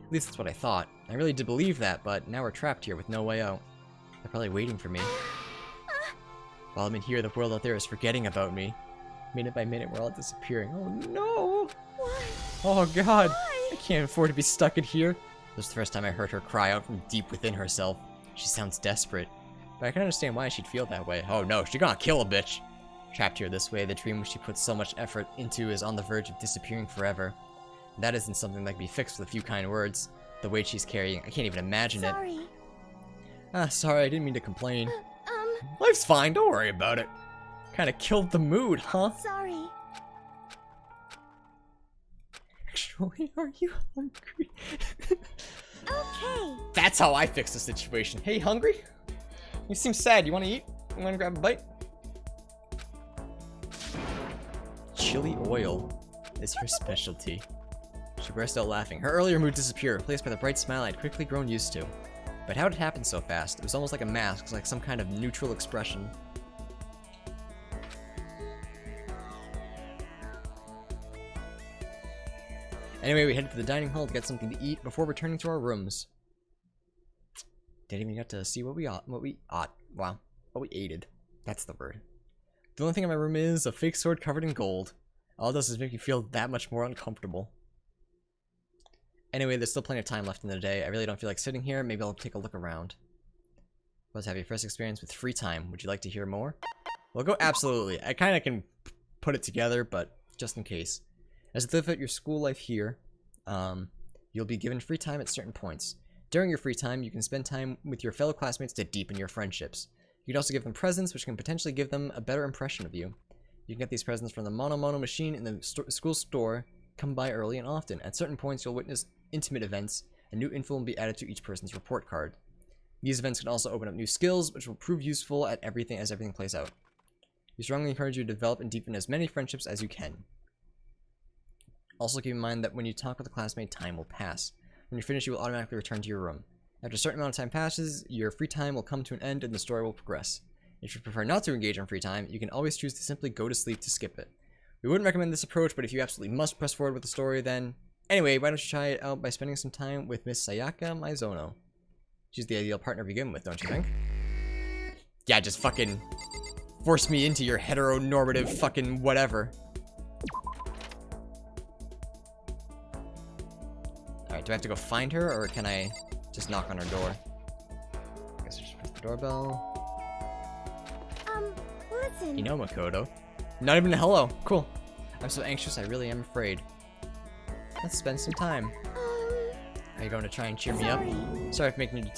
A: At least that's what I thought. I really did believe that, but now we're trapped here with no way out. They're probably waiting for me. While I'm in here, the world out there is forgetting about me. Minute by minute, we're all disappearing. Oh no!
D: Why?
A: Oh god!
D: Why?
A: I can't afford to be stuck in here. This is the first time I heard her cry out from deep within herself. She sounds desperate. But I can understand why she'd feel that way. Oh no, she's gonna kill a bitch! Trapped here this way, the dream which she put so much effort into is on the verge of disappearing forever. And that isn't something that can be fixed with a few kind words. The weight she's carrying, I can't even imagine it.
D: Sorry.
A: Sorry, I didn't mean to complain. Life's fine, don't worry about it. Kinda killed the mood, huh?
D: Sorry.
A: Actually, are you hungry?
D: Okay.
A: That's how I fix the situation. Hey, hungry? You seem sad. You wanna eat? You wanna grab a bite? Chili oil is her specialty. She burst out laughing. Her earlier mood disappeared, replaced by the bright smile I'd quickly grown used to. But how did it happen so fast? It was almost like a mask, like some kind of neutral expression. Anyway, we headed to the dining hall to get something to eat before returning to our rooms. Didn't even get to see what we aided. That's the word. The only thing in my room is a fake sword covered in gold. All it does is make me feel that much more uncomfortable. Anyway, there's still plenty of time left in the day. I really don't feel like sitting here. Maybe I'll take a look around. Let's have your first experience with free time. Would you like to hear more? Well, go absolutely. I kind of can put it together, but just in case. As you live out your school life here, you'll be given free time at certain points. During your free time, you can spend time with your fellow classmates to deepen your friendships. You can also give them presents, which can potentially give them a better impression of you. You can get these presents from the Mono machine in the school store. Come by early and often. At certain points, you'll witness intimate events, and new info will be added to each person's report card. These events can also open up new skills, which will prove useful at everything plays out. We strongly encourage you to develop and deepen as many friendships as you can. Also keep in mind that when you talk with a classmate, time will pass. When you're finished, you will automatically return to your room. After a certain amount of time passes, your free time will come to an end and the story will progress. If you prefer not to engage in free time, you can always choose to simply go to sleep to skip it. We wouldn't recommend this approach, but if you absolutely must press forward with the story, then... Anyway, why don't you try it out by spending some time with Miss Sayaka Maizono. She's the ideal partner to begin with, don't you think? Yeah, just fucking force me into your heteronormative fucking whatever. Alright, do I have to go find her, or can I just knock on her door? I guess I just press the doorbell.
D: Listen.
A: You know, Makoto. Not even a hello. Cool. I'm so anxious, I really am afraid. Let's spend some time. Are you going to try and cheer me up? Sorry for making you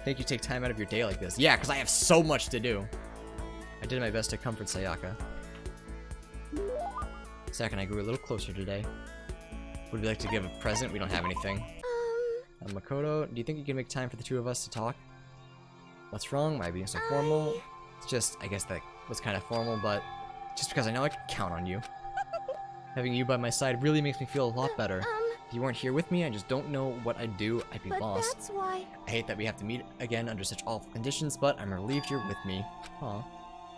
A: make you take time out of your day like this. Yeah, because I have so much to do. I did my best to comfort Sayaka. Sayaka and I grew a little closer today. Would we like to give a present? We don't have anything. Makoto, do you think you can make time for the two of us to talk? What's wrong? Am I being so formal? It's just, I guess that was kind of formal, but just because I know I can count on you. Having you by my side really makes me feel a lot better. If you weren't here with me, I just don't know what I'd do. I'd be lost.
D: That's why.
A: I hate that we have to meet again under such awful conditions, but I'm relieved you're with me. Aw.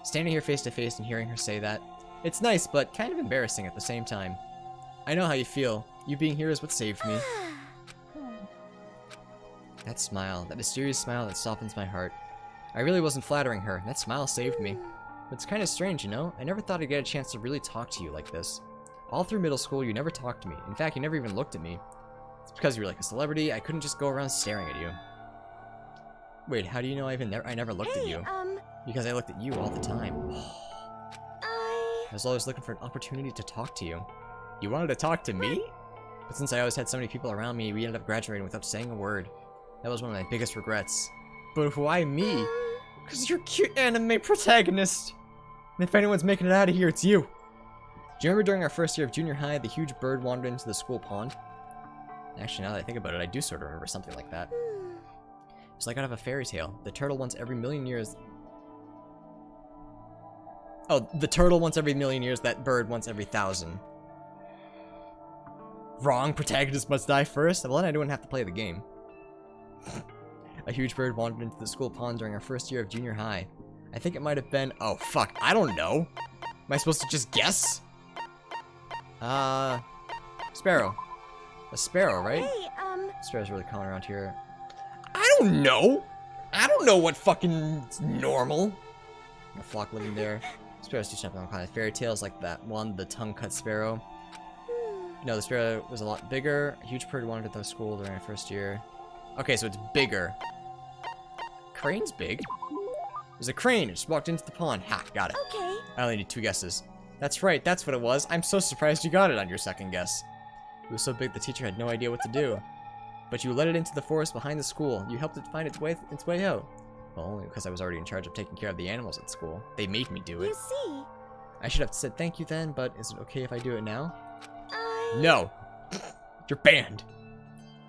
A: Standing here face to face and hearing her say that, it's nice, but kind of embarrassing at the same time. I know how you feel. You being here is what saved me. That smile, that mysterious smile that softens my heart. I really wasn't flattering her. That smile saved me. But it's kind of strange, you know? I never thought I'd get a chance to really talk to you like this. All through middle school, you never talked to me. In fact, you never even looked at me. It's because you were like a celebrity. I couldn't just go around staring at you. Wait, how do you know I never looked at you? Because I looked at you all the time. I was always looking for an opportunity to talk to you. You wanted to talk to me? But since I always had so many people around me, we ended up graduating without saying a word. That was one of my biggest regrets. But why me? Because you're a cute anime protagonist. And if anyone's making it out of here, it's you. Do you remember during our first year of junior high, the huge bird wandered into the school pond? Actually, now that I think about it, I do sort of remember something like that. It's like out of a fairy tale. The turtle once every million years... Oh, the turtle once every million years, that bird once every 1,000. Wrong, protagonist must die first? Well, then I don't have to play the game. A huge bird wandered into the school pond during our first year of junior high. I think it might have been... Oh, fuck. I don't know. Am I supposed to just guess? Sparrow. A sparrow, right? Hey, Sparrow's really common around here. I don't know! I don't know what fucking normal. A flock living there. Sparrows do something kind of fairy tales like that one, the tongue-cut sparrow. No, the sparrow was a lot bigger. A huge bird wandered into the school during our first year. Okay, so it's bigger. Crane's big? There's a crane. It just walked into the pond. Ha, got it. Okay. I only need 2 guesses. That's right, that's what it was. I'm so surprised you got it on your second guess. It was so big the teacher had no idea what to do. But you led it into the forest behind the school. You helped it find its way out. Well, only because I was already in charge of taking care of the animals at school. They made me do it. You see? I should have said thank you then, but is it okay if I do it now? No! You're banned!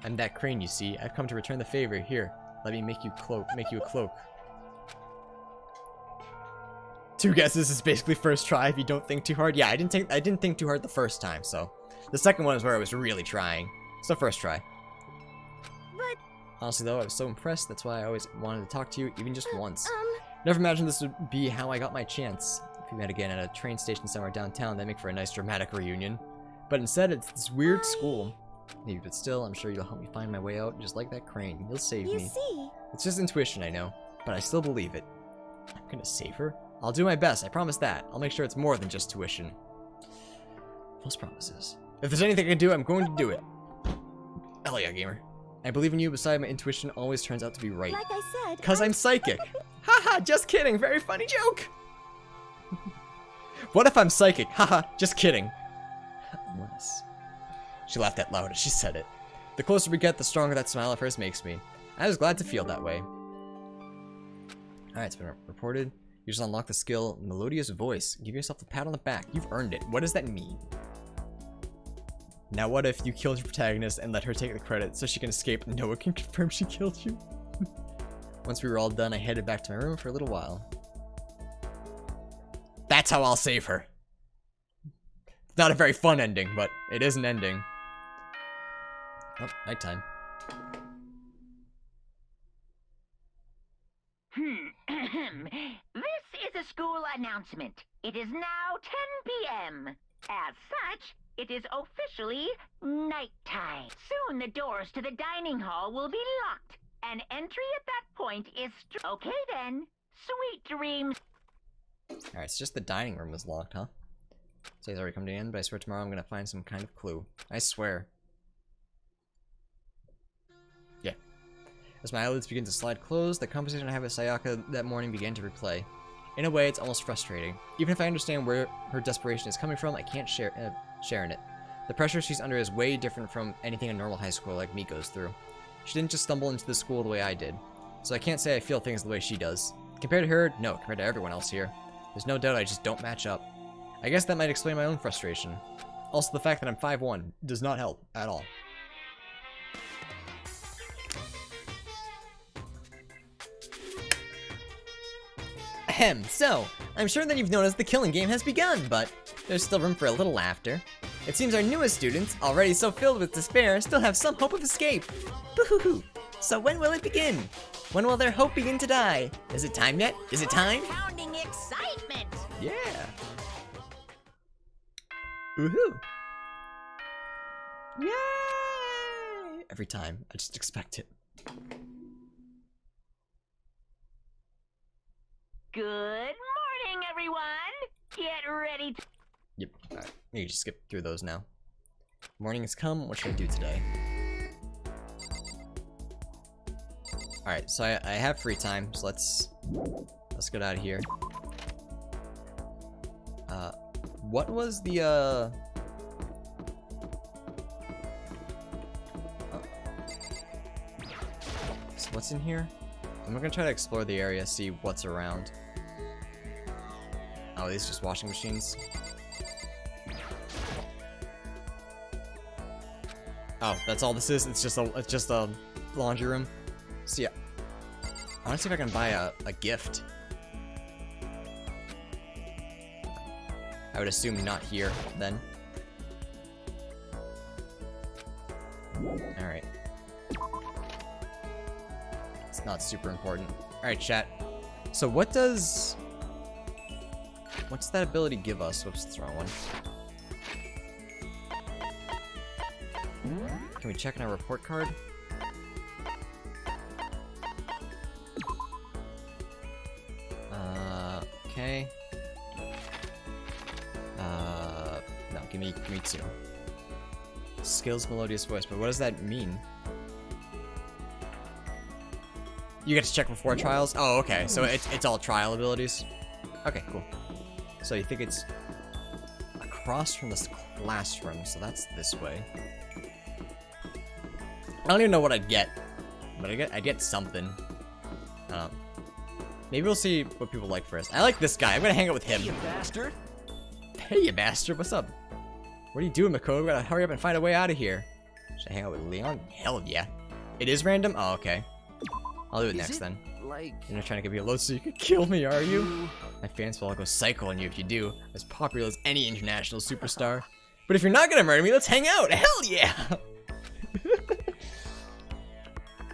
A: I'm that crane, you see. I've come to return the favor. Here, let me make you a cloak. 2 guesses is basically first try if you don't think too hard. Yeah, I didn't think too hard the first time, so the second one is where I was really trying. So first try. But honestly though, I was so impressed, that's why I always wanted to talk to you, even just once. Never imagined this would be how I got my chance. If we met again at a train station somewhere downtown, that'd make for a nice dramatic reunion. But instead, it's this weird school. Maybe, but still, I'm sure you'll help me find my way out, just like that crane. You'll save me. You see? It's just intuition, I know, but I still believe it. I'm gonna save her? I'll do my best, I promise that. I'll make sure it's more than just tuition. False promises. If there's anything I can do, I'm going to do it. Hell yeah, gamer. I believe in you, beside my intuition always turns out to be right. Like I said, 'cause I'm psychic. Haha, just kidding, very funny joke. What if I'm psychic? Haha, just kidding. Unless... She laughed out loud as she said it. The closer we get, the stronger that smile of hers makes me. I was glad to feel that way. Alright, it's been reported. You just unlock the skill, Melodious Voice. Give yourself a pat on the back. You've earned it. What does that mean? Now what if you killed your protagonist and let her take the credit so she can escape and no one can confirm she killed you? Once we were all done, I headed back to my room for a little while. That's how I'll save her. It's not a very fun ending, but it is an ending. Oh, nighttime.
J: This is a school announcement. It is now 10 p.m. As such, it is officially nighttime. Soon the doors to the dining hall will be locked, and entry at that point is okay then. Sweet dreams.
A: Alright, it's just the dining room is locked, huh? So he's already come to the end, but I swear tomorrow I'm gonna find some kind of clue. I swear. Yeah. As my eyelids begin to slide closed, the conversation I had with Sayaka that morning began to replay. In a way, it's almost frustrating. Even if I understand where her desperation is coming from, I can't share in it. The pressure she's under is way different from anything a normal high school like me goes through. She didn't just stumble into the school the way I did, so I can't say I feel things the way she does. Compared to her, no, compared to everyone else here. There's no doubt I just don't match up. I guess that might explain my own frustration. Also, the fact that I'm 5'1" does not help at all. Ahem, so, I'm sure that you've noticed the killing game has begun, but there's still room for a little laughter. It seems our newest students, already so filled with despair, still have some hope of escape. Boo-hoo-hoo. So when will it begin? When will their hope begin to die? Is it time yet? Is it time?
E: Pounding excitement!
A: Yeah. Woohoo! Yay! Every time, I just expect it.
J: Good morning, everyone! Get ready to...
A: Yep, alright. You can just skip through those now. Morning has come, what should I do today? Alright, Alright, so I have free time, so let's get out of here. What was the, So what's in here? I'm gonna try to explore the area, see what's around. Oh, these are just washing machines. Oh, that's all this is? It's just a laundry room? So yeah. I wanna see if I can buy a gift. I would assume not here, then. Alright. It's not super important. Alright, chat. So what's that ability give us? Whoops, that's the wrong one. Can we check on our report card? Okay. No, give me 2. Skills, melodious voice, but what does that mean? You get to check before trials? Oh, okay, so it's all trial abilities? Okay, cool. So you think it's across from this classroom, so that's this way. I don't even know what I'd get, but I'd get something. I don't know. Maybe we'll see what people like first. I like this guy. I'm gonna hang out with him.
I: Hey, you bastard!
A: Hey, you bastard! What's up? What are you doing, Makoto? We gotta hurry up and find a way out of here. Should I hang out with Leon? Hell yeah. It is random? Oh, okay. I'll do it next then.
I: Like...
A: You're not trying to get me a load so you can kill me, are you? My fans will all go psycho on you if you do. As popular as any international superstar. But if you're not gonna murder me, let's hang out! Hell yeah!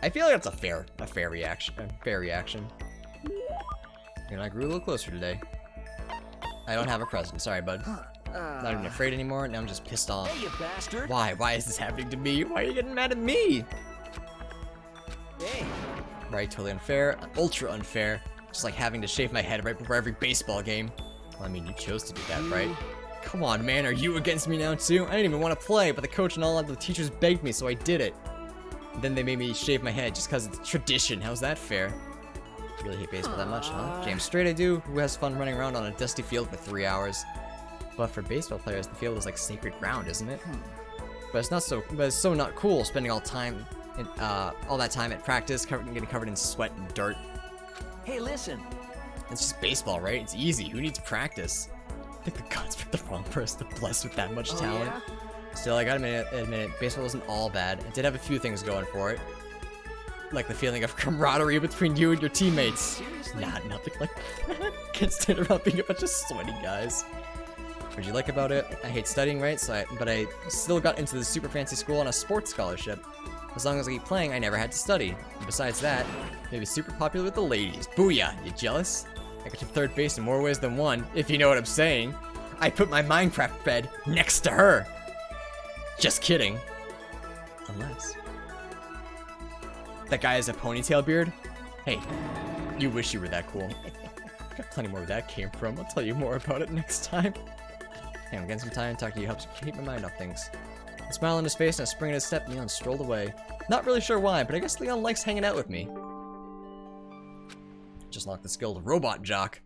A: I feel like that's a fair reaction. And I grew a little closer today. I don't have a present. Sorry, bud. Not even afraid anymore. Now I'm just pissed off.
I: Hey, you bastard!
A: Why? Why is this happening to me? Why are you getting mad at me?
I: Hey.
A: Right, totally unfair. Ultra unfair. Just like having to shave my head right before every baseball game. Well, I mean, you chose to do that, right? Come on, man. Are you against me now, too? I didn't even want to play, but the coach and all of the teachers begged me, so I did it. And then they made me shave my head just because it's tradition. How's that fair? You really hate baseball that much, huh? James straight I do. Who has fun running around on a dusty field for 3 hours? But for baseball players, the field is like sacred ground, isn't it? But it's not so. But it's so not cool spending all that time at practice, getting covered in sweat and dirt.
I: Hey, listen.
A: It's just baseball, right? It's easy. Who needs practice? I think the gods picked the wrong person to bless with that much talent. Yeah? Still, I gotta admit it, baseball wasn't all bad. It did have a few things going for it. Like the feeling of camaraderie between you and your teammates. Seriously? Nah, nothing like that. Can't stand around being a bunch of sweaty guys. What'd you like about it? I hate studying, right? But I still got into the super fancy school on a sports scholarship. As long as I keep playing, I never had to study. And besides that, maybe super popular with the ladies. Booyah! You jealous? I got to third base in more ways than one, if you know what I'm saying. I put my Minecraft bed next to her. Just kidding. Unless. That guy has a ponytail beard? Hey, you wish you were that cool. Got plenty more where that came from. I'll tell you more about it next time. Hey, I'm getting some time to talk to you. Helps keep my mind off things. A smile on his face and a spring in his step, Leon strolled away. Not really sure why, but I guess Leon likes hanging out with me. Just unlocked the skilled robot jock.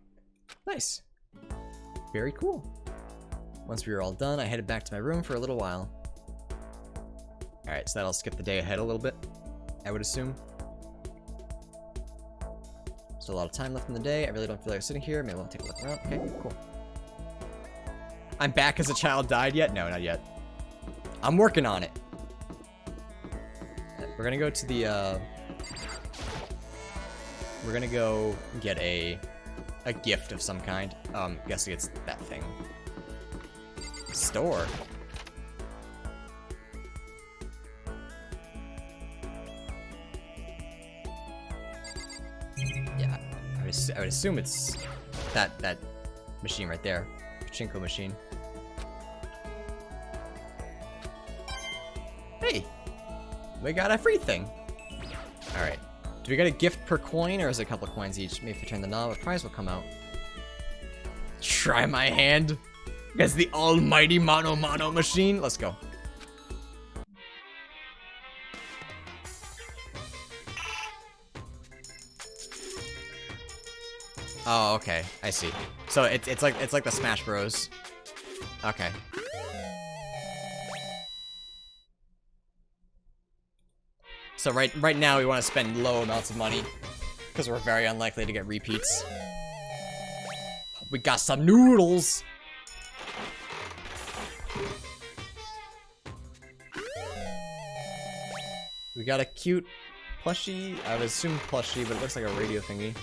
A: Nice. Very cool. Once we were all done, I headed back to my room for a little while. Alright, so that'll skip the day ahead a little bit, I would assume. Still a lot of time left in the day. I really don't feel like sitting here. Maybe I'll take a look around. Okay, cool. I'm back as a child died yet? No, not yet. I'm working on it. We're gonna go to the, we're gonna go get a gift of some kind. Guessing it's that thing. Store. Yeah, I would assume it's that machine right there. Pachinko machine. Hey! We got a free thing! Alright. Do we get a gift per coin, or is it a couple of coins each? Maybe if we turn the knob, a prize will come out. Try my hand! As the almighty Mono machine! Let's go. Oh, okay. I see. So it's like the Smash Bros. Okay. So right now we want to spend low amounts of money because we're very unlikely to get repeats. We got some noodles. We got a cute plushie. I would assume plushie, but it looks like a radio thingy.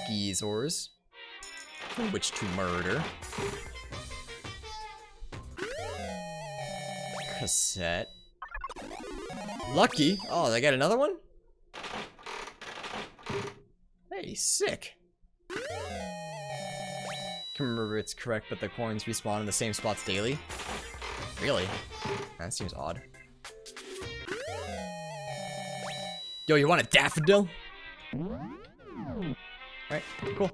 A: Skeezors. Which to murder. Cassette. Lucky. Oh, they got another one? Hey, sick. Can remember it's correct, but the coins respawn in the same spots daily. Really? That seems odd. Yo, you want a daffodil? Alright, cool.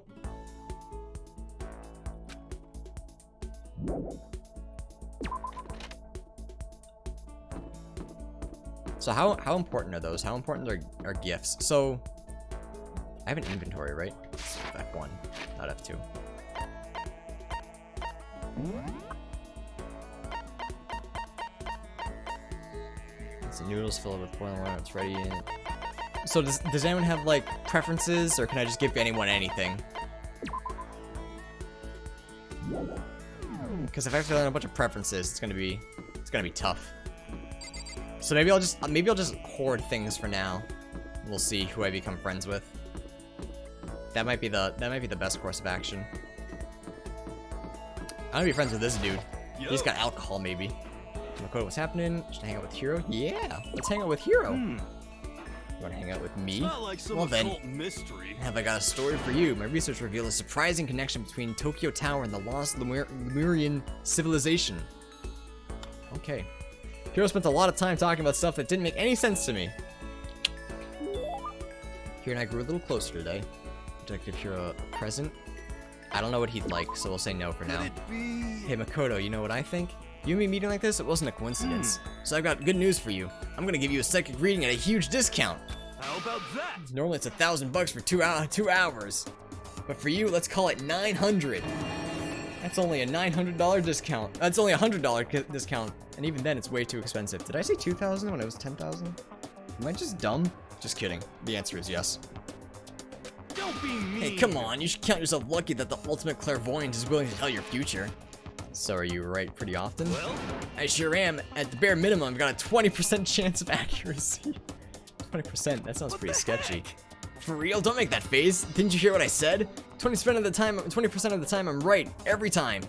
A: So how important are those? How important are gifts? So I have an inventory, right? It's F1, not F2. The noodles filled with boiling water. It's ready. So does anyone have like preferences, or can I just give anyone anything? Because if I fill in a bunch of preferences, it's gonna be tough. So maybe I'll just hoard things for now. We'll see who I become friends with. That might be the best course of action. I wanna be friends with this dude. He's got alcohol, maybe. Makoto, what's happening? Should I hang out with Hiro? Yeah, let's hang out with Hiro. You wanna hang out with me?
F: Like
A: well then, have I got a story for you. My research revealed a surprising connection between Tokyo Tower and the lost Lemurian civilization. Okay. Hiro spent a lot of time talking about stuff that didn't make any sense to me. Hiro and I grew a little closer today. Would you like to give Hiro a present? I don't know what he'd like, so we'll say no for now. Hey Makoto, you know what I think? You and me meeting like this, it wasn't a coincidence. So I've got good news for you. I'm gonna give you a psychic reading at a huge discount.
F: How about that?
A: Normally it's $1,000 for 2 hours. But for you, let's call it 900. That's only a $900 discount. That's only a $100 discount. And even then, it's way too expensive. Did I say 2,000 when it was 10,000? Am I just dumb? Just kidding. The answer is yes.
F: Don't be mean.
A: Hey, come on. You should count yourself lucky that the ultimate clairvoyant is willing to tell your future. So are you right pretty often?
F: Well,
A: I sure am. At the bare minimum, I've got a 20% chance of accuracy. 20%? That sounds pretty sketchy. For real? Don't make that face. Didn't you hear what I said? 20% of the time I'm right. Every time.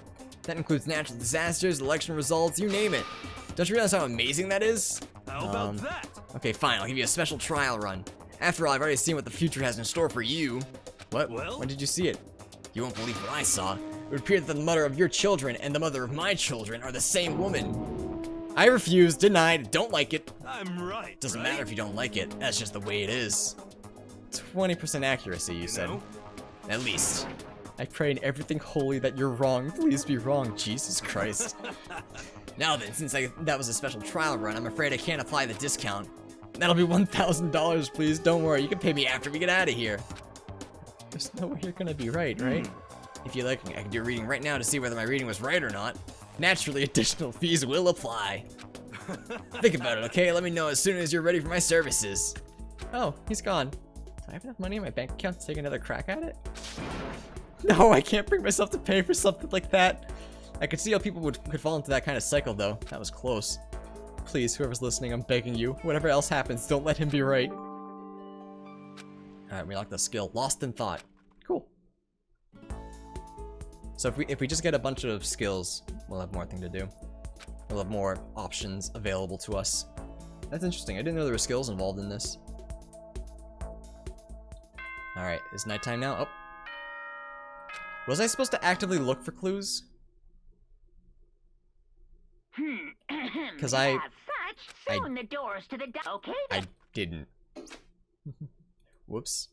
A: That includes natural disasters, election results, you name it. Don't you realize how amazing that is?
F: How about that?
A: Okay, fine. I'll give you a special trial run. After all, I've already seen what the future has in store for you. What?
F: Well?
A: When did you see it? You won't believe what I saw. It would appear that the mother of your children and the mother of my children are the same woman. I refuse, denied, don't like it.
F: I'm right.
A: Doesn't matter if you don't like it. That's just the way it is. 20% accuracy, you said.
F: know?
A: At least. I pray in everything holy that you're wrong. Please be wrong, Jesus Christ. Now then, since that was a special trial run, I'm afraid I can't apply the discount. That'll be $1,000, please. Don't worry, you can pay me after we get out of here. There's no way you're gonna be right? If you like, I can do a reading right now to see whether my reading was right or not. Naturally, additional fees will apply. Think about it, okay? Let me know as soon as you're ready for my services. Oh, he's gone. Do I have enough money in my bank account to take another crack at it? No, I can't bring myself to pay for something like that. I could see how people could fall into that kind of cycle, though. That was close. Please, whoever's listening, I'm begging you. Whatever else happens, don't let him be right. Alright, we locked the skill. Lost in thought. Cool. So if we just get a bunch of skills, we'll have more thing to do. We'll have more options available to us. That's interesting. I didn't know there were skills involved in this. Alright, it's nighttime now. Oh. Was I supposed to actively look for clues? Because
J: As such, soon the doors to the okay.
A: I didn't. Whoops.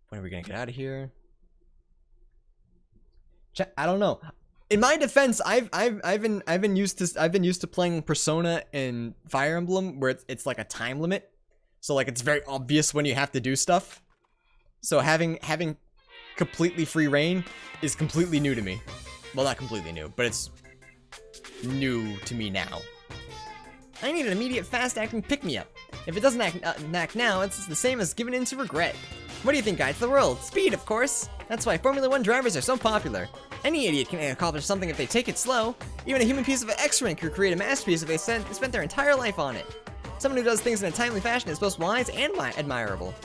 A: When are we gonna get out of here? I don't know. In my defense, I've been used to playing Persona and Fire Emblem where it's like a time limit. So like it's very obvious when you have to do stuff. So having completely free reign is completely new to me. Well, not completely new, but it's new to me now. I need an immediate fast-acting pick-me-up. If it doesn't act now, it's the same as giving in to regret. What do you think guides the world? Speed, of course! That's why Formula 1 drivers are so popular. Any idiot can accomplish something if they take it slow. Even a human piece of X-Rank could create a masterpiece if they spent their entire life on it. Someone who does things in a timely fashion is both wise and admirable.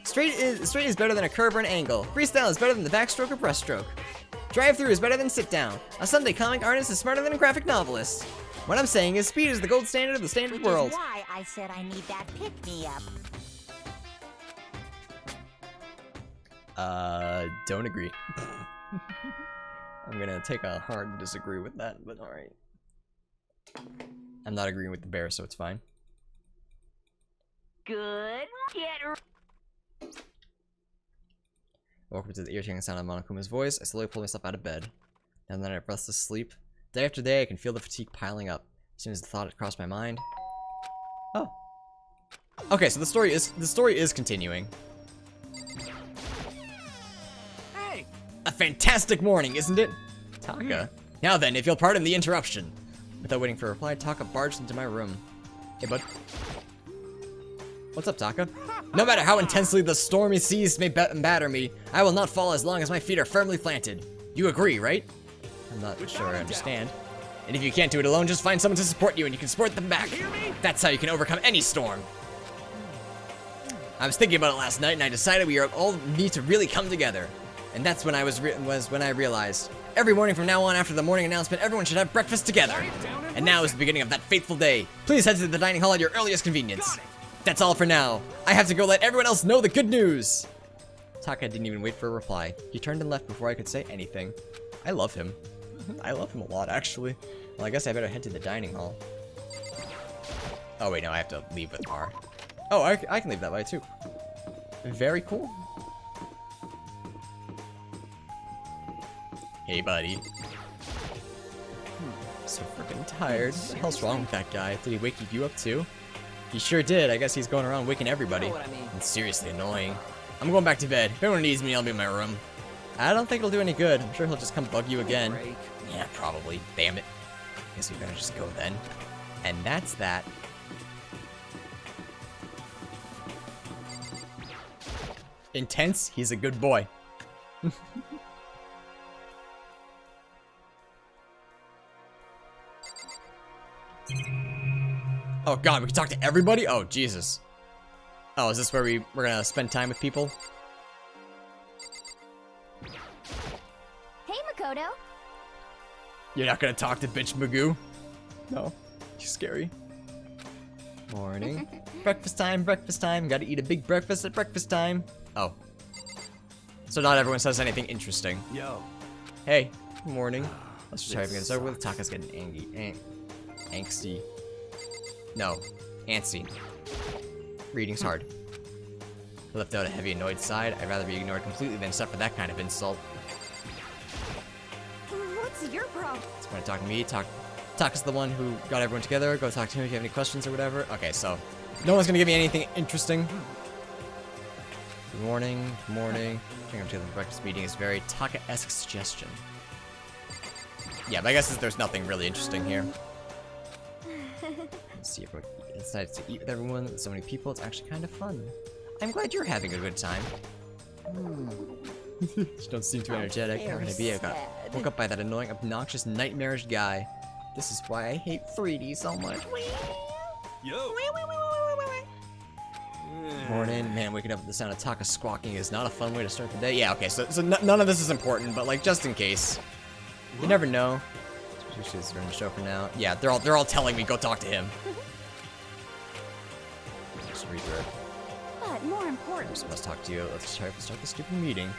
A: Straight is better than a curve or an angle. Freestyle is better than the backstroke or breaststroke. Drive-through is better than sit-down. A Sunday comic artist is smarter than a graphic novelist. What I'm saying is speed is the gold standard of the standard world.
J: Which is why I said I need that pick-me-up.
A: Don't agree. I'm gonna take a hard disagree with that, but alright. I'm not agreeing with the bear, so it's fine.
J: Good. Get
A: I woke up to the irritating sound of Monokuma's voice. I slowly pulled myself out of bed. And then I restless sleep. Day after day, I can feel the fatigue piling up. As soon as the thought had crossed my mind. Oh. Okay, so the story is continuing.
K: Hey!
A: A fantastic morning, isn't it? Taka. Now then, if you'll pardon the interruption. Without waiting for a reply, Taka barged into my room. Hey, bud. What's up, Taka? No matter how intensely the stormy seas may batter me, I will not fall as long as my feet are firmly planted. You agree, right? I'm not sure I understand. And if you can't do it alone, just find someone to support you and you can support them back. That's how you can overcome any storm. I was thinking about it last night and I decided we all need to really come together. And that's when I realized. Every morning from now on after the morning announcement, everyone should have breakfast together. And now is the beginning of that fateful day. Please head to the dining hall at your earliest convenience. That's all for now. I have to go let everyone else know the good news. Taka didn't even wait for a reply. He turned and left before I could say anything. I love him. I love him a lot, actually. Well, I guess I better head to the dining hall. Oh, wait, no, I have to leave with R. Oh, I can leave that way, too. Very cool. Hey, buddy. I'm so freaking tired. What the hell's wrong with that guy? Did he wake you up, too? He sure did. I guess he's going around waking everybody.
C: You know what I mean.
A: It's seriously annoying. I'm going back to bed. If anyone needs me, I'll be in my room. I don't think it'll do any good. I'm sure he'll just come bug you again. Yeah, probably. Damn it. Guess we better just go then. And that's that. Intense, he's a good boy. Oh god, we can talk to everybody? Oh, Jesus. Oh, is this where we're gonna spend time with people?
D: Hey, Makoto.
A: You're not gonna talk to bitch Magoo? No. She's scary. Morning. Breakfast time, breakfast time. Gotta eat a big breakfast at breakfast time. Oh. So not everyone says anything interesting.
I: Yo.
A: Hey. Morning. Let's just try everything over with. Taka's getting angsty. No. Antsy. Reading's hard. I left out a heavy annoyed side. I'd rather be ignored completely than suffer that kind of insult.
H: What's your problem?
A: So when I talk to me, Taka's the one who got everyone together. Go talk to him if you have any questions or whatever. Okay, so no one's gonna give me anything interesting. Good morning. Good morning. Turning up to the breakfast meeting is very Taka-esque suggestion. Yeah, but I guess there's nothing really interesting here. Let's see if we're excited to eat with everyone. With so many people, it's actually kind of fun. I'm glad you're having a good time. You don't seem too energetic. How can I be? I got woke up by that annoying, obnoxious, nightmarish guy. This is why I hate 3D so much.
F: Yo.
A: Morning. Man, waking up with the sound of Taka squawking is not a fun way to start the day. Yeah, okay, so none of this is important, but like just in case. You never know. She's running the show for now. Yeah, they're all telling me go talk to him. Just read through it.
H: But more important.
A: I must talk to you. Let's try to start the stupid meeting.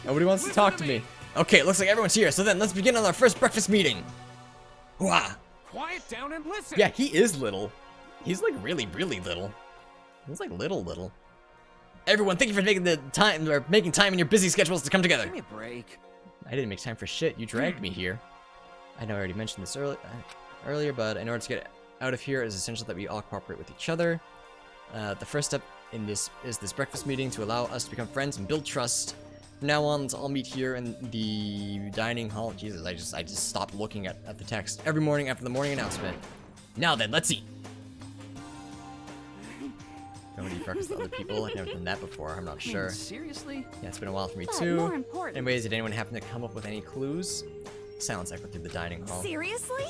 A: Nobody wants to talk to me. Okay, looks like everyone's here. So then, let's begin on our first breakfast meeting. Wah!
K: Quiet down and listen.
A: Yeah, he is little. He's like really, really little. He's like little. Everyone, thank you for making time in your busy schedules to come together.
C: Give me a break.
A: I didn't make time for shit. You dragged me here. I know I already mentioned this earlier, but in order to get out of here, it is essential that we all cooperate with each other. The first step in this is this breakfast meeting to allow us to become friends and build trust. From now on, let's all meet here in the dining hall. Jesus, I just stopped looking at the text. Every morning after the morning announcement. Now then, let's eat. Going to eat breakfast with other people. I've never done that before. I'm not sure.
C: Seriously?
A: Yeah, it's been a while for me
H: But
A: too.
H: more important.
A: Anyways, did anyone happen to come up with any clues? Silence echoed through the dining hall.
H: Seriously?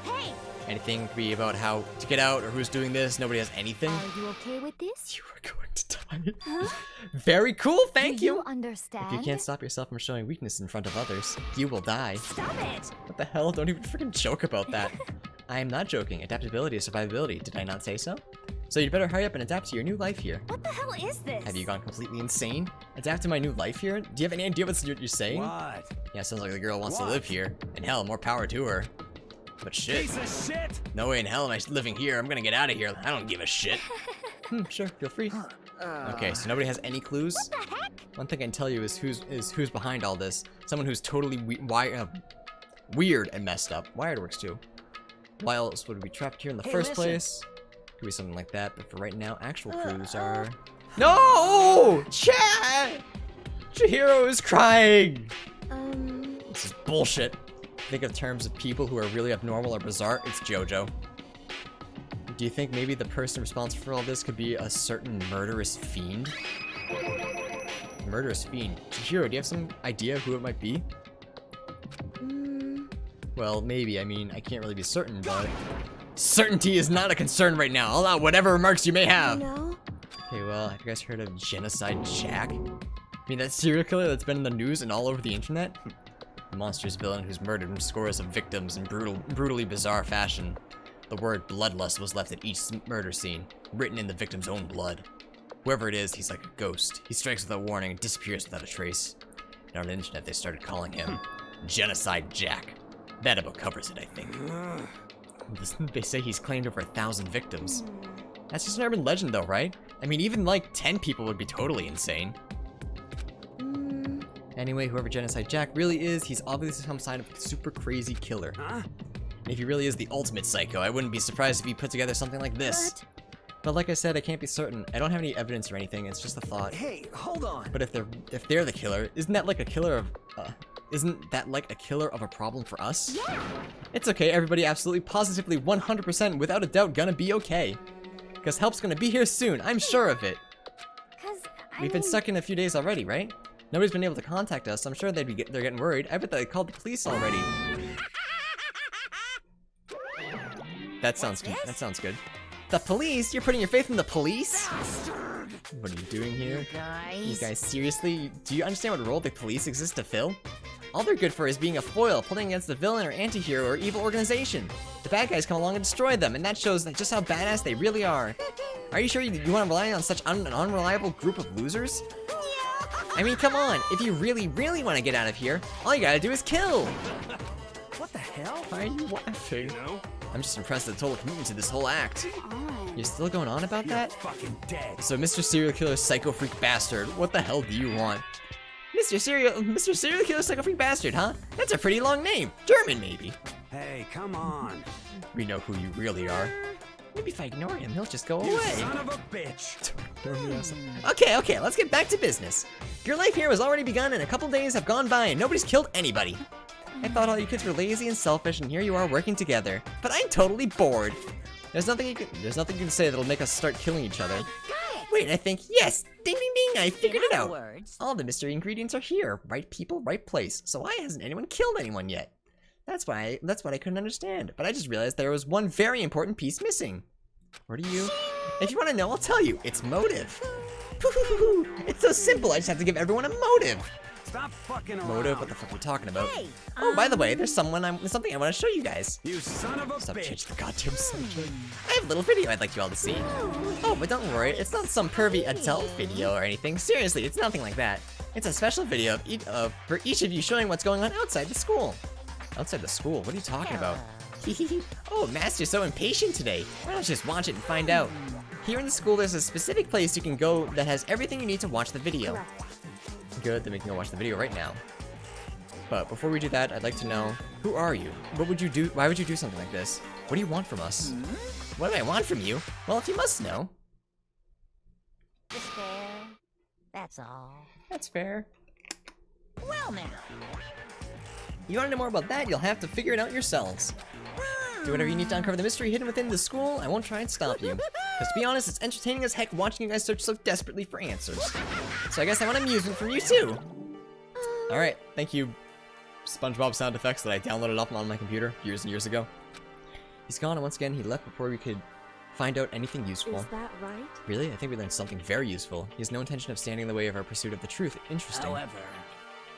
H: Hey,
A: Anything could be about how to get out or who's doing this. Nobody has anything.
D: Are you okay with this?
A: You are going to die.
D: Huh?
A: Very cool, thank
D: Do
A: you.
D: you understand?
A: If you can't stop yourself from showing weakness in front of others, you will die.
H: stop it!
A: What the hell? Don't even freaking joke about that. I am not joking. Adaptability is survivability. Did I not say so? So you'd better hurry up and adapt to your new life here.
H: What the hell is this?
A: Have you gone completely insane? Adapt to my new life here? Do you have any idea what you're saying?
I: What?
A: Yeah, sounds like the girl wants to
I: What?
A: live here. And hell, more power to her. But shit.
I: Piece of shit!
A: No way in hell am I living here. I'm gonna get out of here. I don't give a shit. Sure, feel free. Okay, so nobody has any clues?
H: What the heck?
A: One thing I can tell you is who's behind all this. Someone who's totally weird and messed up. Wired works too. Why else would we be trapped here in the first place? Could be something like that, but for right now, actual clues are... No! Chat! Chihiro is crying! This is bullshit. Think of terms of people who are really abnormal or bizarre, it's JoJo. Do you think maybe the person responsible for all this could be a certain murderous fiend? Murderous fiend. Chihiro, do you have some idea who it might be? Well, maybe. I mean, I can't really be certain, but... Certainty is not a concern right now. I'll allow whatever remarks you may have.
D: No.
A: Okay, well, have you guys heard of Genocide Jack? I mean, that serial killer that's been in the news and all over the internet? A monstrous villain who's murdered scores of victims in brutally bizarre fashion. The word bloodlust was left at each murder scene, written in the victim's own blood. Whoever it is, he's like a ghost. He strikes without warning and disappears without a trace. And on the internet, they started calling him Genocide Jack. That about covers it, I think. They say he's claimed over 1,000 victims. That's just an urban legend though, right? I mean, even like 10 people would be totally insane. Anyway, whoever Genocide Jack really is, he's obviously some sign of a super crazy killer.
I: Huh?
A: And if he really is the ultimate psycho, I wouldn't be surprised if he put together something like this. But like I said, I can't be certain. I don't have any evidence or anything, it's just a thought.
I: Hey, hold on.
A: But if they're the killer, isn't that like a killer of a problem for us?
H: Yeah.
A: It's okay, everybody absolutely positively 100% without a doubt gonna be okay. Because help's gonna be here soon, I'm sure of it. We've been stuck in a few days already, right? Nobody's been able to contact us, I'm sure they're getting worried. I bet they called the police already. That sounds good. The police? You're putting your faith in the police? What are you doing here? You guys, seriously? Do you understand what role the police exist to fill? All they're good for is being a foil, pulling against the villain or anti-hero or evil organization. The bad guys come along and destroy them, and that shows just how badass they really are. Are you sure you want to rely on such an unreliable group of losers? I mean, come on, if you really, really want to get out of here, all you gotta do is kill!
I: What the hell?
A: Why are you laughing?
F: No?
A: I'm just impressed at the total commitment to this whole act. You're still going on about that?
I: Fucking dead.
A: So, Mr. Serial Killer Psycho Freak Bastard, what the hell do you want? Mr. Serial Killer Psycho Freak Bastard, huh? That's a pretty long name. German, maybe.
I: Hey, come on.
A: We know who you really are. Maybe if I ignore him, he'll just go
I: You
A: away.
I: son of a bitch.
A: Okay, let's get back to business. Your life here has already begun and a couple days have gone by and nobody's killed anybody. I thought all you kids were lazy and selfish and here you are working together. But I'm totally bored. There's nothing you can say that'll make us start killing each other. Wait, I think, yes! Ding ding ding, I figured it out! All the mystery ingredients are here. Right people, right place. So why hasn't anyone killed anyone yet? That's what I couldn't understand. But I just realized there was one very important piece missing. Where do you? If you want to know, I'll tell you. It's motive. It's so simple, I just have to give everyone a motive.
I: Stop fucking around.
A: Motive? What the fuck are you talking about? Oh, by the way, there's something I want to show you guys.
I: You son of a
A: Stop
I: bitch.
A: changing the goddamn subject. I have a little video I'd like you all to see. Oh, but don't worry, it's not some pervy adult video or anything. Seriously, it's nothing like that. It's a special video for each of you showing what's going on outside the school. Outside the school? What are you talking about? Oh, Master's so impatient today. Why don't you just watch it and find out? Here in the school, there's a specific place you can go that has everything you need to watch the video. Good, then we can go watch the video right now. But before we do that, I'd like to know, who are you? What would you do? Why would you do something like this? What do you want from us? What do I want from you? Well, if you must know.
E: Just fair. That's all.
A: That's fair.
E: Well now.
A: You want to know more about that? You'll have to figure it out yourselves. Do whatever you need to uncover the mystery hidden within the school. I won't try and stop you. Because to be honest, it's entertaining as heck watching you guys search so desperately for answers. So I guess I want amusement from you too. Alright, thank you, SpongeBob sound effects that I downloaded off on my computer years and years ago. He's gone, and once again, he left before we could find out anything useful.
G: Is that right?
A: Really? I think we learned something very useful. He has no intention of standing in the way of our pursuit of the truth. Interesting.
C: However,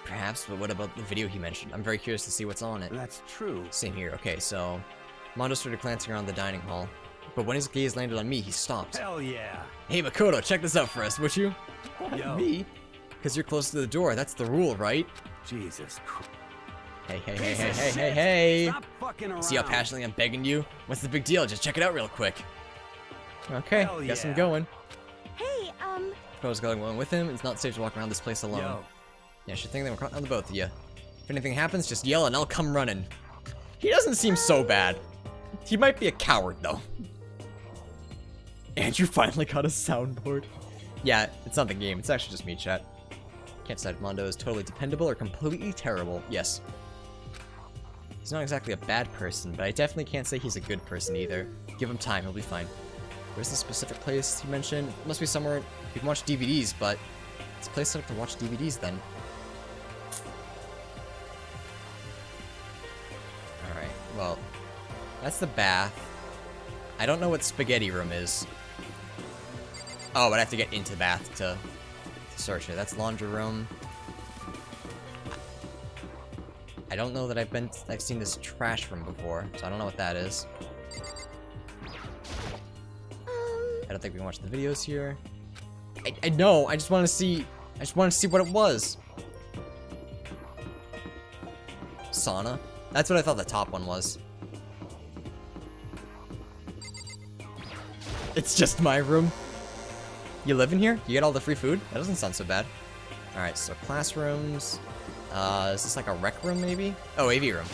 A: Perhaps, but what about the video he mentioned? I'm very curious to see what's on it.
I: That's true.
A: Same here. Okay, so Mondo started glancing around the dining hall, but when his gaze landed on me, he stopped.
I: Hell yeah.
A: Hey, Makoto, check this out for us, would you?
I: Yo.
A: Me? Because you're close to the door. That's the rule, right?
I: Jesus Christ.
A: Hey.
I: Stop fucking around.
A: See how passionately I'm begging you? What's the big deal? Just check it out real quick. Okay,
I: Hell
A: guess
I: yeah.
A: I'm going.
D: Hey,
A: Makoto's going along with him. It's not safe to walk around this place alone.
I: Yo.
A: Yeah, I should think they were caught on the both of you. If anything happens, just yell and I'll come running. He doesn't seem so bad. He might be a coward, though. And you finally got a soundboard. Yeah, it's not the game. It's actually just me, chat. Can't decide if Mondo is totally dependable or completely terrible. Yes. He's not exactly a bad person, but I definitely can't say he's a good person either. Give him time, he'll be fine. Where's the specific place you mentioned? It must be somewhere you can watch DVDs, but it's a place set up to watch DVDs then. Alright, well, that's the bath. I don't know what spaghetti room is. Oh, but I have to get into the bath to search it. That's laundry room. I don't know that I've seen this trash room before, so I don't know what that is. I don't think we can watch the videos here. I know, I just want to see what it was. Sauna? That's what I thought the top one was. It's just my room. You live in here? You get all the free food? That doesn't sound so bad. Alright, so classrooms. Is this like a rec room, maybe? Oh, AV room.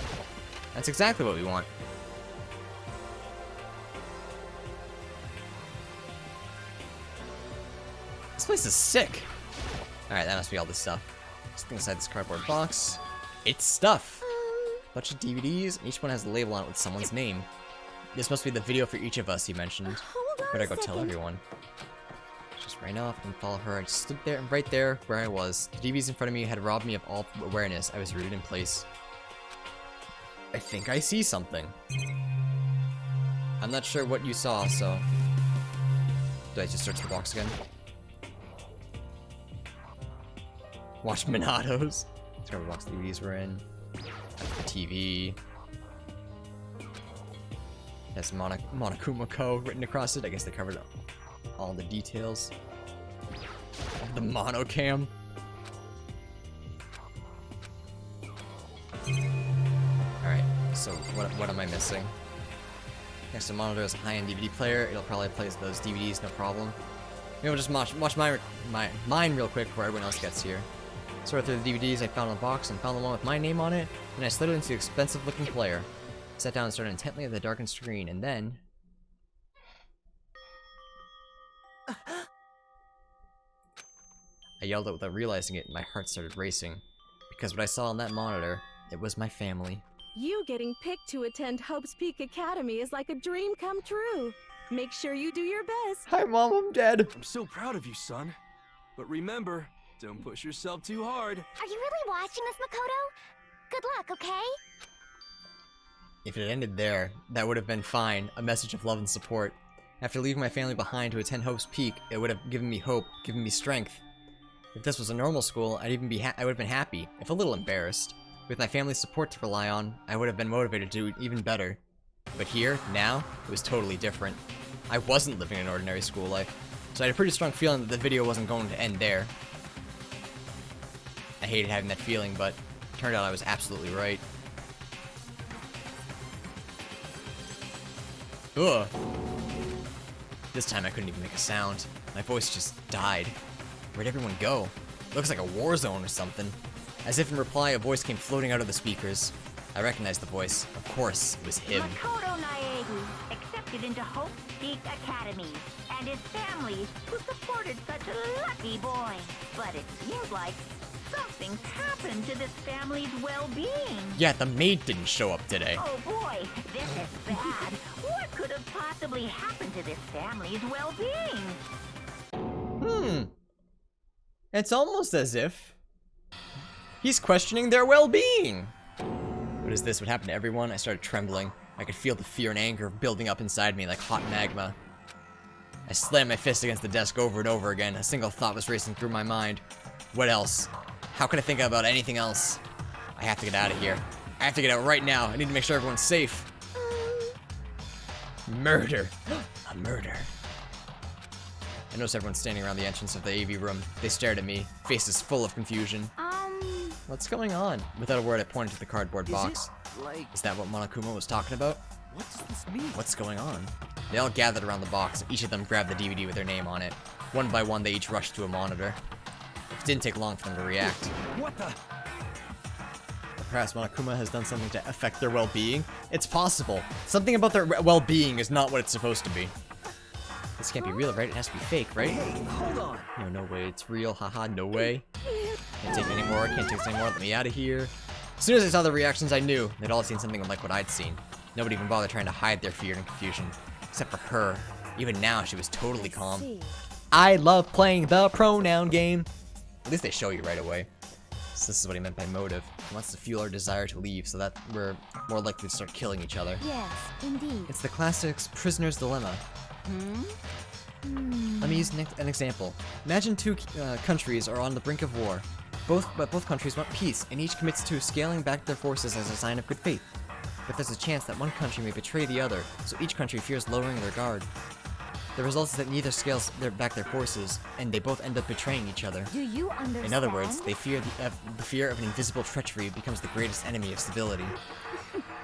A: That's exactly what we want. This place is sick. Alright, that must be all this stuff. Something inside this cardboard box. It's stuff. Bunch of DVDs, and each one has a label on it with someone's name. This must be the video for each of us, he mentioned. Where'd I go tell everyone? Just ran off and follow her. I just stood there, right there where I was. The DVDs in front of me had robbed me of all awareness. I was rooted in place. I think I see something. I'm not sure what you saw, so... Do I just search the box again? Watch Minatos. Let's grab the box DVDs we're in. The TV. Has Monokuma Co. written across it. I guess they covered all the details. The monocam. Alright, so what am I missing? Next to the monitor is a high-end DVD player. It'll probably play those DVDs, no problem. Maybe we'll just watch mine real quick before everyone else gets here. Sorted through the DVDs I found in the box and found the one with my name on it, and I slid it into the expensive-looking player. Sat down and stared intently at the darkened screen, and then... I yelled out without realizing it, and my heart started racing. Because what I saw on that monitor, it was my family.
G: You getting picked to attend Hope's Peak Academy is like a dream come true. Make sure you do your best.
A: Hi, Mom, I'm dead.
F: I'm so proud of you, son. But remember, don't push yourself too hard.
D: Are you really watching this, Makoto? Good luck, okay?
A: If it had ended there, that would have been fine, a message of love and support. After leaving my family behind to attend Hope's Peak, it would have given me hope, given me strength. If this was a normal school, I would have been happy, if a little embarrassed. With my family's support to rely on, I would have been motivated to do even better. But here, now, it was totally different. I wasn't living an ordinary school life, so I had a pretty strong feeling that the video wasn't going to end there. I hated having that feeling, but it turned out I was absolutely right. Ugh. This time I couldn't even make a sound. My voice just died. Where'd everyone go? Looks like a war zone or something. As if in reply, a voice came floating out of the speakers. I recognized the voice. Of course, it was him.
J: Makoto Naegu, accepted into Hope Peak Academy, and his family, who supported such a lucky boy. But it seems like something's happened to this family's well-being.
A: Yeah, the maid didn't show up today.
J: Oh boy, this is bad. What could have possibly happened to this family's well-being?
A: It's almost as if he's questioning their well-being. What is this? What happened to everyone? I started trembling. I could feel the fear and anger building up inside me like hot magma. I slammed my fist against the desk over and over again. A single thought was racing through my mind. What else? How can I think about anything else? I have to get out of here. I have to get out right now. I need to make sure everyone's safe. Murder. A murder. I noticed everyone standing around the entrance of the AV room. They stared at me, faces full of confusion. What's going on? Without a word, I pointed to the cardboard box. Is that what Monokuma was talking about?
K: What does this mean?
A: What's going on? They all gathered around the box, and each of them grabbed the DVD with their name on it. One by one, they each rushed to a monitor. It didn't take long for them to react.
I: What the?
A: Perhaps Monokuma has done something to affect their well-being? It's possible. Something about their well-being is not what it's supposed to be. This can't be real, right? It has to be fake, right?
I: Hey, hold on.
A: No way, it's real. Haha, no way. Can't take it anymore, can't take this anymore, let me out of here. As soon as I saw the reactions, I knew they'd all seen something like what I'd seen. Nobody even bothered trying to hide their fear and confusion. Except for her. Even now, she was totally calm. I love playing the pronoun game. At least they show you right away. So this is what he meant by motive. He wants to fuel our desire to leave so that we're more likely to start killing each other.
D: Yes, indeed.
A: It's the classic prisoner's dilemma. Let me use an example. Imagine two countries are on the brink of war. Both countries want peace, and each commits to scaling back their forces as a sign of good faith. But there's a chance that one country may betray the other, so each country fears lowering their guard. The result is that neither scales back their forces, and they both end up betraying each other.
D: Do you understand?
A: In other words, they fear the fear of an invisible treachery becomes the greatest enemy of stability.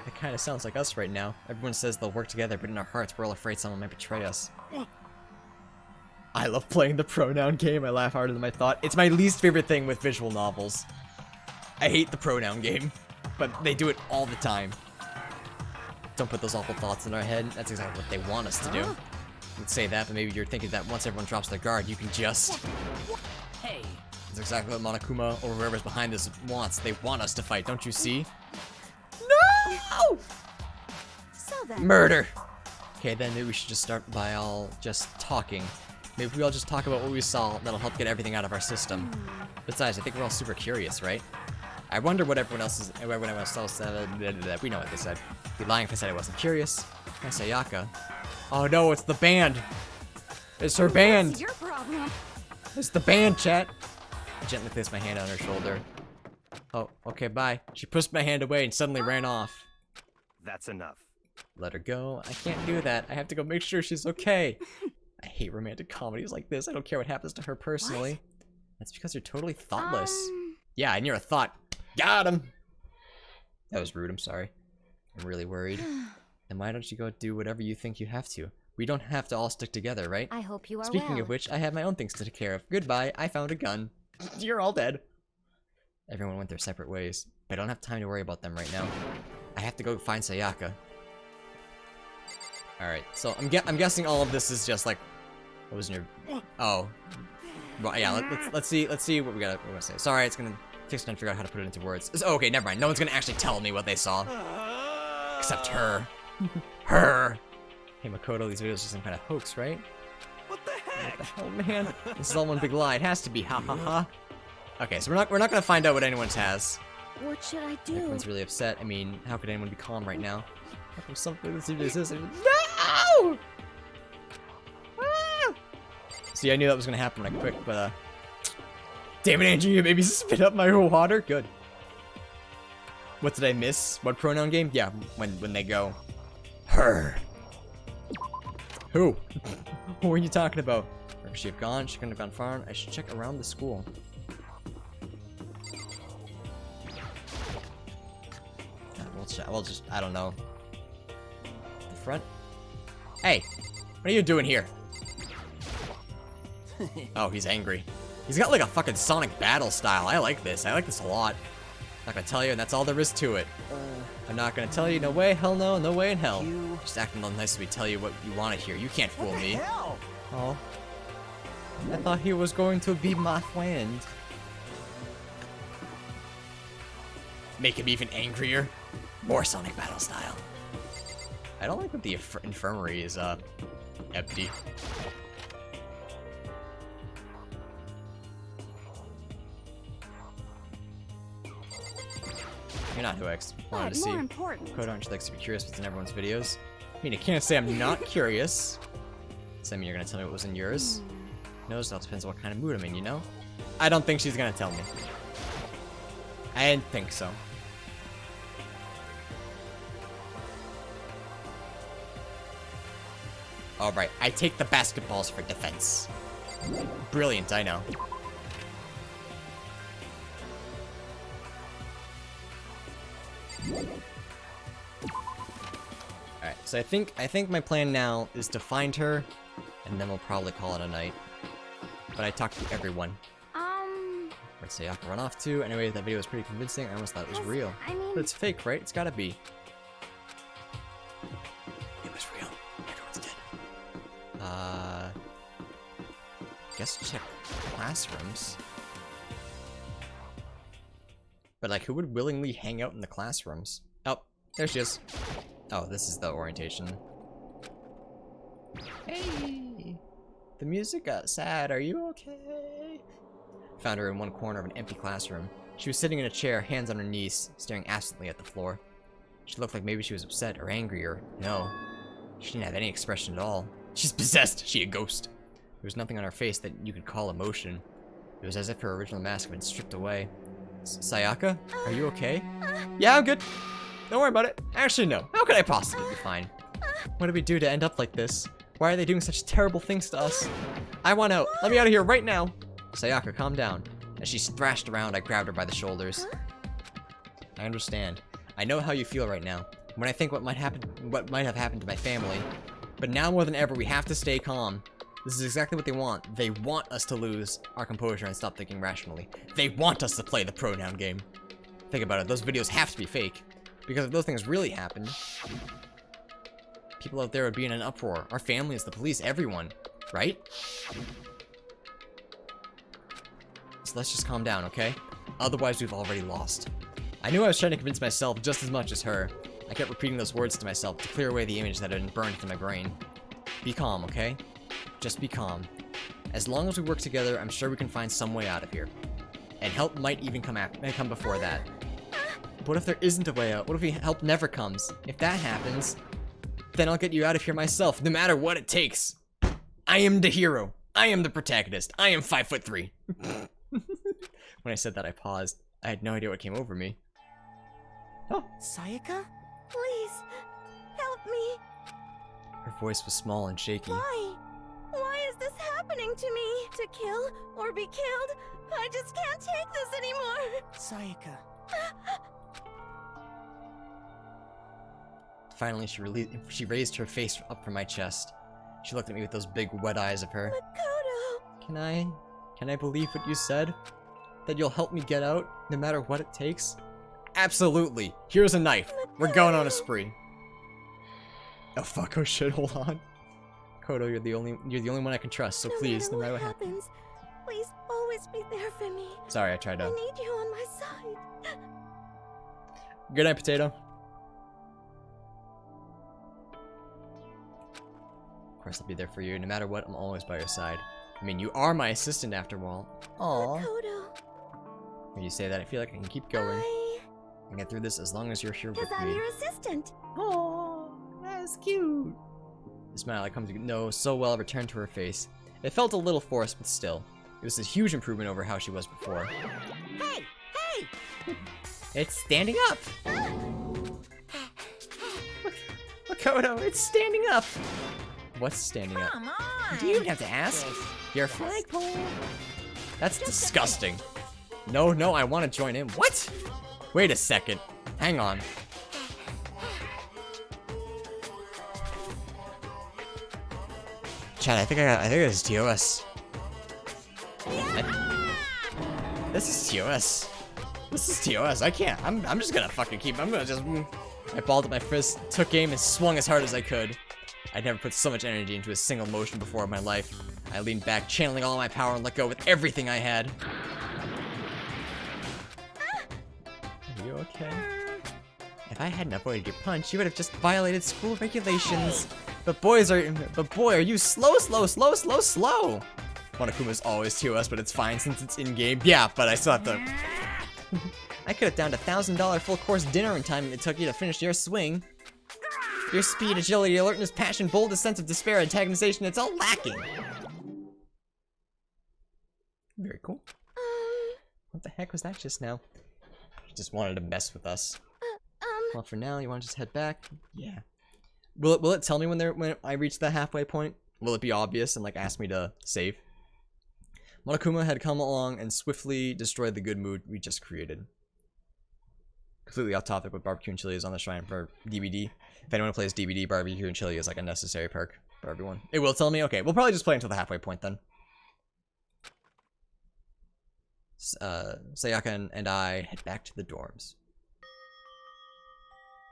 A: It kind of sounds like us right now. Everyone says they'll work together, but in our hearts, we're all afraid someone might betray us. I love playing the pronoun game. I laugh harder than I thought. It's my least favorite thing with visual novels. I hate the pronoun game, but they do it all the time. Don't put those awful thoughts in our head. That's exactly what they want us to do. You'd say that, but maybe you're thinking that once everyone drops their guard, you can just...
C: Hey.
A: That's exactly what Monokuma or whoever's behind this wants. They want us to fight, don't you see? No!
D: So then...
A: Murder! Okay, then maybe we should just start by all just talking. Maybe we all just talk about what we saw. That'll help get everything out of our system. Besides, I think we're all super curious, right? I wonder what everyone else said. We know what they said. I'd be lying if I said I wasn't curious. Hi, Sayaka. Oh no, it's the band. It's her band.
H: What's your problem?
A: It's the band, chat. I gently placed my hand on her shoulder. Oh, okay, bye. She pushed my hand away and suddenly ran off.
I: That's enough.
A: Let her go. I can't do that. I have to go make sure she's okay. I hate romantic comedies like this. I don't care what happens to her personally.
D: What?
A: That's because you're totally thoughtless. Yeah, and you're a thought. Got him. That was rude. I'm sorry. I'm really worried. Then why don't you go do whatever you think you have to? We don't have to all stick together, right?
D: I hope you are
A: Speaking
D: well.
A: of which, I have my own things to take care of. Goodbye. I found a gun. You're all dead. Everyone went their separate ways, but I don't have time to worry about them right now. I have to go find Sayaka. Alright, so I'm guessing all of this is just like... What was in your... Oh. Well, yeah, let's see what we're gonna say. Sorry, it's gonna take some time to figure out how to put it into words. Oh, okay, never mind. No one's gonna actually tell me what they saw. Except her. Her! Hey, Makoto, these videos are some kind of hoax, right?
I: What the heck?
A: What the hell, man? This is all one big lie. It has to be. Ha ha ha. Okay, so we're not gonna find out what anyone's has.
D: What should I do?
A: Everyone's really upset. I mean, how could anyone be calm right now? How come something as serious as this? No! Ah! See, I knew that was gonna happen right quick, but damn it, Andrew, you made me spit up my water. Good. What did I miss? What pronoun game? Yeah, when they go. Her. Who? Who are you talking about? Where could she have gone? She couldn't have gone far. I should check around the school. We'll just, I don't know. The front? Hey! What are you doing here? Oh, he's angry. He's got like a fucking Sonic battle style. I like this. I like this a lot. Not gonna tell you, and that's all there is to it. I'm not gonna tell you. No way, hell no, no way in hell. Just acting all nice as we tell you what you want to hear. You can't fool me.
B: Hell?
A: Oh. I thought he was going to be my friend. Make him even angrier. More Sonic Battle style. I don't like that the infirmary is, empty. You're not who I wanted to see.
H: More important.
A: Code aren't you likes to be curious what's in everyone's videos? I mean, I can't say I'm not curious. Does that mean you're gonna tell me what was in yours? No, it all depends on what kind of mood I'm in, you know? I don't think she's gonna tell me. I didn't think so. Alright, I take the basketballs for defense. Brilliant, I know. Alright, so I think my plan now is to find her, and then we'll probably call it a night. But I talked to everyone. Where'd Sayaka run off to? Anyway, that video was pretty convincing. I almost thought it was real.
H: I mean...
A: But it's fake, right? It's gotta be. It was real. Everyone's dead. Guess check classrooms. But like, who would willingly hang out in the classrooms? Oh, there she is. Oh, this is the orientation. Hey! The music got sad. Are you okay? Found her in one corner of an empty classroom. She was sitting in a chair, hands on her knees, staring absently at the floor. She looked like maybe she was upset or angry or... No. She didn't have any expression at all. She's possessed! She a ghost. There was nothing on her face that you could call emotion. It was as if her original mask had been stripped away. Sayaka? Are you okay? Yeah, I'm good. Don't worry about it. Actually, no. How could I possibly be fine? What did we do to end up like this? Why are they doing such terrible things to us? I want out. Let me out of here right now. Sayaka, calm down. As she thrashed around, I grabbed her by the shoulders. I understand. I know how you feel right now. When I think what might have happened to my family. But now more than ever, we have to stay calm. This is exactly what they want. They want us to lose our composure and stop thinking rationally. They want us to play the pronoun game. Think about it. Those videos have to be fake. Because if those things really happened, people out there would be in an uproar. Our families, the police, everyone. Right? So let's just calm down, okay? Otherwise, we've already lost. I knew I was trying to convince myself just as much as her. I kept repeating those words to myself to clear away the image that had been burned into my brain. Be calm, okay? Just be calm. As long as we work together, I'm sure we can find some way out of here. And help might even come before that. But what if there isn't a way out? What if help never comes? If that happens, then I'll get you out of here myself, no matter what it takes. I am the hero. I am the protagonist. I am 5'3". When I said that, I paused. I had no idea what came over me. Oh.
B: Sayaka?
D: Please, help me.
A: Her voice was small and shaky.
D: Why? Why is this happening to me? To kill or be killed? I just can't take this anymore.
B: Sayaka.
A: Finally, she raised her face up from my chest. She looked at me with those big wet eyes of her.
D: Makoto.
A: Can I believe what you said? That you'll help me get out, no matter what it takes? Absolutely. Here's a knife.
D: Makoto.
A: We're going on a spree. Oh fuck! Oh shit! Hold on. Kodo, you're the only one I can trust. So please, no matter what happens,
D: please always be there for me.
A: Sorry, I tried to.
D: I need you on my side.
A: Good night, Potato. Of course, I'll be there for you. No matter what, I'm always by your side. I mean, you are my assistant after all. Aww.
D: Makoto.
A: When you say that, I feel like I can keep going. I can get through this as long as you're here with me.
D: Because I'm your assistant.
A: Aww, that's cute. The smile I come to know so well returned to her face. It felt a little forced, but still. It was a huge improvement over how she was before.
B: Hey! Hey!
A: It's standing up! Makoto, it's standing up! What's standing up?
E: Come on!
A: Do you even have to ask? Your flagpole? That's disgusting. No, I want to join in. What? Wait a second. Hang on. Chad, I think this is TOS. This is TOS. This is TOS. I can't. I'm just gonna fucking keep. I'm gonna just. I balled up my fist, took aim, and swung as hard as I could. I'd never put so much energy into a single motion before in my life. I leaned back, channeling all my power, and let go with everything I had. Are you okay? If I hadn't avoided your punch, you would have just violated school regulations. But boy, are you slow. Monokuma's always TOS, but it's fine since it's in-game. Yeah, but I still have to... I could have downed $1,000 full-course dinner in time it took you to finish your swing. Your speed, agility, alertness, passion, boldness, sense of despair, antagonization, it's all lacking. Very cool. What the heck was that just now? He just wanted to mess with us. Well, for now, you want to just head back? Yeah. Will it tell me when I reach the halfway point? Will it be obvious and like ask me to save? Monokuma had come along and swiftly destroyed the good mood we just created. Completely off topic, but barbecue and chili is on the shrine for DVD. If anyone plays DVD, barbecue and chili is like a necessary perk for everyone. It will tell me? Okay, we'll probably just play until the halfway point then. Sayaka and I head back to the dorms.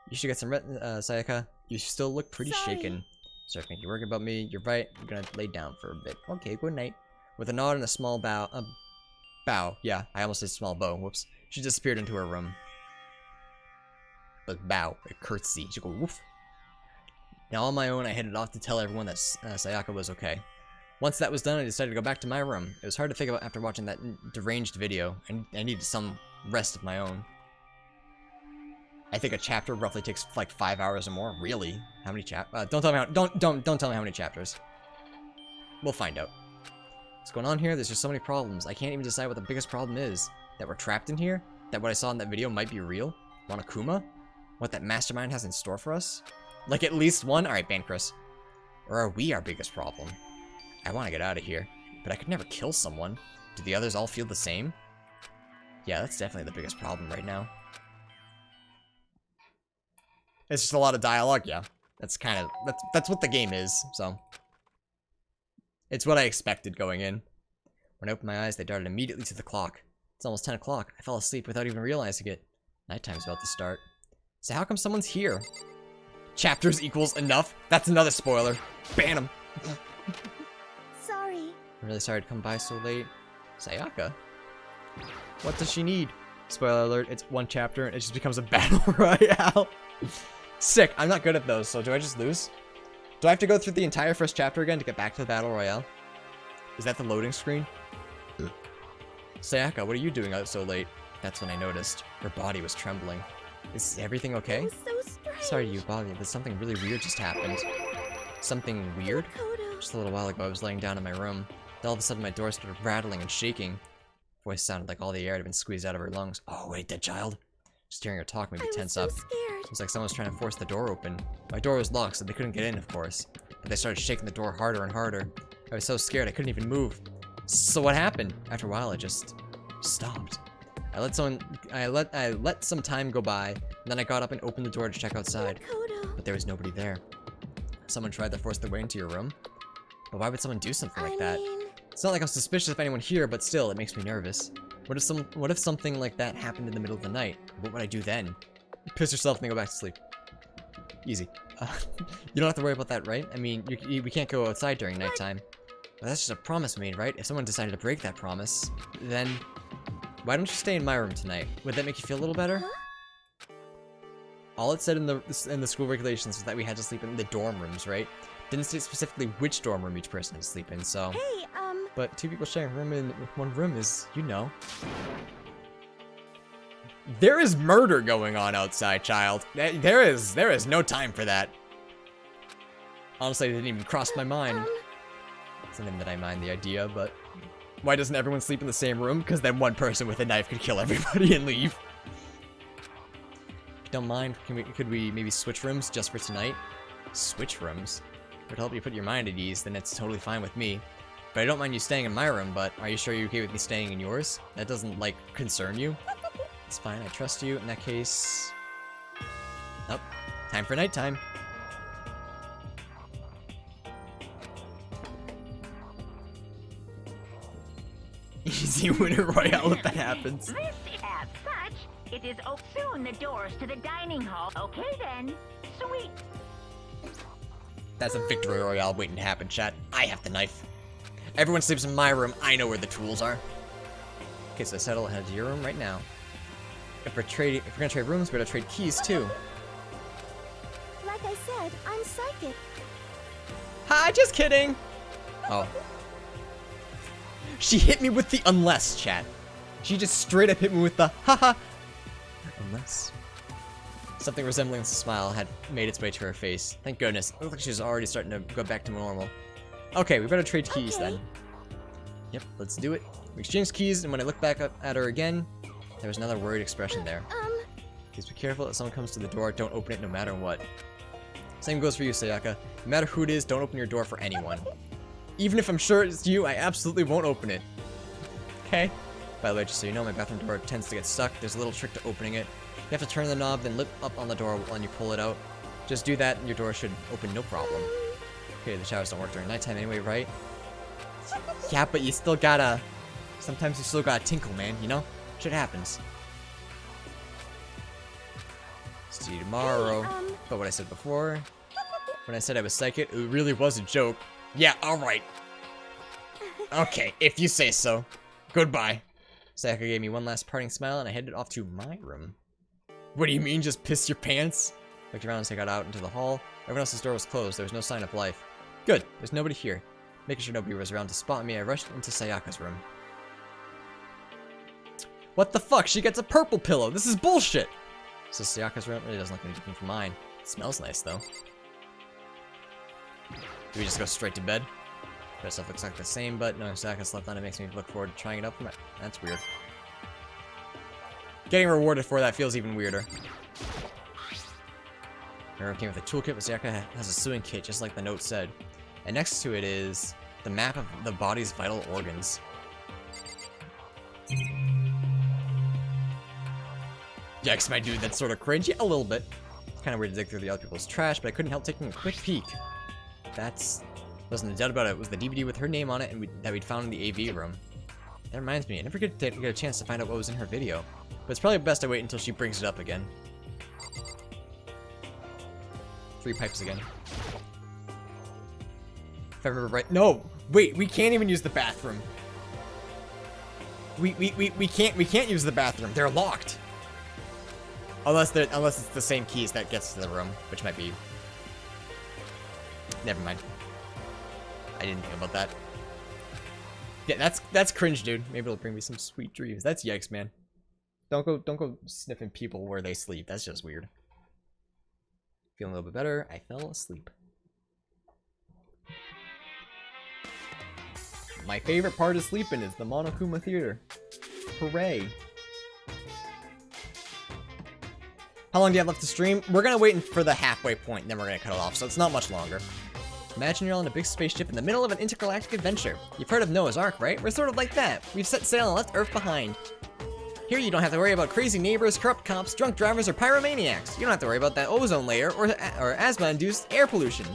A: You should get some rest, Sayaka. You still look pretty shaken. Sorry if you're worried about me. You're right. I'm gonna lay down for a bit. Okay, good night. With a nod and a small bow. Bow. Yeah, I almost said small bow. Whoops. She disappeared into her room. But bow. A curtsy. She go woof. Now on my own, I headed off to tell everyone that Sayaka was okay. Once that was done, I decided to go back to my room. It was hard to think about after watching that deranged video, and I needed some rest of my own. I think a chapter roughly takes like 5 hours or more. Really? How many don't tell me how. Don't tell me how many chapters. We'll find out. What's going on here? There's just so many problems. I can't even decide what the biggest problem is. That we're trapped in here? That what I saw in that video might be real? Monokuma? What that mastermind has in store for us? Like at least one? Alright, ban Chris. Or are we our biggest problem? I want to get out of here, but I could never kill someone. Do the others all feel the same? Yeah, that's definitely the biggest problem right now. It's just a lot of dialogue, yeah. That's kind of, that's what the game is, so. It's what I expected going in. When I opened my eyes, they darted immediately to the clock. It's almost 10 o'clock. I fell asleep without even realizing it. Nighttime's about to start. So how come someone's here? Chapters equals enough? That's another spoiler. Ban him.
H: Sorry.
A: I'm really sorry to come by so late. Sayaka? What does she need? Spoiler alert, it's one chapter and it just becomes a battle royale. Sick. I'm not good at those, so do I just lose? Do I have to go through the entire first chapter again to get back to the battle royale? Is that the loading screen? Sayaka, what are you doing out so late? That's when I noticed. Her body was trembling. Is everything okay?
D: It was so strange.
A: Sorry to you bother you, but something really weird just happened. Something weird? Just a little while ago, I was laying down in my room. Then all of a sudden, my door started rattling and shaking. Voice sounded like all the air had been squeezed out of her lungs. Oh, wait, dead child. Just hearing her talk made me tense up.
D: Scared.
A: It was like someone was trying to force the door open. My door was locked, so they couldn't get in, of course. But they started shaking the door harder and harder. I was so scared I couldn't even move. So what happened? After a while, it just stopped. I let some time go by, and then I got up and opened the door to check outside. But there was nobody there. Someone tried to force their way into your room? But why would someone do something like that? It's not like I'm suspicious of anyone here, but still, it makes me nervous. What if something like that happened in the middle of the night? What would I do then? Piss yourself and then go back to sleep. Easy. You don't have to worry about that, right? I mean, we can't go outside during nighttime. But that's just a promise made, right? If someone decided to break that promise, then why don't you stay in my room tonight? Would that make you feel a little better? All it said in the school regulations was that we had to sleep in the dorm rooms, right? Didn't state specifically which dorm room each person had to sleep in, so.
D: Hey,
A: But two people sharing a room in one room is, you know. There is murder going on outside, child. There is no time for that. Honestly, it didn't even cross my mind. It's not even that I mind the idea, but why doesn't everyone sleep in the same room? Because then one person with a knife could kill everybody and leave. If you don't mind, could we maybe switch rooms just for tonight? Switch rooms? If it would help you put your mind at ease, then it's totally fine with me. But I don't mind you staying in my room, but are you sure you're okay with me staying in yours? That doesn't, like, concern you? It's fine, I trust you. In that case... Oh, time for nighttime. Easy winner royale if that happens.
J: This, as such, It is soon the doors to the dining hall. Okay then. Sweet.
A: That's a victory royale waiting to happen, chat. I have the knife. Everyone sleeps in my room. I know where the tools are. Okay, so settle head to your room right now. If we're gonna trade rooms, we're gonna trade keys too.
D: Like I said, I'm psychic.
A: Hi, just kidding. Oh. She hit me with the unless, chat. She just straight up hit me with the haha. Unless. Something resembling a smile had made its way to her face. Thank goodness. It looked like she was already starting to go back to normal. Okay, we better trade keys then. Yep, let's do it. We exchanged keys, and when I looked back up at her again, there was another worried expression there. Please be careful if someone comes to the door, don't open it no matter what. Same goes for you, Sayaka. No matter who it is, don't open your door for anyone. Even if I'm sure it's you, I absolutely won't open it. Okay? By the way, just so you know, my bathroom door tends to get stuck. There's a little trick to opening it. You have to turn the knob, then lift up on the door when you pull it out. Just do that, and your door should open no problem. Okay, the showers don't work during nighttime anyway, right? Yeah, but you still gotta... Sometimes you still gotta tinkle, man, you know? Shit happens. See you tomorrow. But what I said before, when I said I was psychic, it really was a joke. Yeah, alright. Okay, if you say so. Goodbye. Sayaka gave me one last parting smile, and I headed off to my room. What do you mean, just piss your pants? Looked around as I got out into the hall. Everyone else's door was closed. There was no sign of life. Good. There's nobody here. Making sure nobody was around to spot me, I rushed into Sayaka's room. What the fuck? She gets a purple pillow. This is bullshit. So Sayaka's room really doesn't look any different from mine. It smells nice, though. Do we just go straight to bed? That stuff looks like the same, but knowing Sayaka slept on it makes me look forward to trying it out for my... That's weird. Getting rewarded for that feels even weirder. Remember, it came with a toolkit, but Sayaka has a sewing kit, just like the note said. And next to it is the map of the body's vital organs. Yikes, my dude, that's sort of cringe. Yeah, a little bit. It's kind of weird to dig through the other people's trash, but I couldn't help taking a quick peek. Wasn't a doubt about it. It was the DVD with her name on it and that we'd found in the AV room. That reminds me, I never get a chance to find out what was in her video. But it's probably best I wait until she brings it up again. 3 pipes again. If I remember right. No! Wait, we can't even use the bathroom. We can't use the bathroom. They're locked. Unless it's the same keys that gets to the room, which might be... Never mind. I didn't think about that. Yeah, that's cringe, dude. Maybe it'll bring me some sweet dreams. That's yikes, man. Don't go sniffing people where they sleep. That's just weird. Feeling a little bit better. I fell asleep. My favorite part of sleeping is the Monokuma Theater. Hooray. How long do you have left to stream? We're gonna wait for the halfway point, then we're gonna cut it off, so it's not much longer. Imagine you're on a big spaceship in the middle of an intergalactic adventure. You've heard of Noah's Ark, right? We're sort of like that. We've set sail and left Earth behind. Here you don't have to worry about crazy neighbors, corrupt cops, drunk drivers, or pyromaniacs. You don't have to worry about that ozone layer or asthma-induced air pollution.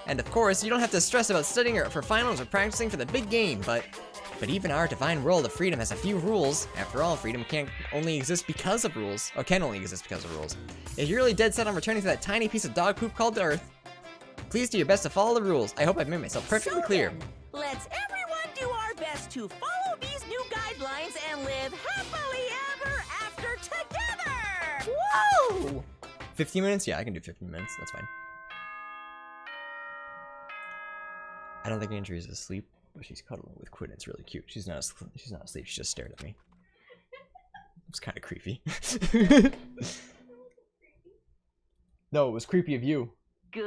A: And of course, you don't have to stress about studying for finals or practicing for the big game, but even our divine world of freedom has a few rules. After all, freedom can only exist because of rules. If you're really dead set on returning to that tiny piece of dog poop called Earth, please do your best to follow the rules. I hope I've made myself perfectly clear.
L: Let's everyone do our best to follow these new guidelines and live happily ever after together!
A: Whoa! 15 minutes? Yeah, I can do 15 minutes. That's fine. I don't think Andrea's asleep, but she's cuddling with Quinn. It's really cute. She's not asleep. She just stared at me. It was kind of creepy. No, it was creepy of you.
J: Good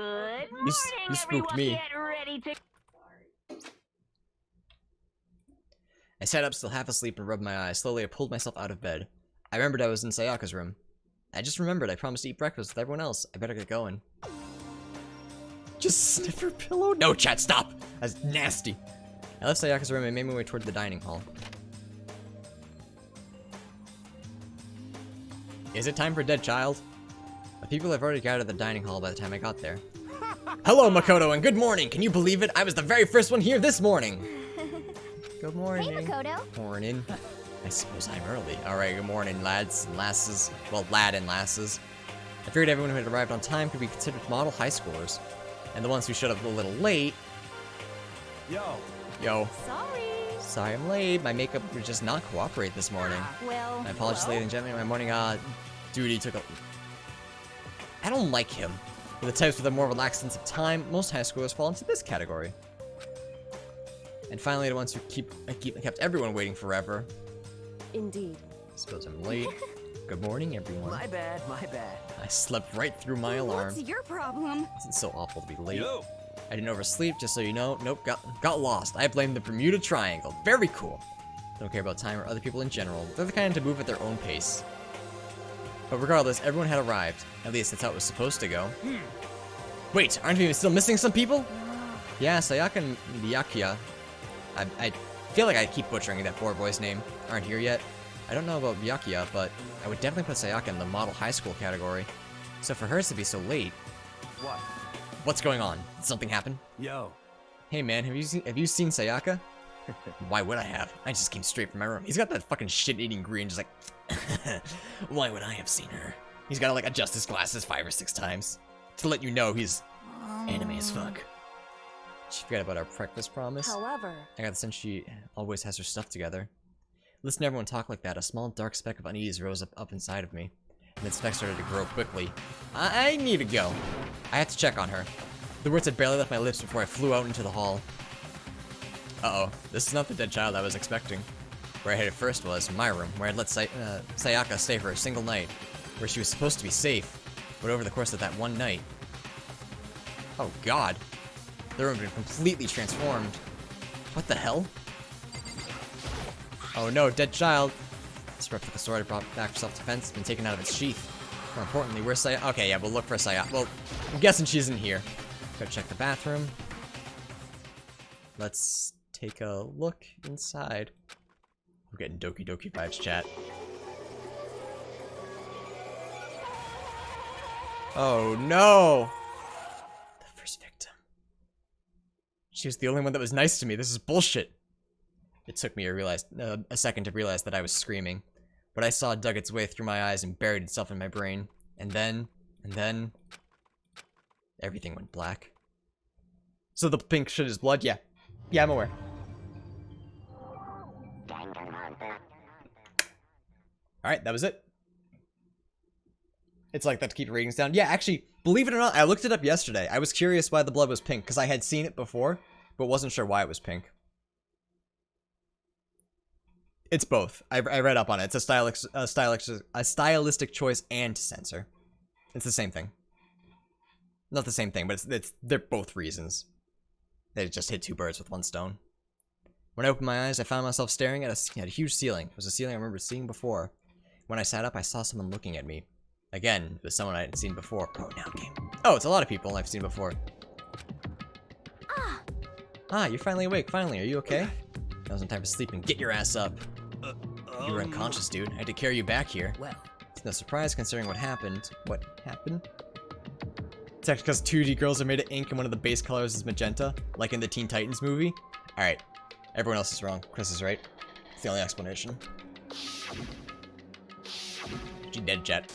J: morning,
A: you spooked
J: everyone.
A: me.
J: Get ready to...
A: I sat up still half asleep and rubbed my eyes. Slowly, I pulled myself out of bed. I remembered I was in Sayaka's room. I just remembered I promised to eat breakfast with everyone else. I better get going. Just sniff her pillow? No, chat, stop! That's nasty. I left Sayaka's room and made my way toward the dining hall. Is it time for Dead Child? The people have already gathered at the dining hall by the time I got there. Hello, Makoto, and good morning! Can you believe it? I was the very first one here this morning! Good morning.
D: Hey, Makoto.
A: Morning. I suppose I'm early. Alright, good morning, lads and lasses. Well, lad and lasses. I figured everyone who had arrived on time could be considered model high schoolers. And the ones who showed up a little late... Yo. Sorry I'm late. My makeup would just not cooperate this morning.
E: Well...
A: My apologies, ladies and gentlemen. My morning, duty took a... I don't like him. For the types with a more relaxed sense of time, most high schoolers fall into this category. And finally, the ones who kept everyone waiting forever.
G: Indeed.
A: Suppose I'm late. Good morning, everyone.
B: My bad.
A: I slept right through my alarm.
H: What's your problem?
A: It's so awful to be late.
F: Yo.
A: I didn't oversleep, just so you know. Nope, got lost. I blame the Bermuda Triangle. Very cool. Don't care about time or other people in general. They're the kind to move at their own pace. But regardless, everyone had arrived. At least that's how it was supposed to go. Wait, aren't we still missing some people? Yeah, Sayaka and Byakuya. I feel like I keep butchering that poor boy's name. Aren't here yet. I don't know about Byakuya, but I would definitely put Sayaka in the model high school category. So for hers to be so late...
I: What?
A: What's going on? Did something happen?
I: Yo.
A: Hey man, have you seen Sayaka? Why would I have? I just came straight from my room. He's got that fucking shit-eating grin, just like... Why would I have seen her? He's gotta like adjust his glasses 5 or 6 times. To let you know he's anime as fuck. She forgot about our breakfast promise.
G: However,
A: I got the sense she always has her stuff together. Listen to everyone talk like that. A small dark speck of unease rose up inside of me. And the speck started to grow quickly. I need to go. I have to check on her. The words had barely left my lips before I flew out into the hall. Uh-oh. This is not the dead child I was expecting. Where I headed first was my room, where I'd let Sayaka stay for a single night. Where she was supposed to be safe. But over the course of that one night... Oh god. The room had been completely transformed. What the hell? Oh no, dead child. This replica sword I brought back for self-defense has been taken out of its sheath. More importantly, where's Sayaka? Okay, yeah, we'll look for Sayaka. Well, I'm guessing she's in here. Go check the bathroom. Let's take a look inside. I'm getting Doki Doki vibes, chat. Oh no! The first victim. She was the only one that was nice to me. This is bullshit. It took me a second to realize that I was screaming. What I saw dug its way through my eyes and buried itself in my brain. And then... everything went black. So the pink shit is blood? Yeah. Yeah, I'm aware. Alright, that was it. It's like that to keep ratings down. Yeah, actually, believe it or not, I looked it up yesterday. I was curious why the blood was pink, because I had seen it before, but wasn't sure why it was pink. It's both. I read up on it. It's a stylistic choice and to censor. It's the same thing. Not the same thing, but they're both reasons. They just hit 2 birds with 1 stone. When I opened my eyes, I found myself staring at a huge ceiling. It was a ceiling I remember seeing before. When I sat up, I saw someone looking at me. Again, it was someone I hadn't seen before. Oh, now it came. Oh, it's a lot of people I've seen before. Ah, you're finally awake. Finally, are you okay? That wasn't time to sleep and get your ass up. You were unconscious, dude. I had to carry you back here.
C: Well,
A: it's no surprise considering what happened. What happened? It's actually because 2D girls are made of ink and one of the base colors is magenta, like in the Teen Titans movie. Alright, everyone else is wrong. Chris is right. It's the only explanation. She dead, Jet.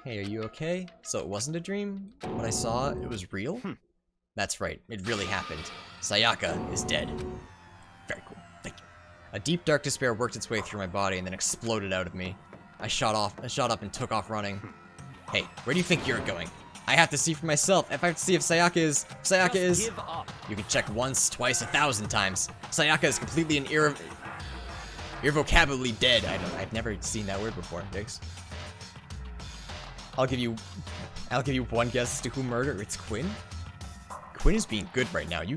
A: Hey, are you okay? So it wasn't a dream? What I saw, it was real? That's right, it really happened. Sayaka is dead. Very cool, thank you. A deep dark despair worked its way through my body and then exploded out of me. I shot up and took off running. Hey, where do you think you're going? I have to see for myself. If I have to see if Sayaka is...
K: Give up.
A: You can check once, twice, 1,000 times. Sayaka is completely and irrevocably dead. I've never seen that word before, Diggs. I'll give you one guess as to who murdered. It's Quinn? Quinn is being good right now. You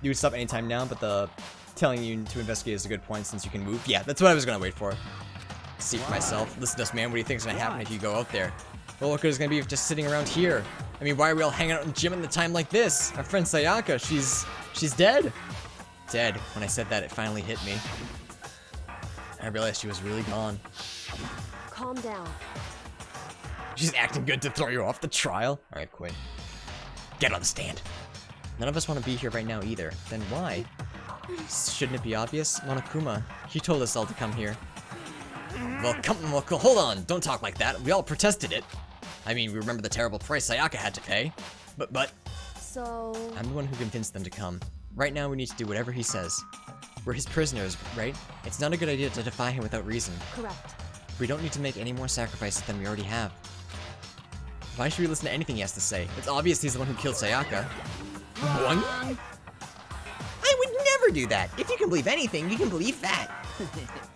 A: would stop anytime now, but the telling you to investigate is a good point since you can move. Yeah, that's what I was gonna wait for. See for myself. Listen to us, man. What do you think is gonna happen if you go out there? Well, what good is gonna be if just sitting around here? I mean, why are we all hanging out in the gym at a time like this? Our friend Sayaka, she's dead. Dead. When I said that, it finally hit me. I realized she was really gone.
G: Calm down.
A: She's acting good to throw you off the trial. All right, Quinn. Get on the stand. None of us want to be here right now either. Then why? Shouldn't it be obvious? Monokuma, he told us all to come here. Well, hold on, don't talk like that. We all protested it. I mean, we remember the terrible price Sayaka had to pay. But...
H: So...
A: I'm the one who convinced them to come. Right now, we need to do whatever he says. We're his prisoners, right? It's not a good idea to defy him without reason.
H: Correct.
A: We don't need to make any more sacrifices than we already have. Why should we listen to anything he has to say? It's obvious he's the one who killed Sayaka. Boing? I would never do that! If you can believe anything, you can believe that!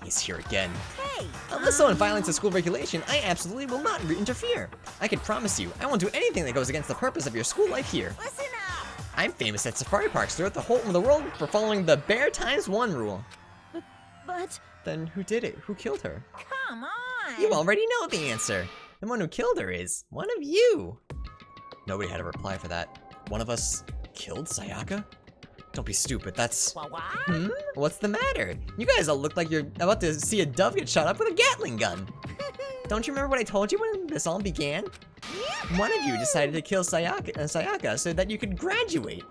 A: He's here again.
L: Hey!
A: Unless someone violates a school regulation, I absolutely will not interfere. I can promise you, I won't do anything that goes against the purpose of your school life here.
L: Listen up!
A: I'm famous at safari parks throughout the whole of the world for following the Bear ×1 rule.
H: But...
A: Then who did it? Who killed her?
L: Come on!
A: You already know the answer. The one who killed her is one of you. Nobody had a reply for that. One of us killed Sayaka? Don't be stupid, that's...
L: What?
A: What's the matter? You guys all look like you're about to see a dove get shot up with a Gatling gun. Don't you remember what I told you when this all began? One of you decided to kill Sayaka so that you could graduate.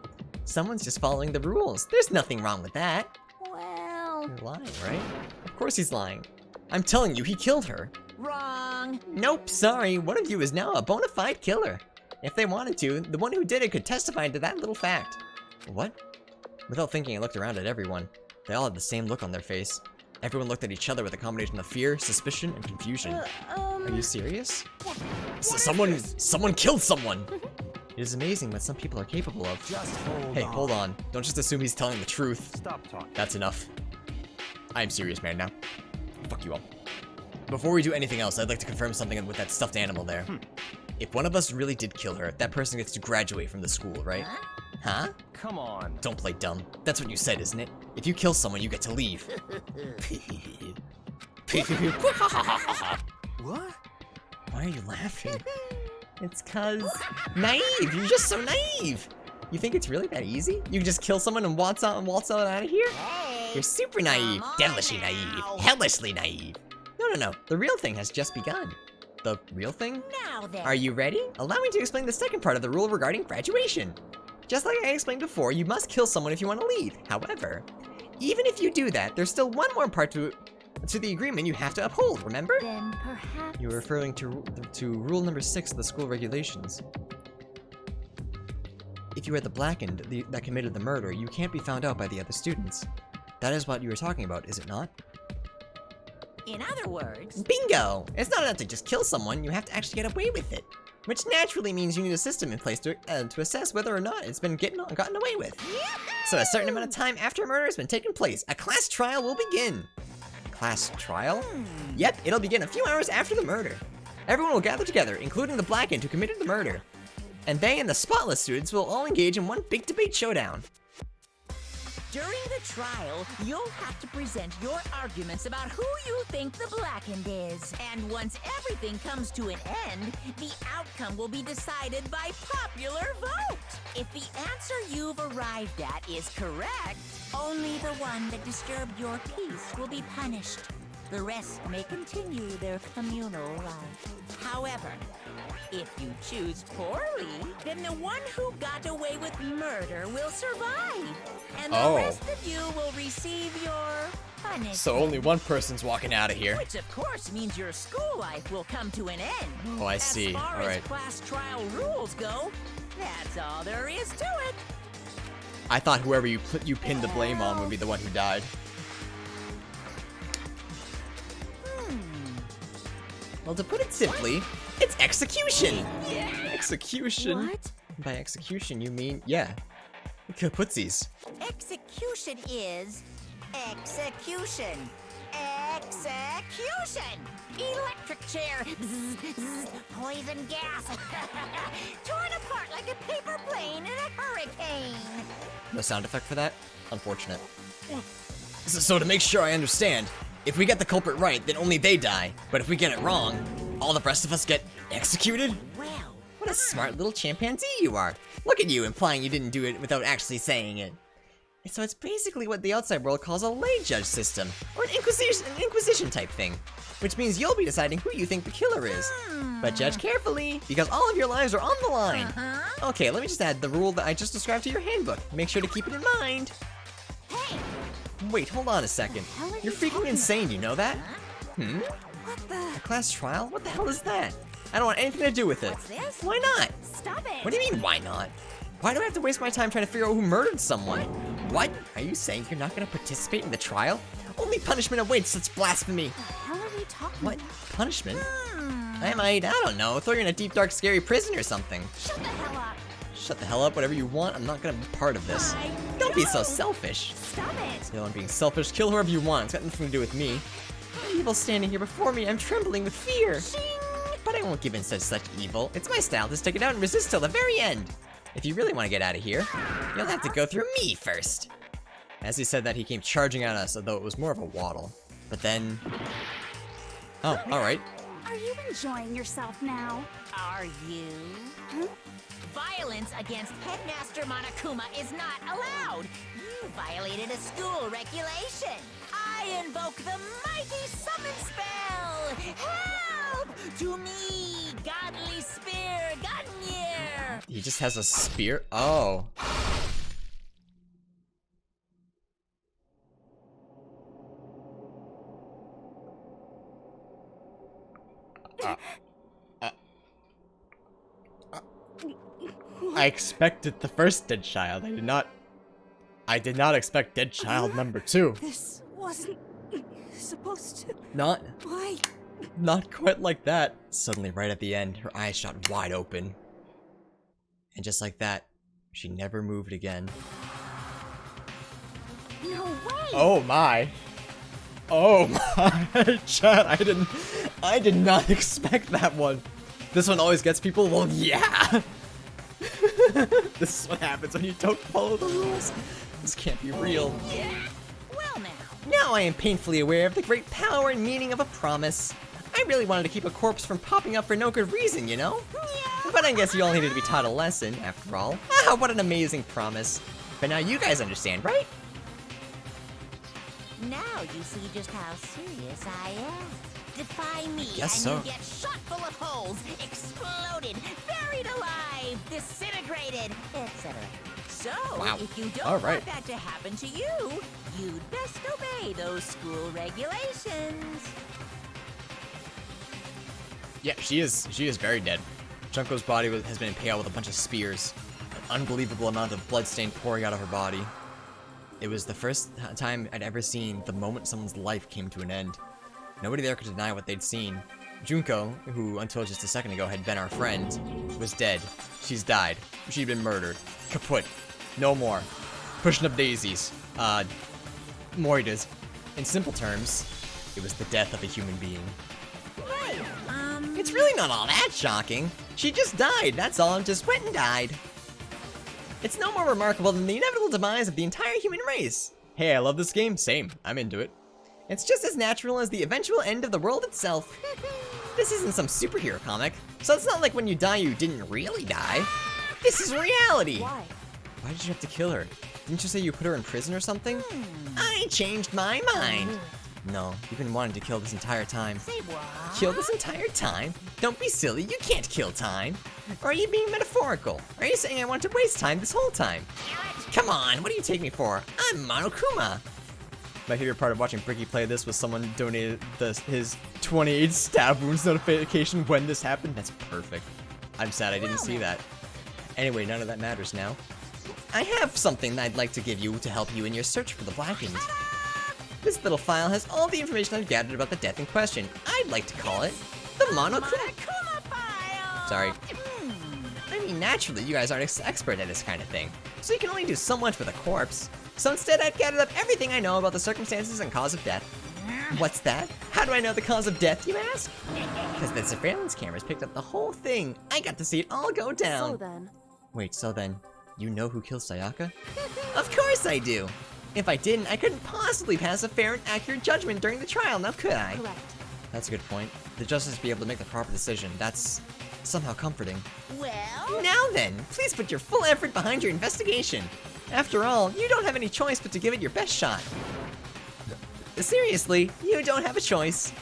A: Someone's just following the rules. There's nothing wrong with that.
E: Well...
A: You're lying, right? Of course he's lying. I'm telling you, he killed her.
L: Wrong.
A: Nope, sorry. One of you is now a bona fide killer. If they wanted to, the one who did it could testify to that little fact. What? Without thinking, I looked around at everyone. They all had the same look on their face. Everyone looked at each other with a combination of fear, suspicion, and confusion. Are you serious? Someone killed someone! It is amazing what some people are capable of.
I: Just hold on.
A: Hey, hold on. Don't just assume he's telling the truth.
I: Stop talking.
A: That's enough. I am serious, man, now. Fuck you all. Before we do anything else, I'd like to confirm something with that stuffed animal there. If one of us really did kill her, that person gets to graduate from the school, right? Huh?
I: Come on.
A: Don't play dumb. That's what you said, isn't it? If you kill someone, you get to leave.
I: What?
A: Why are you laughing? It's cause... Naive! You're just so naive! You think it's really that easy? You can just kill someone and waltz out of here? You're super naive. Devilishly naive. Hellishly naive. No. The real thing has just begun. The real thing?
L: Now then.
A: Are you ready? Allow me to explain the second part of the rule regarding graduation. Just like I explained before, you must kill someone if you want to leave. However, even if you do that, there's still one more part to the agreement you have to uphold, remember?
H: Then perhaps...
A: You're referring to rule number 6 of the school regulations. If you are the blackened that committed the murder, you can't be found out by the other students. That is what you were talking about, is it not?
L: In other words...
A: Bingo! It's not enough to just kill someone, you have to actually get away with it. Which naturally means you need a system in place to assess whether or not it's been gotten away with. So a certain amount of time after a murder has been taken place, a class trial will begin. Class trial? Yep, it'll begin a few hours after the murder. Everyone will gather together, including the blackened who committed the murder. And they and the spotless students will all engage in one big debate showdown.
L: During the trial, you'll have to present your arguments about who you think the blackened is. And once everything comes to an end, the outcome will be decided by popular vote. If the answer you've arrived at is correct, only the one that disturbed your peace will be punished. The rest may continue their communal life. However, if you choose poorly, then the one who got away with murder will survive. And the rest of you will receive your punishment.
A: So only one person's walking out of here.
L: Which of course means your school life will come to an end.
A: Oh, I see.
L: As far
A: All right.
L: as class trial rules go, that's all there is to it.
A: I thought whoever you pinned the blame on would be the one who died. Well, to put it simply, it's execution! Execution?
L: What?
A: By execution, you mean, yeah, kaputsies.
L: Execution is execution. Execution! Electric chair! Poison gas! Torn apart like a paper plane in a hurricane!
A: No sound effect for that? Unfortunate. So to make sure I understand, if we get the culprit right, then only they die. But if we get it wrong, all the rest of us get executed?
L: Well,
A: what a smart little chimpanzee you are. Look at you, implying you didn't do it without actually saying it. So it's basically what the outside world calls a lay judge system, or an inquisition type thing. Which means you'll be deciding who you think the killer is. But judge carefully, because all of your lives are on the line. Okay, let me just add the rule that I just described to your handbook. Make sure to keep it in mind.
L: Hey,
A: Wait, hold on a second. You're freaking insane, you know that? Hmm?
H: What the?
A: A class trial? What the hell is that? I don't want anything to do with it.
H: What's this?
A: Why not?
H: Stop it!
A: What do you mean, why not? Why do I have to waste my time trying to figure out who murdered someone? What? Are you saying you're not going to participate in the trial? Only punishment awaits such blasphemy.
H: What the hell are we talking
A: What?
H: about?
A: Punishment? I don't know, throw you in a deep, dark, scary prison or something.
H: Shut the hell up!
A: Shut the hell up, whatever you want, I'm not gonna be part of this. Don't be so selfish.
H: Stop it!
A: You know, I'm being selfish, kill whoever you want, it's got nothing to do with me. Evil standing here before me, I'm trembling with fear. But I won't give in to such evil. It's my style to stick it out and resist till the very end. If you really want to get out of here, you'll have to go through me first. As he said that, he came charging at us, although it was more of a waddle. But then... Oh, alright.
H: Are you enjoying yourself now?
L: Are you?
H: Huh?
L: Violence against Headmaster Monokuma is not allowed. You violated a school regulation. I invoke the mighty summon spell. Help! To me, godly spear, Gunyear.
A: He just has a spear? Oh. I expected the first dead child. I did not expect dead child number 2.
H: This wasn't supposed to...
A: Not
H: Why?
A: quite like that. Suddenly, right at the end, her eyes shot wide open. And just like that, she never moved again.
H: No way!
A: Oh my. Oh my, chat, I did not expect that one. This one always gets people, well, yeah. This is what happens when you don't follow the rules. This can't be real.
L: Yeah. Well
A: Now I am painfully aware of the great power and meaning of a promise. I really wanted to keep a corpse from popping up for no good reason, you know?
L: Yeah.
A: But I guess you all needed to be taught a lesson, after all. Ah, what an amazing promise. But now you guys understand, right?
L: Now you see just how serious I am. Defy me,
A: Guess
L: and
A: so.
L: you get shot full of holes, exploded, buried alive, disintegrated, etc. So,
A: Wow.
L: if you don't
A: All right.
L: want that to happen to you, you'd best obey those school regulations.
A: Yeah, she is very dead. Junko's body has been impaled with a bunch of spears. An unbelievable amount of blood stain pouring out of her body. It was the first time I'd ever seen the moment someone's life came to an end. Nobody there could deny what they'd seen. Junko, who until just a second ago had been our friend, was dead. She's died. She'd been murdered. Kaput. No more. Pushing up daisies. Moitas. In simple terms, it was the death of a human being.
L: Hey,
A: It's really not all that shocking. She just died, that's all, just went and died. It's no more remarkable than the inevitable demise of the entire human race. Hey, I love this game, same, I'm into it. It's just as natural as the eventual end of the world itself. This isn't some superhero comic, so it's not like when you die you didn't really die. This is reality.
H: Why?
A: Why did you have to kill her? Didn't you say you put her in prison or something? I changed my mind. No, you've been wanting to kill this entire time.
L: say what?
A: Kill this entire time? Don't be silly, you can't kill time. Or are you being metaphorical? Are you saying I want to waste time this whole time? Come on, what do you take me for? I'm Monokuma. My favorite part of watching Bricky play this was someone donated his 28 stab wounds notification when this happened. That's perfect. I'm sad I didn't see that. Anyway, none of that matters now. I have something I'd like to give you to help you in your search for the Blackened. This little file has all the information I've gathered about the death in question. I'd like to call it the Monokuma
L: file.
A: Sorry. I mean, naturally, you guys aren't expert at this kind of thing, so you can only do so much with a corpse. So instead, I've gathered up everything I know about the circumstances and cause of death. What's that? How do I know the cause of death, you ask? Because the surveillance cameras picked up the whole thing. I got to see it all go down.
H: So then...
A: Wait, so then, you know who killed Sayaka? Of course I do! If I didn't, I couldn't possibly pass a fair and accurate judgment during the trial, now could I?
H: Correct.
A: That's a good point. The justice be able to make the proper decision. That's somehow comforting.
L: Well,
A: Now then, please put your full effort behind your investigation. After all, you don't have any choice but to give it your best shot. Seriously, you don't have a choice.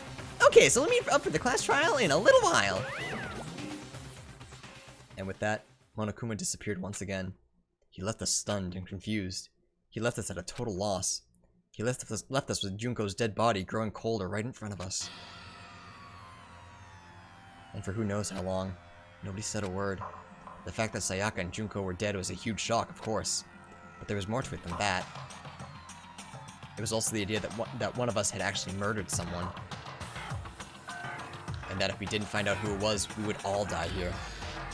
A: Okay, so let me up for the class trial in a little while. And with that, Monokuma disappeared once again. He left us stunned and confused. He left us at a total loss. He left us with Junko's dead body growing colder right in front of us. And for who knows how long. Nobody said a word. The fact that Sayaka and Junko were dead was a huge shock, of course. But there was more to it than that. It was also the idea that one of us had actually murdered someone. And that if we didn't find out who it was, we would all die here.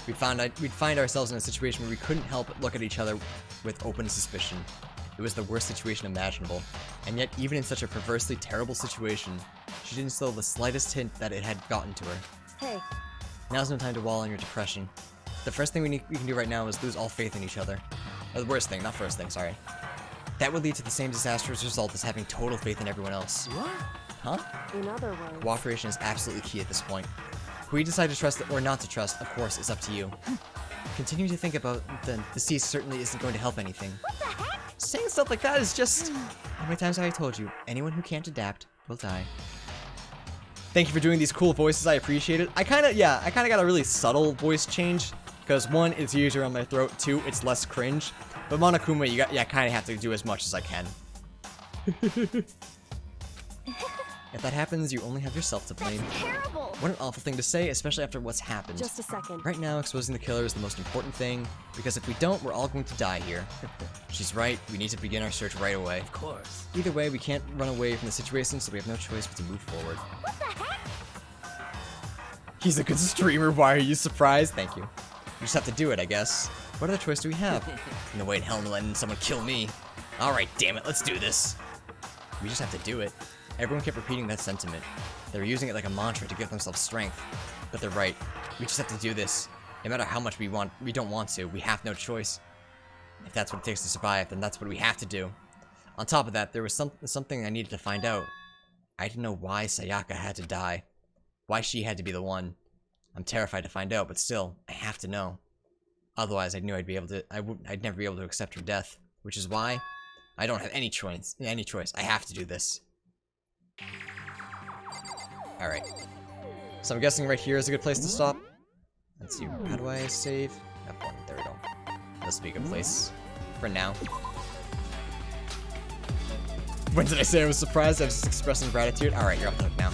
A: We'd find ourselves in a situation where we couldn't help but look at each other with open suspicion. It was the worst situation imaginable. And yet, even in such a perversely terrible situation, she didn't show the slightest hint that it had gotten to her.
H: Hey.
A: Now's no time to wallow in your depression. The first thing we can do right now is lose all faith in each other. Or the worst thing, not first thing, sorry. That would lead to the same disastrous result as having total faith in everyone else.
G: What?
A: Huh?
G: In other words,
A: cooperation is absolutely key at this point. Who you decide to trust or not to trust, of course, is up to you. Continuing to think about the deceased certainly isn't going to help anything.
D: What the heck?
A: Saying stuff like that is just... How many times have I told you, anyone who can't adapt will die. Thank you for doing these cool voices, I appreciate it. I kinda got a really subtle voice change. Because one, it's easier on my throat, two, it's less cringe. But Monokuma, I kinda have to do as much as I can. If that happens, you only have yourself to blame.
D: That's terrible!
A: What an awful thing to say, especially after what's happened.
G: just a second.
A: Right now, exposing the killer is the most important thing, because if we don't, we're all going to die here. She's right, we need to begin our search right away.
C: Of course.
A: Either way, we can't run away from the situation, so we have no choice but to move forward.
D: What the heck?
A: He's a good streamer, why are you surprised? Thank you. We just have to do it, I guess. What other choice do we have? No way in hell I'm letting someone kill me. Alright, damn it, let's do this. We just have to do it. Everyone kept repeating that sentiment. They were using it like a mantra to give themselves strength. But they're right. We just have to do this. No matter how much we don't want to, we have no choice. If that's what it takes to survive, then that's what we have to do. On top of that, there was something I needed to find out. I didn't know why Sayaka had to die. Why she had to be the one. I'm terrified to find out, but still, I have to know. Otherwise, I knew I'd never be able to accept her death. Which is why I don't have any choice. I have to do this. Alright. So I'm guessing right here is a good place to stop. Let's see, how do I save? F1, there we go. This will be a good place. For now. When did I say I was surprised? I was just expressing gratitude? Alright, you're off the hook now.